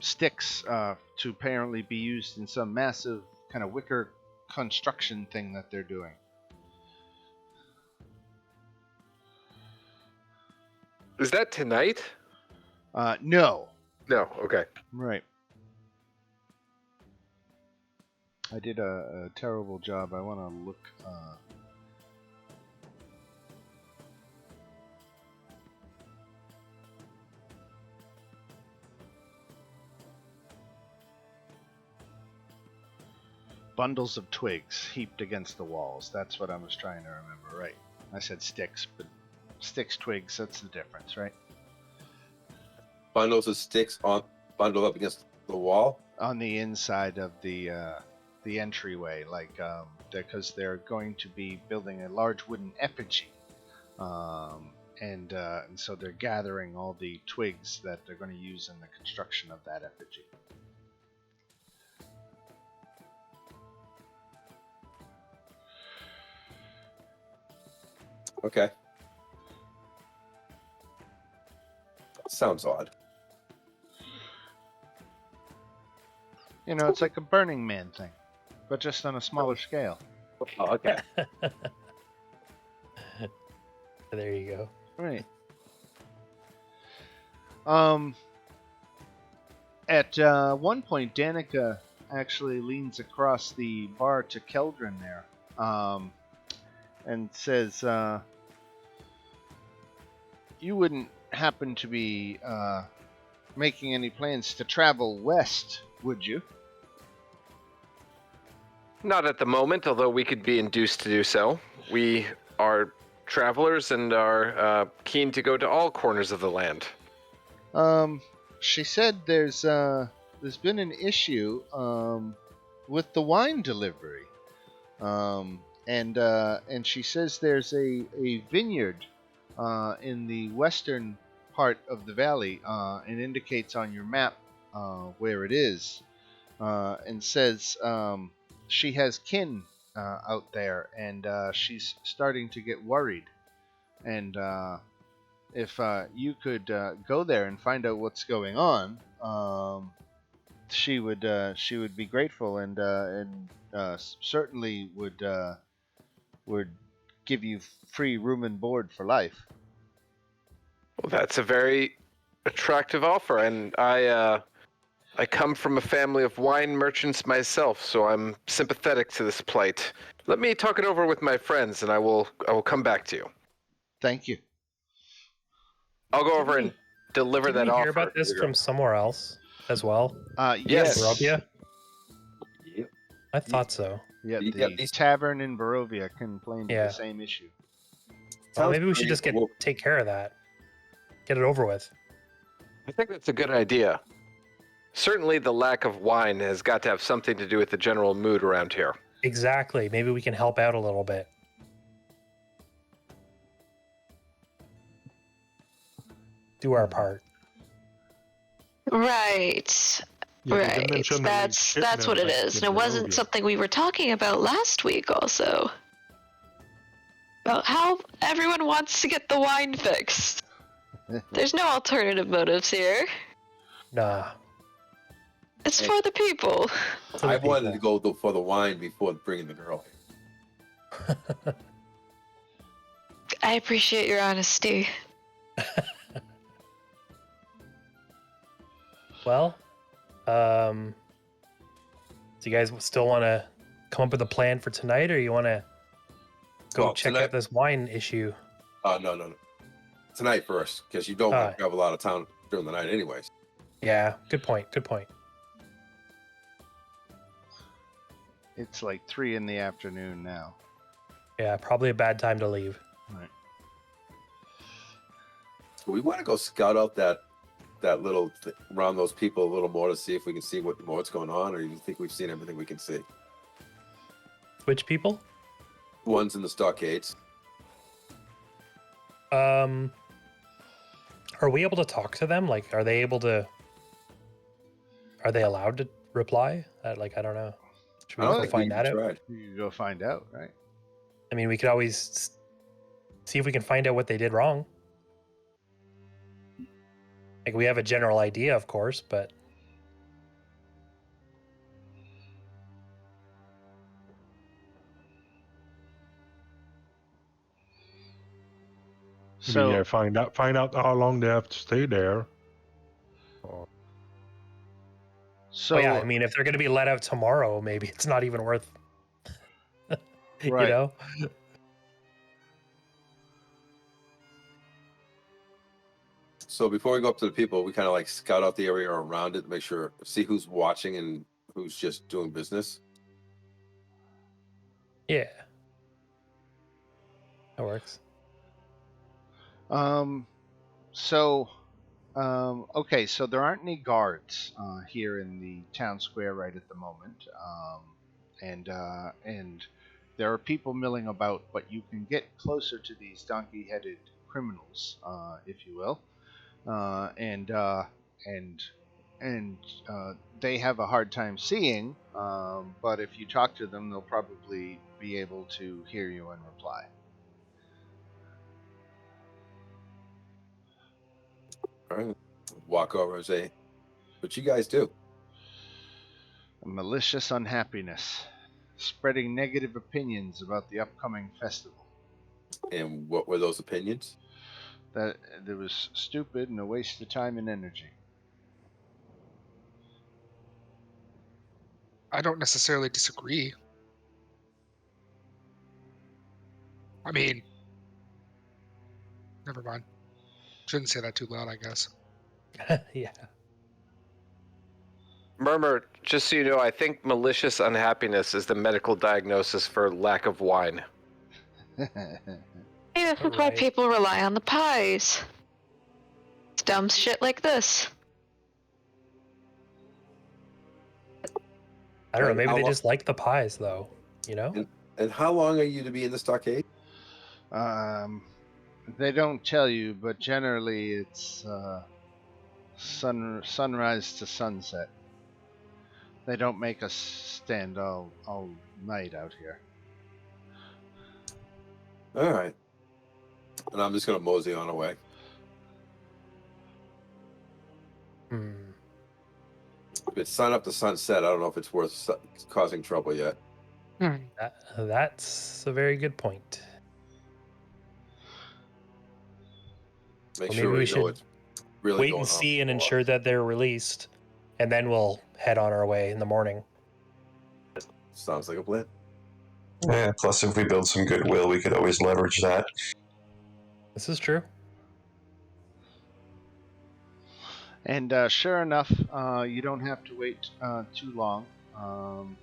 sticks to apparently be used in some massive kind of wicker construction thing that they're doing. Is that tonight? No. No, okay. Right. I did a terrible job. I want to look... Bundles of twigs heaped against the walls. That's what I was trying to remember, right? I said sticks, but sticks, twigs, that's the difference, right? Bundles of sticks bundled up against the wall? On the inside of the entryway, like, because they're going to be building a large wooden effigy. And so they're gathering all the twigs that they're going to use in the construction of that effigy. Okay. Sounds odd. You know, it's like a Burning Man thing, but just on a smaller scale. Oh, okay. There you go. Right. At one point, Danica actually leans across the bar to Keldrin there, and says, "You wouldn't happen to be making any plans to travel west, would you?" Not at the moment, although we could be induced to do so. We are travelers and are keen to go to all corners of the land. She said there's been an issue with the wine delivery, and she says there's a vineyard in the western part of the valley, and indicates on your map where it is, and says she has kin out there, and she's starting to get worried. And if you could go there and find out what's going on, she would be grateful, and certainly would give you free room and board for life. Well, that's a very attractive offer, and I come from a family of wine merchants myself, so I'm sympathetic to this plight. Let me talk it over with my friends, and I will come back to you. Thank you. I'll go over and deliver that offer. Hear about this from somewhere else as well? Yes. Barovia? Yep. I thought so. Yeah, the tavern in Barovia complained of the same issue. Well, maybe we should just take care of that. Get it over with. I think that's a good idea. Certainly the lack of wine has got to have something to do with the general mood around here. Exactly. Maybe we can help out a little bit. Do our part. Right. Yeah, right. That's what it is. And it wasn't something we were talking about last week also. about how everyone wants to get the wine fixed. There's no alternative motives here. Nah. It's for the people. For the I wanted to people. go for the wine before bringing the girl here. I appreciate your honesty. Well, do you guys still want to come up with a plan for tonight, or you want to go Well, check tonight- out this wine issue? No. Tonight first, because you don't want to travel out of town during the night anyways. Yeah, good point. Good point. It's like 3 in the afternoon now. Yeah, probably a bad time to leave. Right. So we want to go scout out that little around those people a little more to see if we can see what more's going on, or you think we've seen everything we can see? Which people? Ones in the stockades. Are we able to talk to them? Like, are they allowed to reply? I don't know. Should we I don't go think find we that out? tried. You can go find out, right? I mean, we could always see if we can find out what they did wrong. Like, we have a general idea, of course, but So yeah, find out how long they have to stay there. Or- so yeah, I mean, if they're going to be let out tomorrow, maybe it's not even worth. You Right. know? So before we go up to the people, we kind of like scout out the area around it to make sure, see who's watching and who's just doing business. Yeah. That works. Okay, so there aren't any guards here in the town square right at the moment, and there are people milling about, but you can get closer to these donkey-headed criminals, if you will, and they have a hard time seeing, but if you talk to them, they'll probably be able to hear you and reply. All right. Walk over and say, what you guys do? A malicious unhappiness, spreading negative opinions about the upcoming festival. And what were those opinions? That it was stupid and a waste of time and energy. I don't necessarily disagree. I mean, never mind. Shouldn't say that too loud, I guess. Yeah. Murmur, just so you know, I think malicious unhappiness is the medical diagnosis for lack of wine. Hey, this is why Alright. people rely on the pies. It's dumb shit like this. I don't know. And Maybe how they lo- just like the pies, though. You know? And how long are you to be in the stockade? They don't tell you, but generally it's sunrise to sunset. They don't make us stand all night out here. All right. And I'm just going to mosey on away. Hmm. If it's sun up to sunset, I don't know if it's worth causing trouble yet. That's a very good point. Make Well, sure maybe we we know should what's really Wait going and on see and before. ensure that they're released, and then we'll head on our way in the morning. Sounds like a plan. Yeah, plus if we build some goodwill, we could always leverage that. This is true. And sure enough, you don't have to wait too long.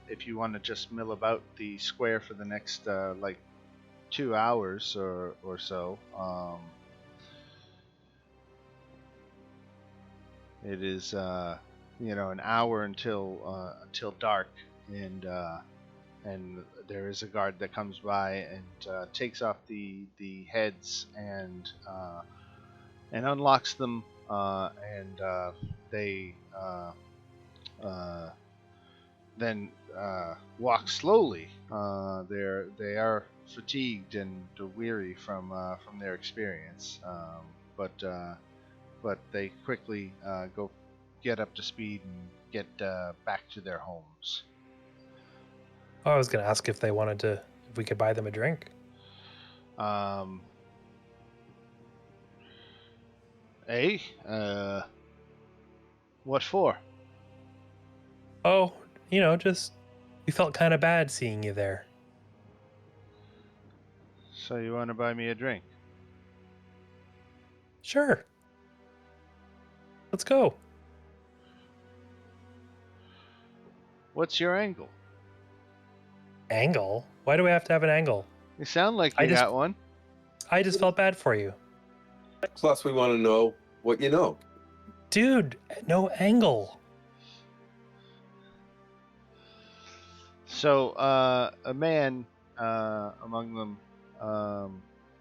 If you want to just mill about the square for the next 2 hours or so. It is an hour until dark, and there is a guard that comes by and takes off the heads and unlocks them, and they then walk slowly. They are fatigued and weary from their experience, but they quickly go get up to speed and get back to their homes. I was gonna ask if we could buy them a drink. Hey, what for? Oh, just we felt kind of bad seeing you there. So you want to buy me a drink? Sure. Let's go. What's your angle? Angle? Why do we have to have an angle? You sound like I you just- got one. I just felt bad for you. Plus, we want to know what you know. Dude, no angle. So a man among them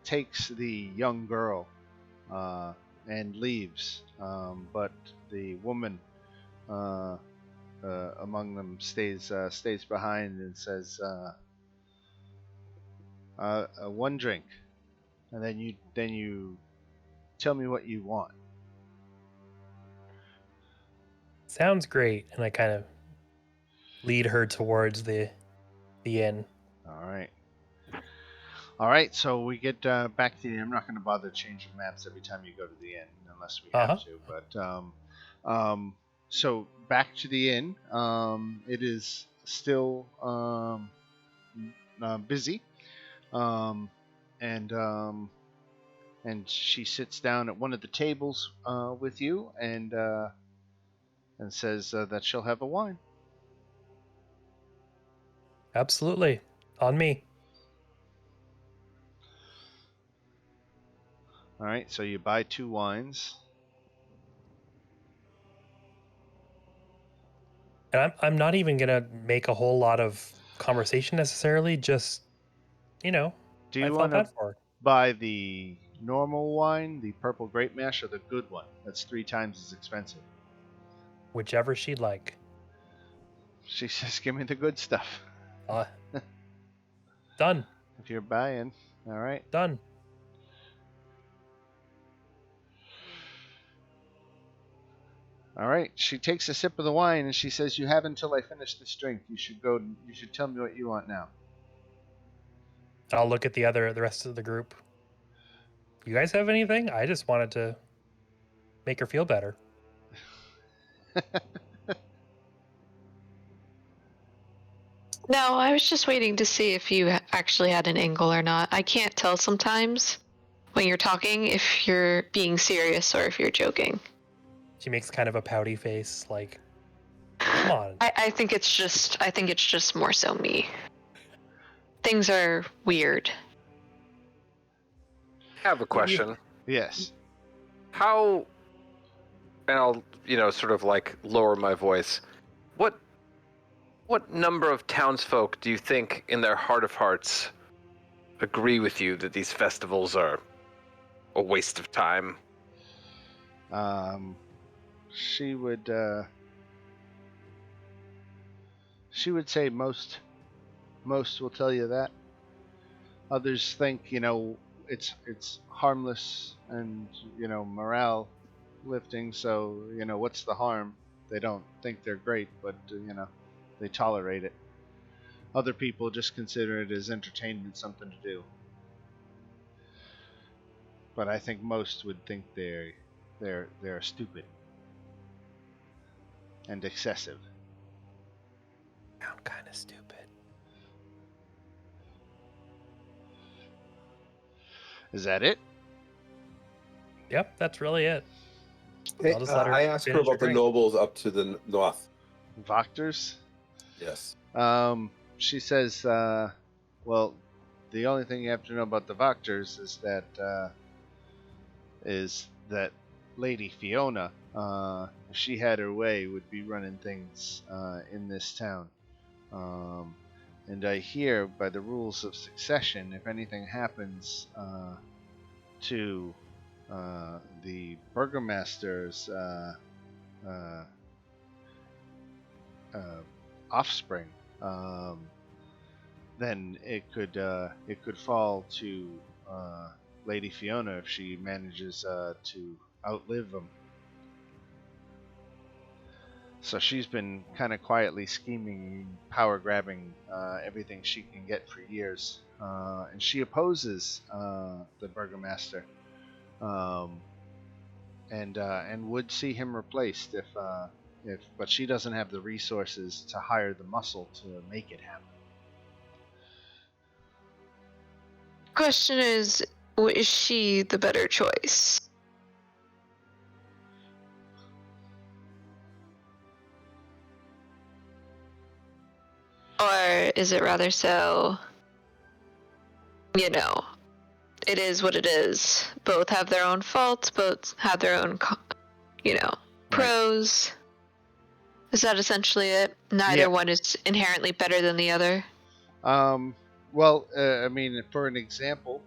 takes the young girl and leaves, but the woman among them stays behind and says, "One drink, and then you tell me what you want." Sounds great. And I kind of lead her towards the inn. All right. So we get back to the. I'm not going to bother changing maps every time you go to the inn, unless we have to. But so back to the inn. It is still busy, and she sits down at one of the tables with you and says that she'll have a wine. Absolutely. On me. All right, so you buy 2 wines. And I'm not even gonna make a whole lot of conversation necessarily. Just, Do I you felt want to bad for her. buy the normal wine, the purple grape mash, or the good one? That's 3 times as expensive. Whichever she'd like. She says, "Give me the good stuff." Done. If you're buying, all right. Done. All right. She takes a sip of the wine and she says, "You have until I finish this drink. You should go. You should tell me what you want now." I'll look at the rest of the group. You guys have anything? I just wanted to make her feel better. No, I was just waiting to see if you actually had an angle or not. I can't tell sometimes when you're talking if you're being serious or if you're joking. She makes kind of a pouty face, like, come on. I think it's just more so me. Things are weird. I have a question. Yes. How, and I'll, sort of like lower my voice. What number of townsfolk do you think in their heart of hearts agree with you that these festivals are a waste of time? She would say most will tell you that. Others think, it's harmless and, morale lifting, so, what's the harm? They don't think they're great, but, they tolerate it. Other people just consider it as entertainment, something to do. But I think most would think they're stupid and excessive. I'm kind of stupid. Is that it? Yep, that's really it. Hey, I'll just let her I asked her finish her about the drink. nobles up to the north. Voctors? Yes. She says, well, the only thing you have to know about the Voctors is that Lady Fiona, if she had her way, would be running things in this town. And I hear, by the rules of succession, if anything happens to the burgomaster's offspring, then it could fall to Lady Fiona if she manages to outlive him. So she's been kind of quietly scheming, power grabbing everything she can get for years, and she opposes the burgomaster, and would see him replaced if but she doesn't have the resources to hire the muscle to make it happen. Question is she the better choice? Or is it rather so, it is what it is. Both have their own faults, both have their own, pros. Is that essentially it? Neither one is inherently better than the other? Well, I mean, for an example,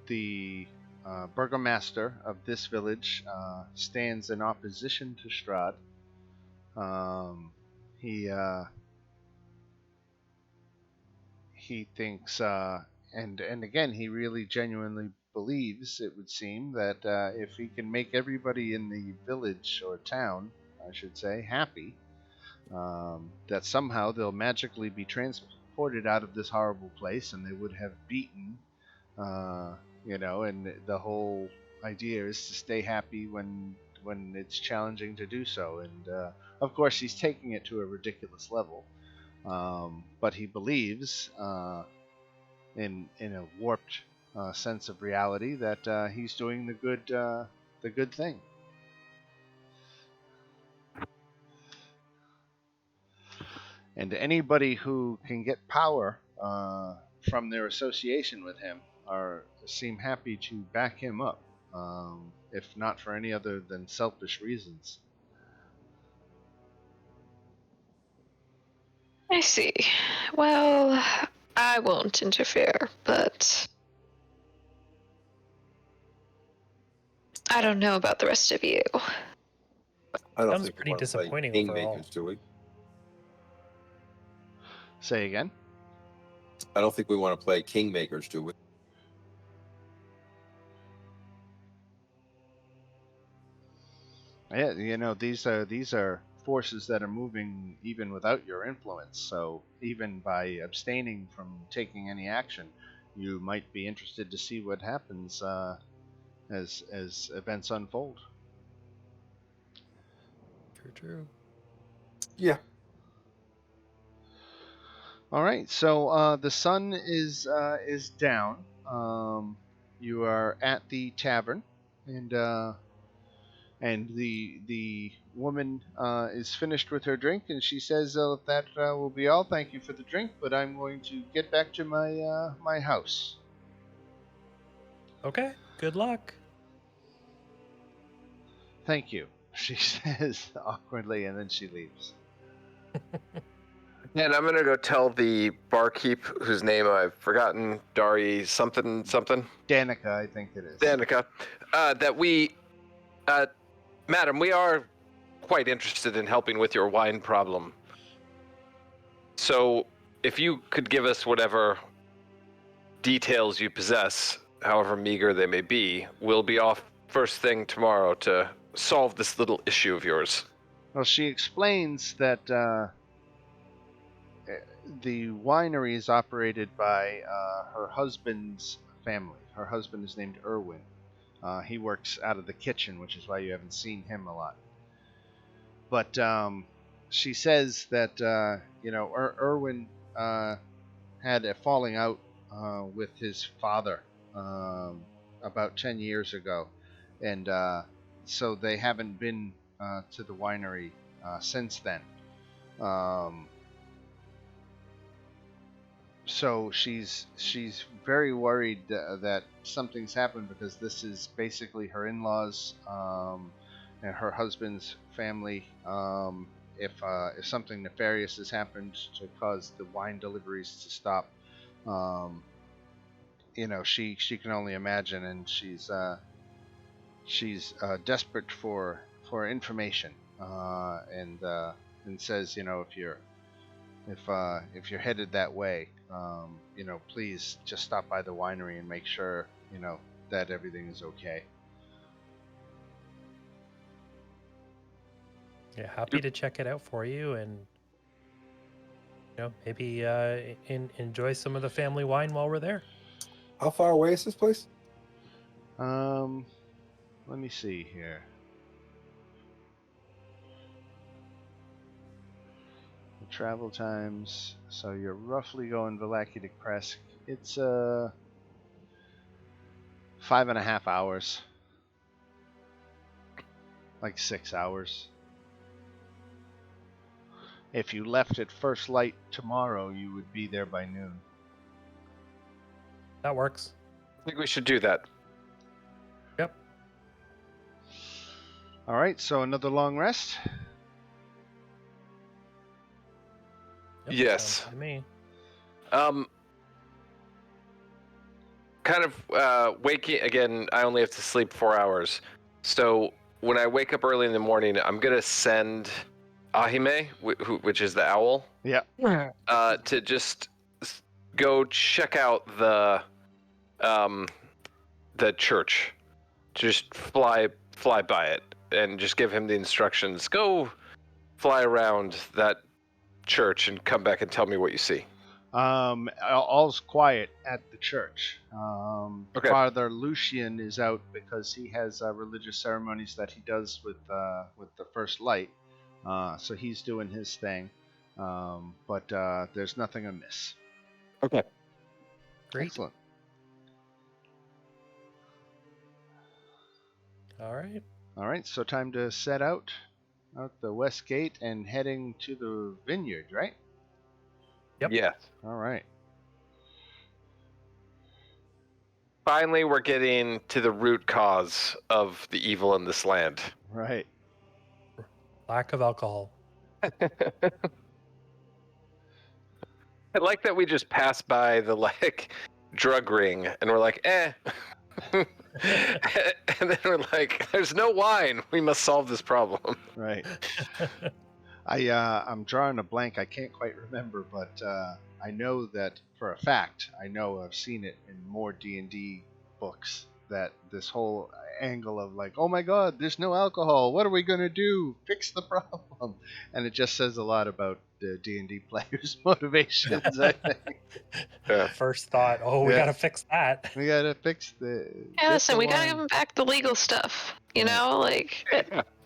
the burgomaster of this village stands in opposition to Strahd. He thinks, and again, he really genuinely believes, it would seem, that if he can make everybody in the village or town, I should say, happy, that somehow they'll magically be transported out of this horrible place, and they would have beaten, and the whole idea is to stay happy when it's challenging to do so. And of course, he's taking it to a ridiculous level, but he believes, in a warped sense of reality, that he's doing the good thing. And anybody who can get power from their association with him seem happy to back him up, if not for any other than selfish reasons. I see. Well, I won't interfere, but I don't know about the rest of you. I don't Sounds think pretty we want to play disappointing overall. Kingmakers, do we? Say again? I don't think we want to play Kingmakers, do we? Yeah, these are forces that are moving even without your influence. So even by abstaining from taking any action, you might be interested to see what happens as events unfold. True. Yeah. All right, so the sun is down. You are at the tavern, and the woman is finished with her drink, and she says, "If that will be all, thank you for the drink, but I'm going to get back to my my house." Okay, good luck. Thank you, she says awkwardly, and then she leaves. And I'm gonna go tell the barkeep, whose name I've forgotten, Dari something. Danica, I think it is. Danica, that we, madam, we are quite interested in helping with your wine problem. So, if you could give us whatever details you possess, however meager they may be, we'll be off first thing tomorrow to solve this little issue of yours. Well, she explains that the winery is operated by her husband's family. Her husband is named Erwin. He works out of the kitchen, which is why you haven't seen him a lot. But she says that Erwin had a falling out with his father about 10 years ago, and so they haven't been to the winery since then. So she's very worried that something's happened, because this is basically her in-laws and her husband's family. If something nefarious has happened to cause the wine deliveries to stop, she can only imagine, and she's desperate for information, and says, if if you're headed that way, please just stop by the winery and make sure that everything is okay. Yeah, happy to check it out for you, and maybe enjoy some of the family wine while we're there. How far away is this place? Let me see here. The travel times. So you're roughly going Valaki to Kresk. It's 5.5 hours. Like 6 hours. If you left at first light tomorrow, you would be there by noon. That works. I think we should do that. Yep. All right, so another long rest. Yep, Yes. sounds good to me. Kind of waking again. I only have to sleep 4 hours, so when I wake up early in the morning, I'm gonna send Ahime, which is the owl, to just go check out the church. Just fly by it and just give him the instructions. Go fly around that church and come back and tell me what you see. All's quiet at the church. Okay. Father Lucian is out because he has religious ceremonies that he does with the first light. So he's doing his thing. But there's nothing amiss. Okay. Great. Excellent. All right. All right, so time to set out the west gate and heading to the vineyard, right? Yep. Yes. All right. Finally, we're getting to the root cause of the evil in this land. Right. Lack of alcohol. I like that we just pass by the drug ring and we're like, eh. And then we're like, there's no wine. We must solve this problem. Right. I'm drawing a blank. I can't quite remember, but I know that for a fact. I know I've seen it in more D&D books that this whole angle of like, oh my God, there's no alcohol. What are we gonna do? Fix the problem. And it just says a lot about the D&D players' motivations. I think. First thought, we gotta fix that. We gotta fix the. Yeah, listen, we gotta wine. give them back the legal stuff. You know, like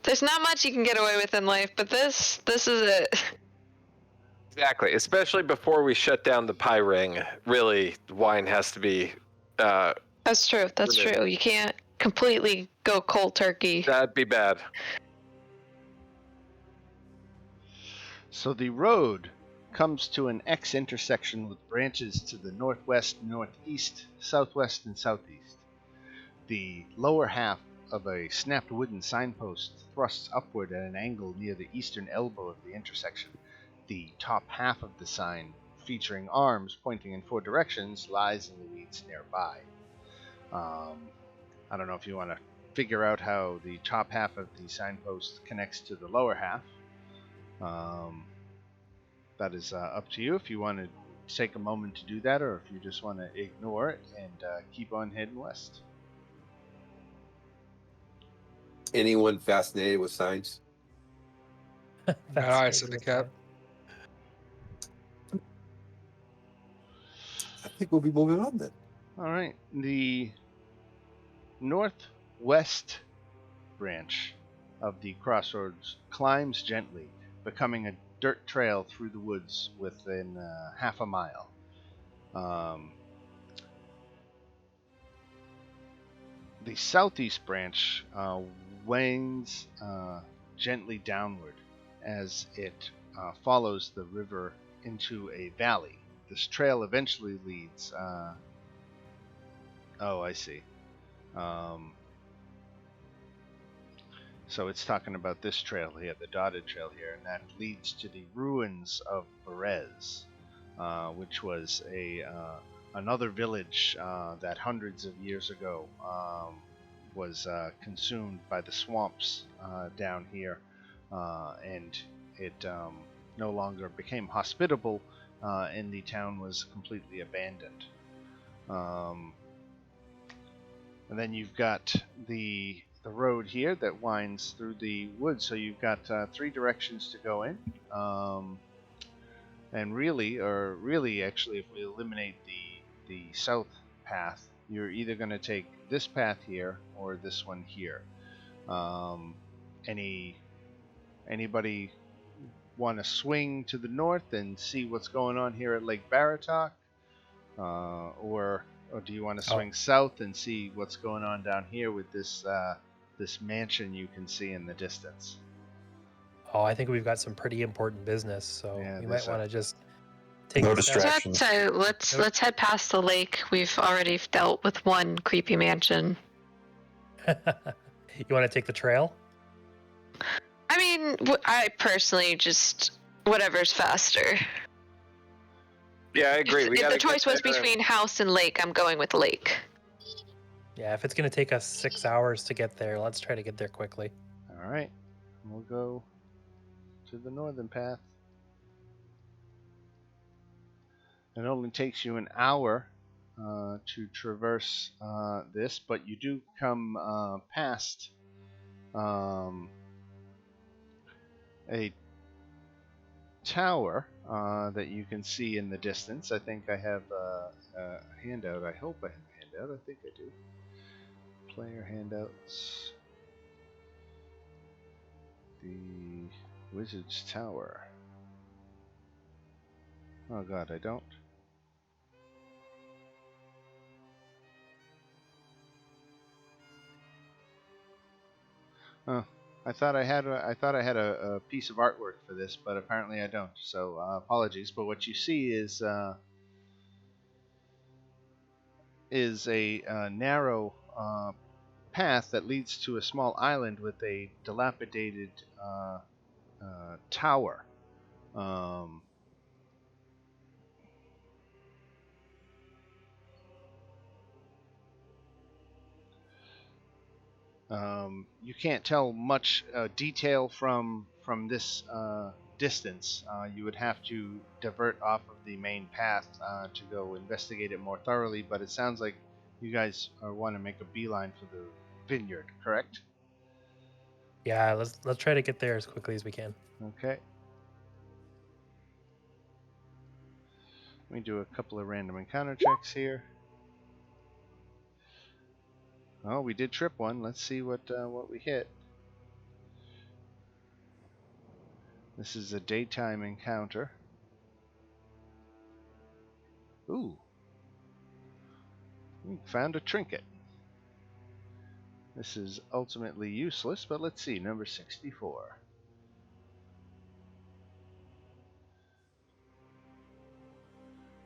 there's not much you can get away with in life, but this is it. Exactly, especially before we shut down the pie ring. Really, wine has to be. That's true. That's true. You can't completely go cold turkey. That'd be bad. So the road comes to an X intersection with branches to the northwest, northeast, southwest, and southeast. The lower half of a snapped wooden signpost thrusts upward at an angle near the eastern elbow of the intersection. The top half of the sign, featuring arms pointing in 4 directions, lies in the weeds nearby. I don't know if you want to figure out how the top half of the signpost connects to the lower half. That is up to you if you want to take a moment to do that, or if you just want to ignore it and keep on heading west. Anyone fascinated with signs? Nice, the cap. I think we'll be moving on then. All right, the northwest branch of the crossroads climbs gently, becoming a dirt trail through the woods within half a mile. The southeast branch winds gently downward as it follows the river into a valley. This trail eventually leads. I see. So it's talking about this trail here, the dotted trail here, and that leads to the Ruins of Perez, which was another village that hundreds of years ago was consumed by the swamps down here, and it no longer became hospitable, and the town was completely abandoned. And then you've got the road here that winds through the woods, so you've got 3 directions to go in. And really, actually, if we eliminate the south path, you're either going to take this path here or this one here. Anybody want to swing to the north and see what's going on here at Lake Baratok? Or do you want to swing south and see what's going on down here with this mansion you can see in the distance? Oh, I think we've got some pretty important business, so we might want to just take No a step. distractions. So let's head past the lake. We've already dealt with one creepy mansion. You want to take the trail? I mean, I personally just whatever's faster. Yeah, I agree. If the choice was between house and lake, I'm going with lake. Yeah, if it's going to take us 6 hours to get there, let's try to get there quickly. All right, we'll go to the northern path. It only takes you an hour to traverse this, but you do come past a tower that you can see in the distance. I think I have a handout. I hope I have a handout. I think I do. Player handouts. The Wizard's Tower. Oh god, I don't. Oh, I thought I had a piece of artwork for this, but apparently I don't. So apologies. But what you see is a narrow path that leads to a small island with a dilapidated tower. You can't tell much detail from this distance. You would have to divert off of the main path to go investigate it more thoroughly, but it sounds like you guys want to make a beeline for the vineyard, correct? Yeah, let's try to get there as quickly as we can. Okay. Let me do a couple of random encounter checks here. Oh, we did trip one. Let's see what we hit. This is a daytime encounter. Ooh. We found a trinket. This is ultimately useless, but let's see. Number 64.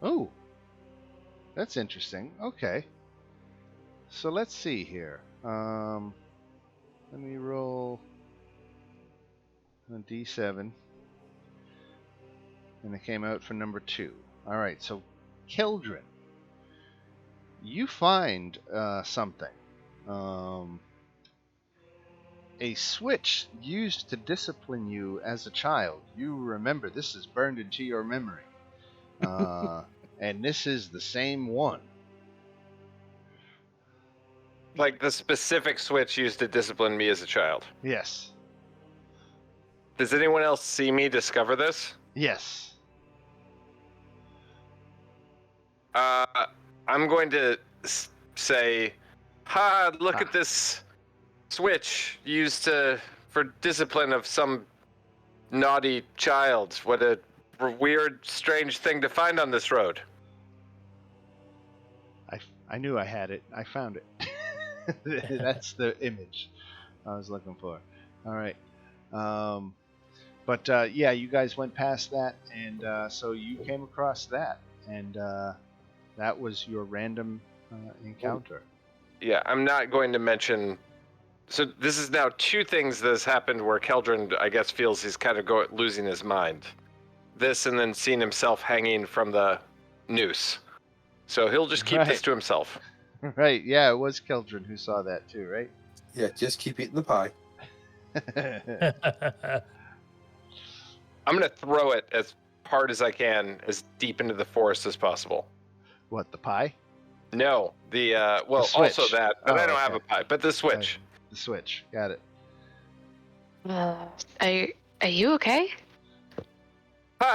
Oh. That's interesting. Okay. So let's see here. Let me roll a d7. And it came out for number 2. Alright, so Keldrin, you find something. A switch used to discipline you as a child. You remember, this is burned into your memory. And this is the same one. Like the specific switch used to discipline me as a child. Yes. Does anyone else see me discover this? Yes. I'm going to say, "Ha! Look at this switch used for discipline of some naughty child. What a weird, strange thing to find on this road." I knew I had it. I found it. That's the image I was looking for. All right. But yeah, you guys went past that, and so you came across that, and that was your random encounter. Yeah, I'm not going to mention. So this is now 2 things that has happened where Keldrin, I guess, feels he's kind of losing his mind. This, and then seeing himself hanging from the noose. So he'll just keep this to himself. Right, yeah, it was Keldrin who saw that too, right? Yeah, just keep eating the pie. I'm gonna throw it as hard as I can, as deep into the forest as possible. What, the pie? No, well, The switch. also that, but Oh, I don't have okay. a pie. But the switch. The switch. Got it. Are you okay?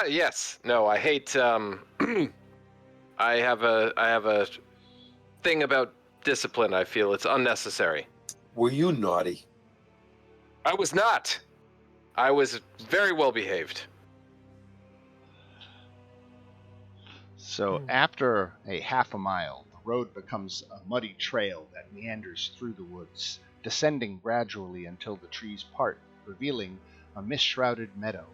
Yes. No, I hate. I have a thing about discipline. I feel it's unnecessary. Were you naughty? I was not. I was very well behaved. So after a half a mile, the road becomes a muddy trail that meanders through the woods, descending gradually until the trees part, revealing a mist-shrouded meadow.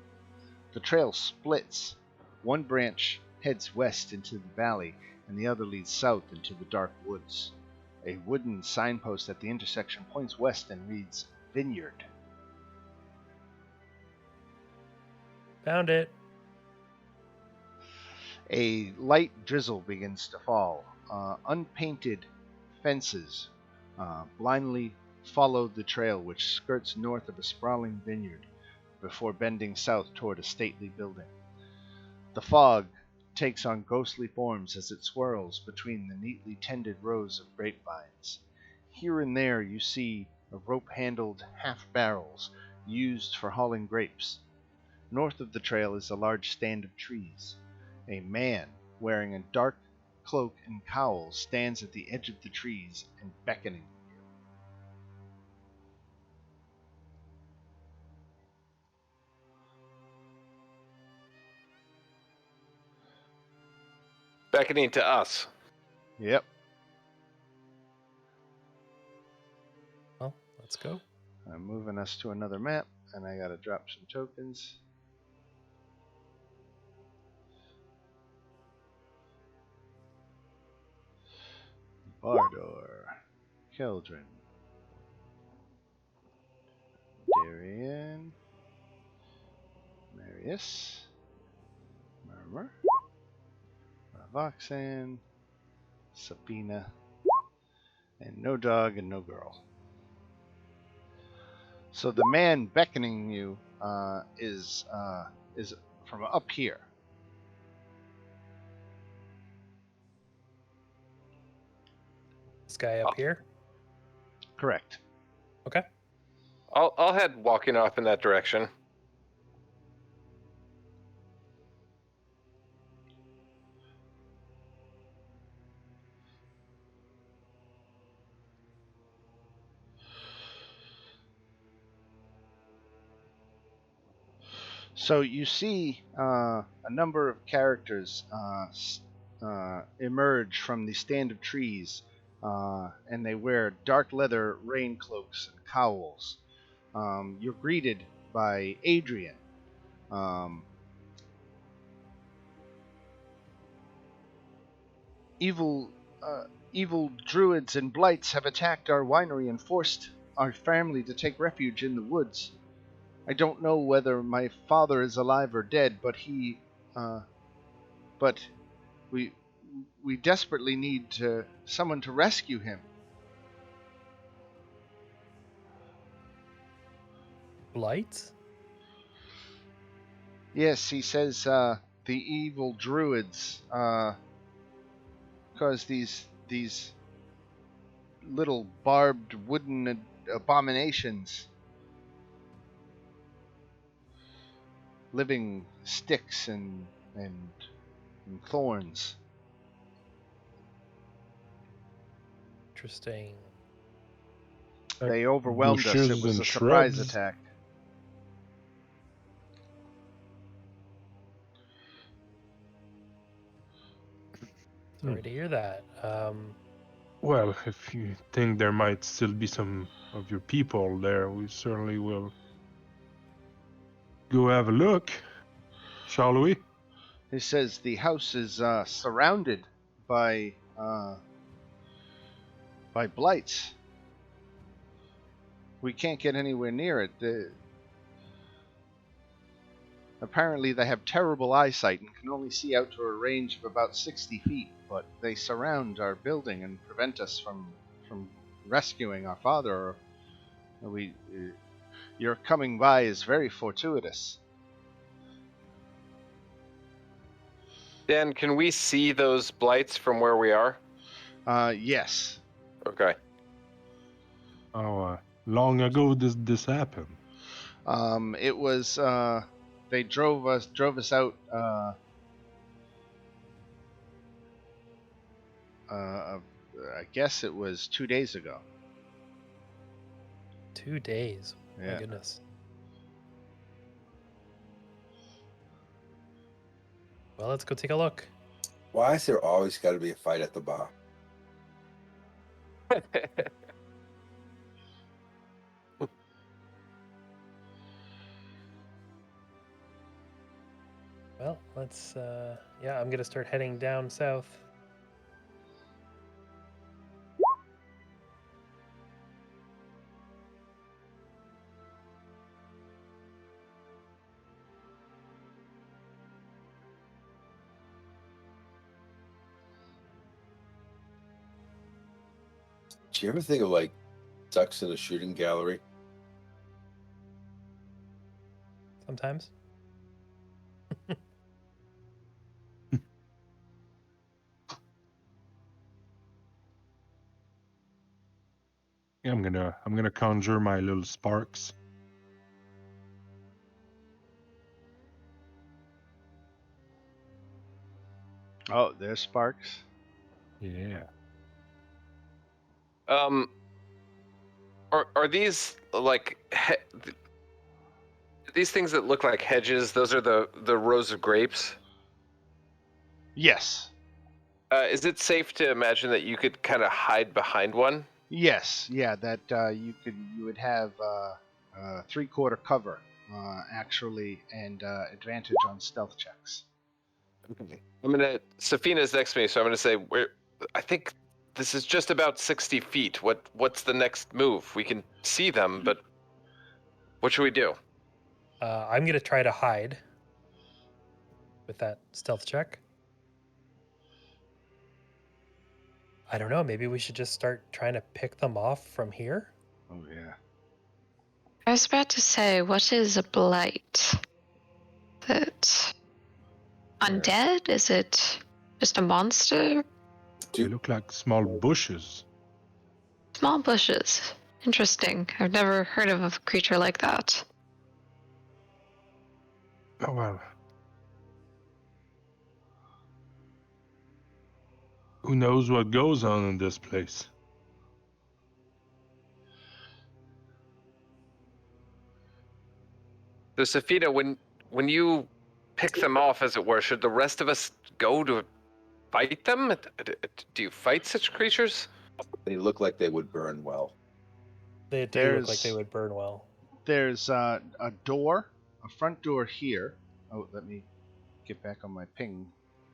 The trail splits. One branch heads west into the valley, and the other leads south into the dark woods. A wooden signpost at the intersection points west and reads, Vineyard. Found it. A light drizzle begins to fall. Unpainted fences blindly follow the trail, which skirts north of a sprawling vineyard before bending south toward a stately building. The fog takes on ghostly forms as it swirls between the neatly tended rows of grapevines. Here and there you see rope-handled half-barrels used for hauling grapes. North of the trail is a large stand of trees. A man wearing a dark cloak and cowl stands at the edge of the trees and beckoning. Beckoning to us. Yep. Well, let's go. I'm moving us to another map, and I gotta drop some tokens. Bardor, Keldrin, Darian, Marius, Murmur, Ravoxan, Sabina, and no dog and no girl. So the man beckoning you is from up here. This guy up here. Correct. Okay. I'll head walking off in that direction. So you see a number of characters emerge from the stand of trees, and they wear dark leather rain cloaks and cowls. You're greeted by Adrian. Evil druids and blights have attacked our winery and forced our family to take refuge in the woods. I don't know whether my father is alive or dead, but we desperately need someone to rescue him. Blights? Yes, he says the evil druids cause these little barbed wooden abominations, living sticks and thorns. Interesting. They overwhelmed us. bushes It was and a surprise shrubs. attack. Sorry to hear that. Well, if you think there might still be some of your people there, we certainly will go have a look. Shall we? He says the house is surrounded by blights. We can't get anywhere near it. Apparently they have terrible eyesight and can only see out to a range of about 60 feet, but they surround our building and prevent us from rescuing our father. Your coming by is very fortuitous. Dan, can we see those blights from where we are? Yes. Okay. How long ago did this happen? It was they drove us out. I guess it was 2 days ago. 2 days. Yeah. My goodness. Well, let's go take a look. Why is there always got to be a fight at the bar? Well, let's, yeah, I'm gonna start heading down south. Do you ever think of like ducks in a shooting gallery? Sometimes. Yeah, I'm gonna conjure my little sparks. Oh, there's sparks. Yeah. Are these like these things that look like hedges? Those are the rows of grapes. Yes. Is it safe to imagine that you could kind of hide behind one? Yes. Yeah. That you would have 3/4 cover actually, and advantage on stealth checks. Safina's next to me, so I'm gonna say I think this is just about 60 feet. What's the next move? We can see them, but what should we do? I'm gonna try to hide with that stealth check. I don't know, maybe we should just start trying to pick them off from here? Oh yeah. I was about to say, what is a blight? That undead? Is it just a monster? They look like small bushes. Small bushes. Interesting. I've never heard of a creature like that. Oh well. Who knows what goes on in this place? So Safina, when you pick them off, as it were, should the rest of us go to fight them? Do you fight such creatures? They look like they would burn well. They do look like they would burn well. There's a door, a front door here. Oh, let me get back on my ping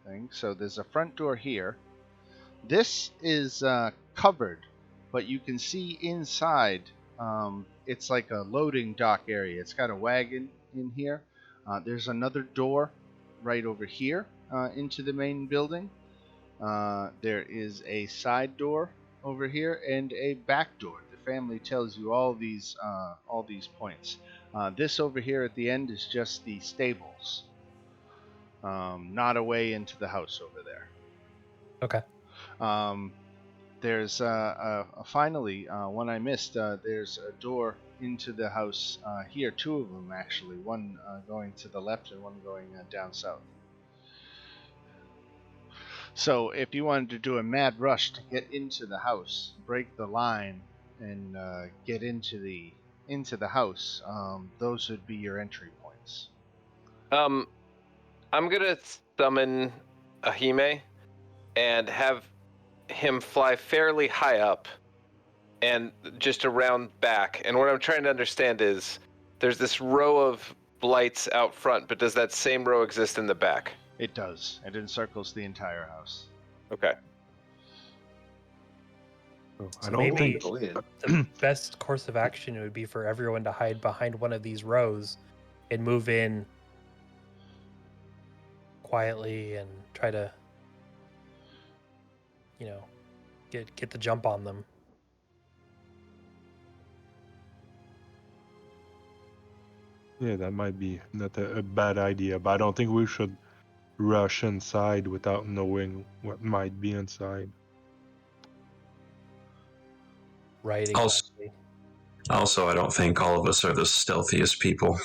thing. So there's a front door here. This is covered, but you can see inside. It's like a loading dock area. It's got a wagon in here. There's another door right over here into the main building. There is a side door over here and a back door. The family tells you all these points. This over here at the end is just the stables, not a way into the house over there. Okay. There's finally one I missed. There's a door into the house here, 2 of them actually, one going to the left and one going down south. So if you wanted to do a mad rush to get into the house, break the line, and get into the house, those would be your entry points. I'm gonna summon Ahime and have him fly fairly high up and just around back. And what I'm trying to understand is there's this row of blights out front, but does that same row exist in the back? It does. It encircles the entire house. Okay. I So don't maybe think the best course of action would be for everyone to hide behind one of these rows and move in quietly and try to, get the jump on them. Yeah, that might be not a bad idea, but I don't think we should rush inside without knowing what might be inside. Right, Also- exactly. Also, I don't think all of us are the stealthiest people.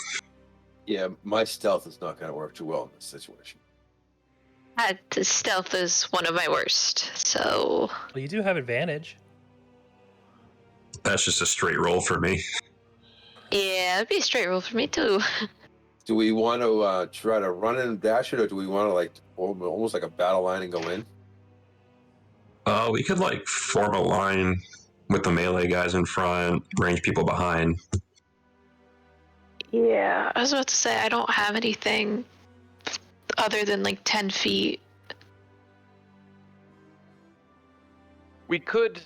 Yeah, my stealth is not going to work too well in this situation. Stealth is one of my worst, so Well, you do have advantage. That's just a straight roll for me. yeah, it'd be a straight roll for me too. Do we want to try to run and dash it, or do we want to like almost like a battle line and go in? We could like form a line with the melee guys in front, range people behind. Yeah, I was about to say I don't have anything other than like 10 feet. We could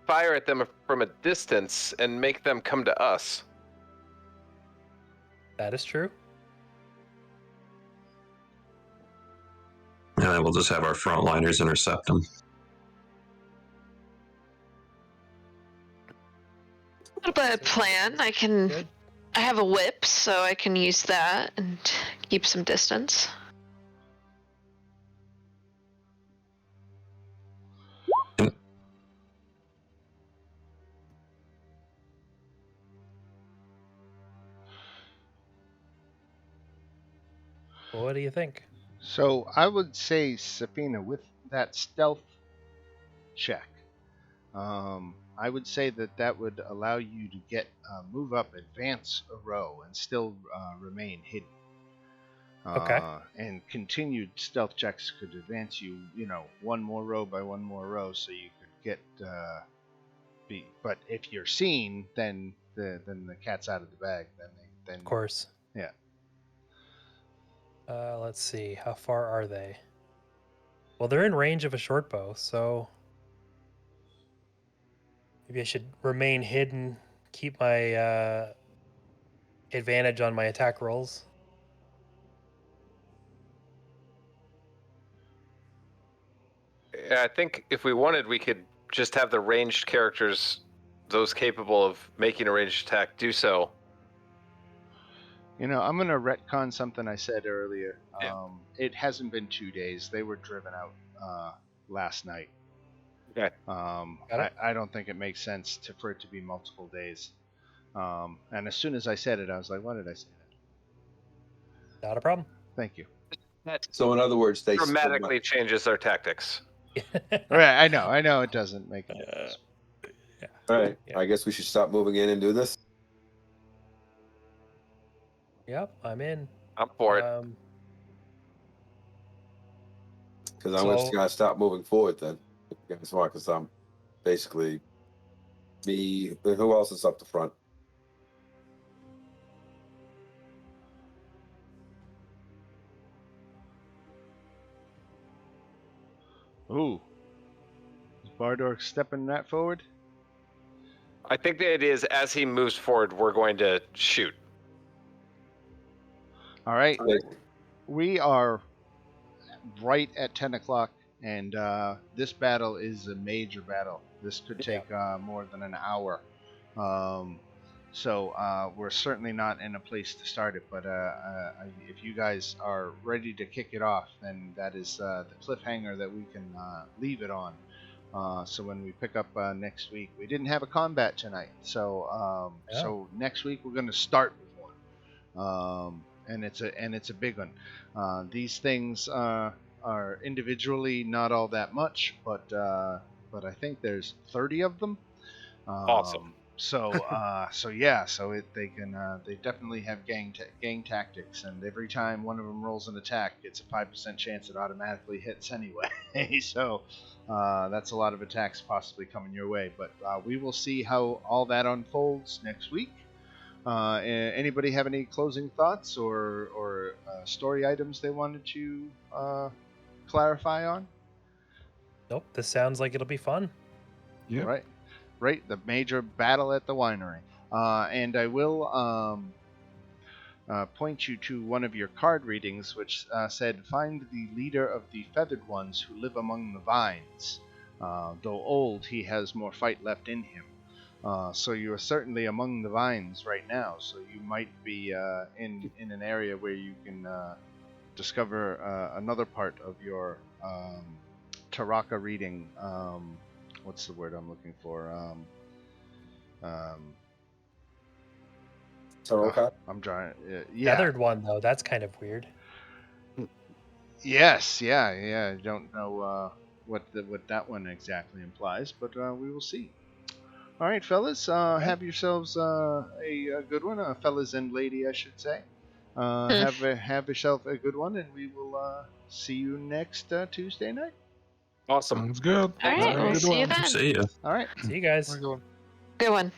fire at them from a distance and make them come to us. That is true. And then we'll just have our frontliners intercept them. But a plan, Good. I have a whip, so I can use that and keep some distance. Well, what do you think? So I would say, Safina, with that stealth check, I would say that would allow you to get move up, advance a row, and still remain hidden. Okay. And continued stealth checks could advance you, one more row by one more row, so you could get But if you're seen, then the cat's out of the bag. Then Of course. Yeah. Let's see. How far are they? Well, they're in range of a short bow, so maybe I should remain hidden, keep my advantage on my attack rolls. Yeah, I think if we wanted, we could just have the ranged characters, those capable of making a ranged attack, do so. I'm going to retcon something I said earlier. Yeah. It hasn't been 2 days. They were driven out last night. Okay. Got it. I don't think it makes sense for it to be multiple days. And as soon as I said it, I was like, why did I say that? Not a problem. Thank you. So in other words, they Dramatically changes their tactics. Right, I know it doesn't make a difference. All right, Yeah. I guess we should stop moving in and do this. Yep, I'm in. I'm for it. Because I'm just So- gonna stop moving forward then. If you guys want, because I'm basically me. Who else is up the front? Ooh. Is Bardor stepping that forward? I think the idea is as he moves forward, we're going to shoot. All right. Okay. We are right at 10 o'clock, and this battle is a major battle. This could take more than an hour. So we're certainly not in a place to start it, but if you guys are ready to kick it off, then that is the cliffhanger that we can leave it on. So when we pick up next week, we didn't have a combat tonight, so so next week we're going to start with one. And it's a big one. These things are individually not all that much, but I think there's 30 of them. Awesome. So they definitely have gang tactics, and every time one of them rolls an attack, it's a 5% chance it automatically hits anyway. So that's a lot of attacks possibly coming your way. But we will see how all that unfolds next week. Anybody have any closing thoughts or story items they wanted to clarify on? Nope, this sounds like it'll be fun. Yeah. Right. The major battle at the winery. And I will point you to one of your card readings, which said, "Find the leader of the feathered ones who live among the vines. Though old, he has more fight left in him." So you are certainly among the vines right now. So you might be in an area where you can discover another part of your Taraka reading. What's the word I'm looking for? Taraka? I'm trying. Yeah. Feathered one though. That's kind of weird. Yes. Yeah. I don't know what that one exactly implies, but we will see. All right, fellas. Have yourselves a good one, fellas and lady, I should say. Have yourself a good one, and we will see you next Tuesday night. Awesome. Sounds good. All right, Have a we'll good see you one. then. See ya. All right. See you guys. I'm going. Good one.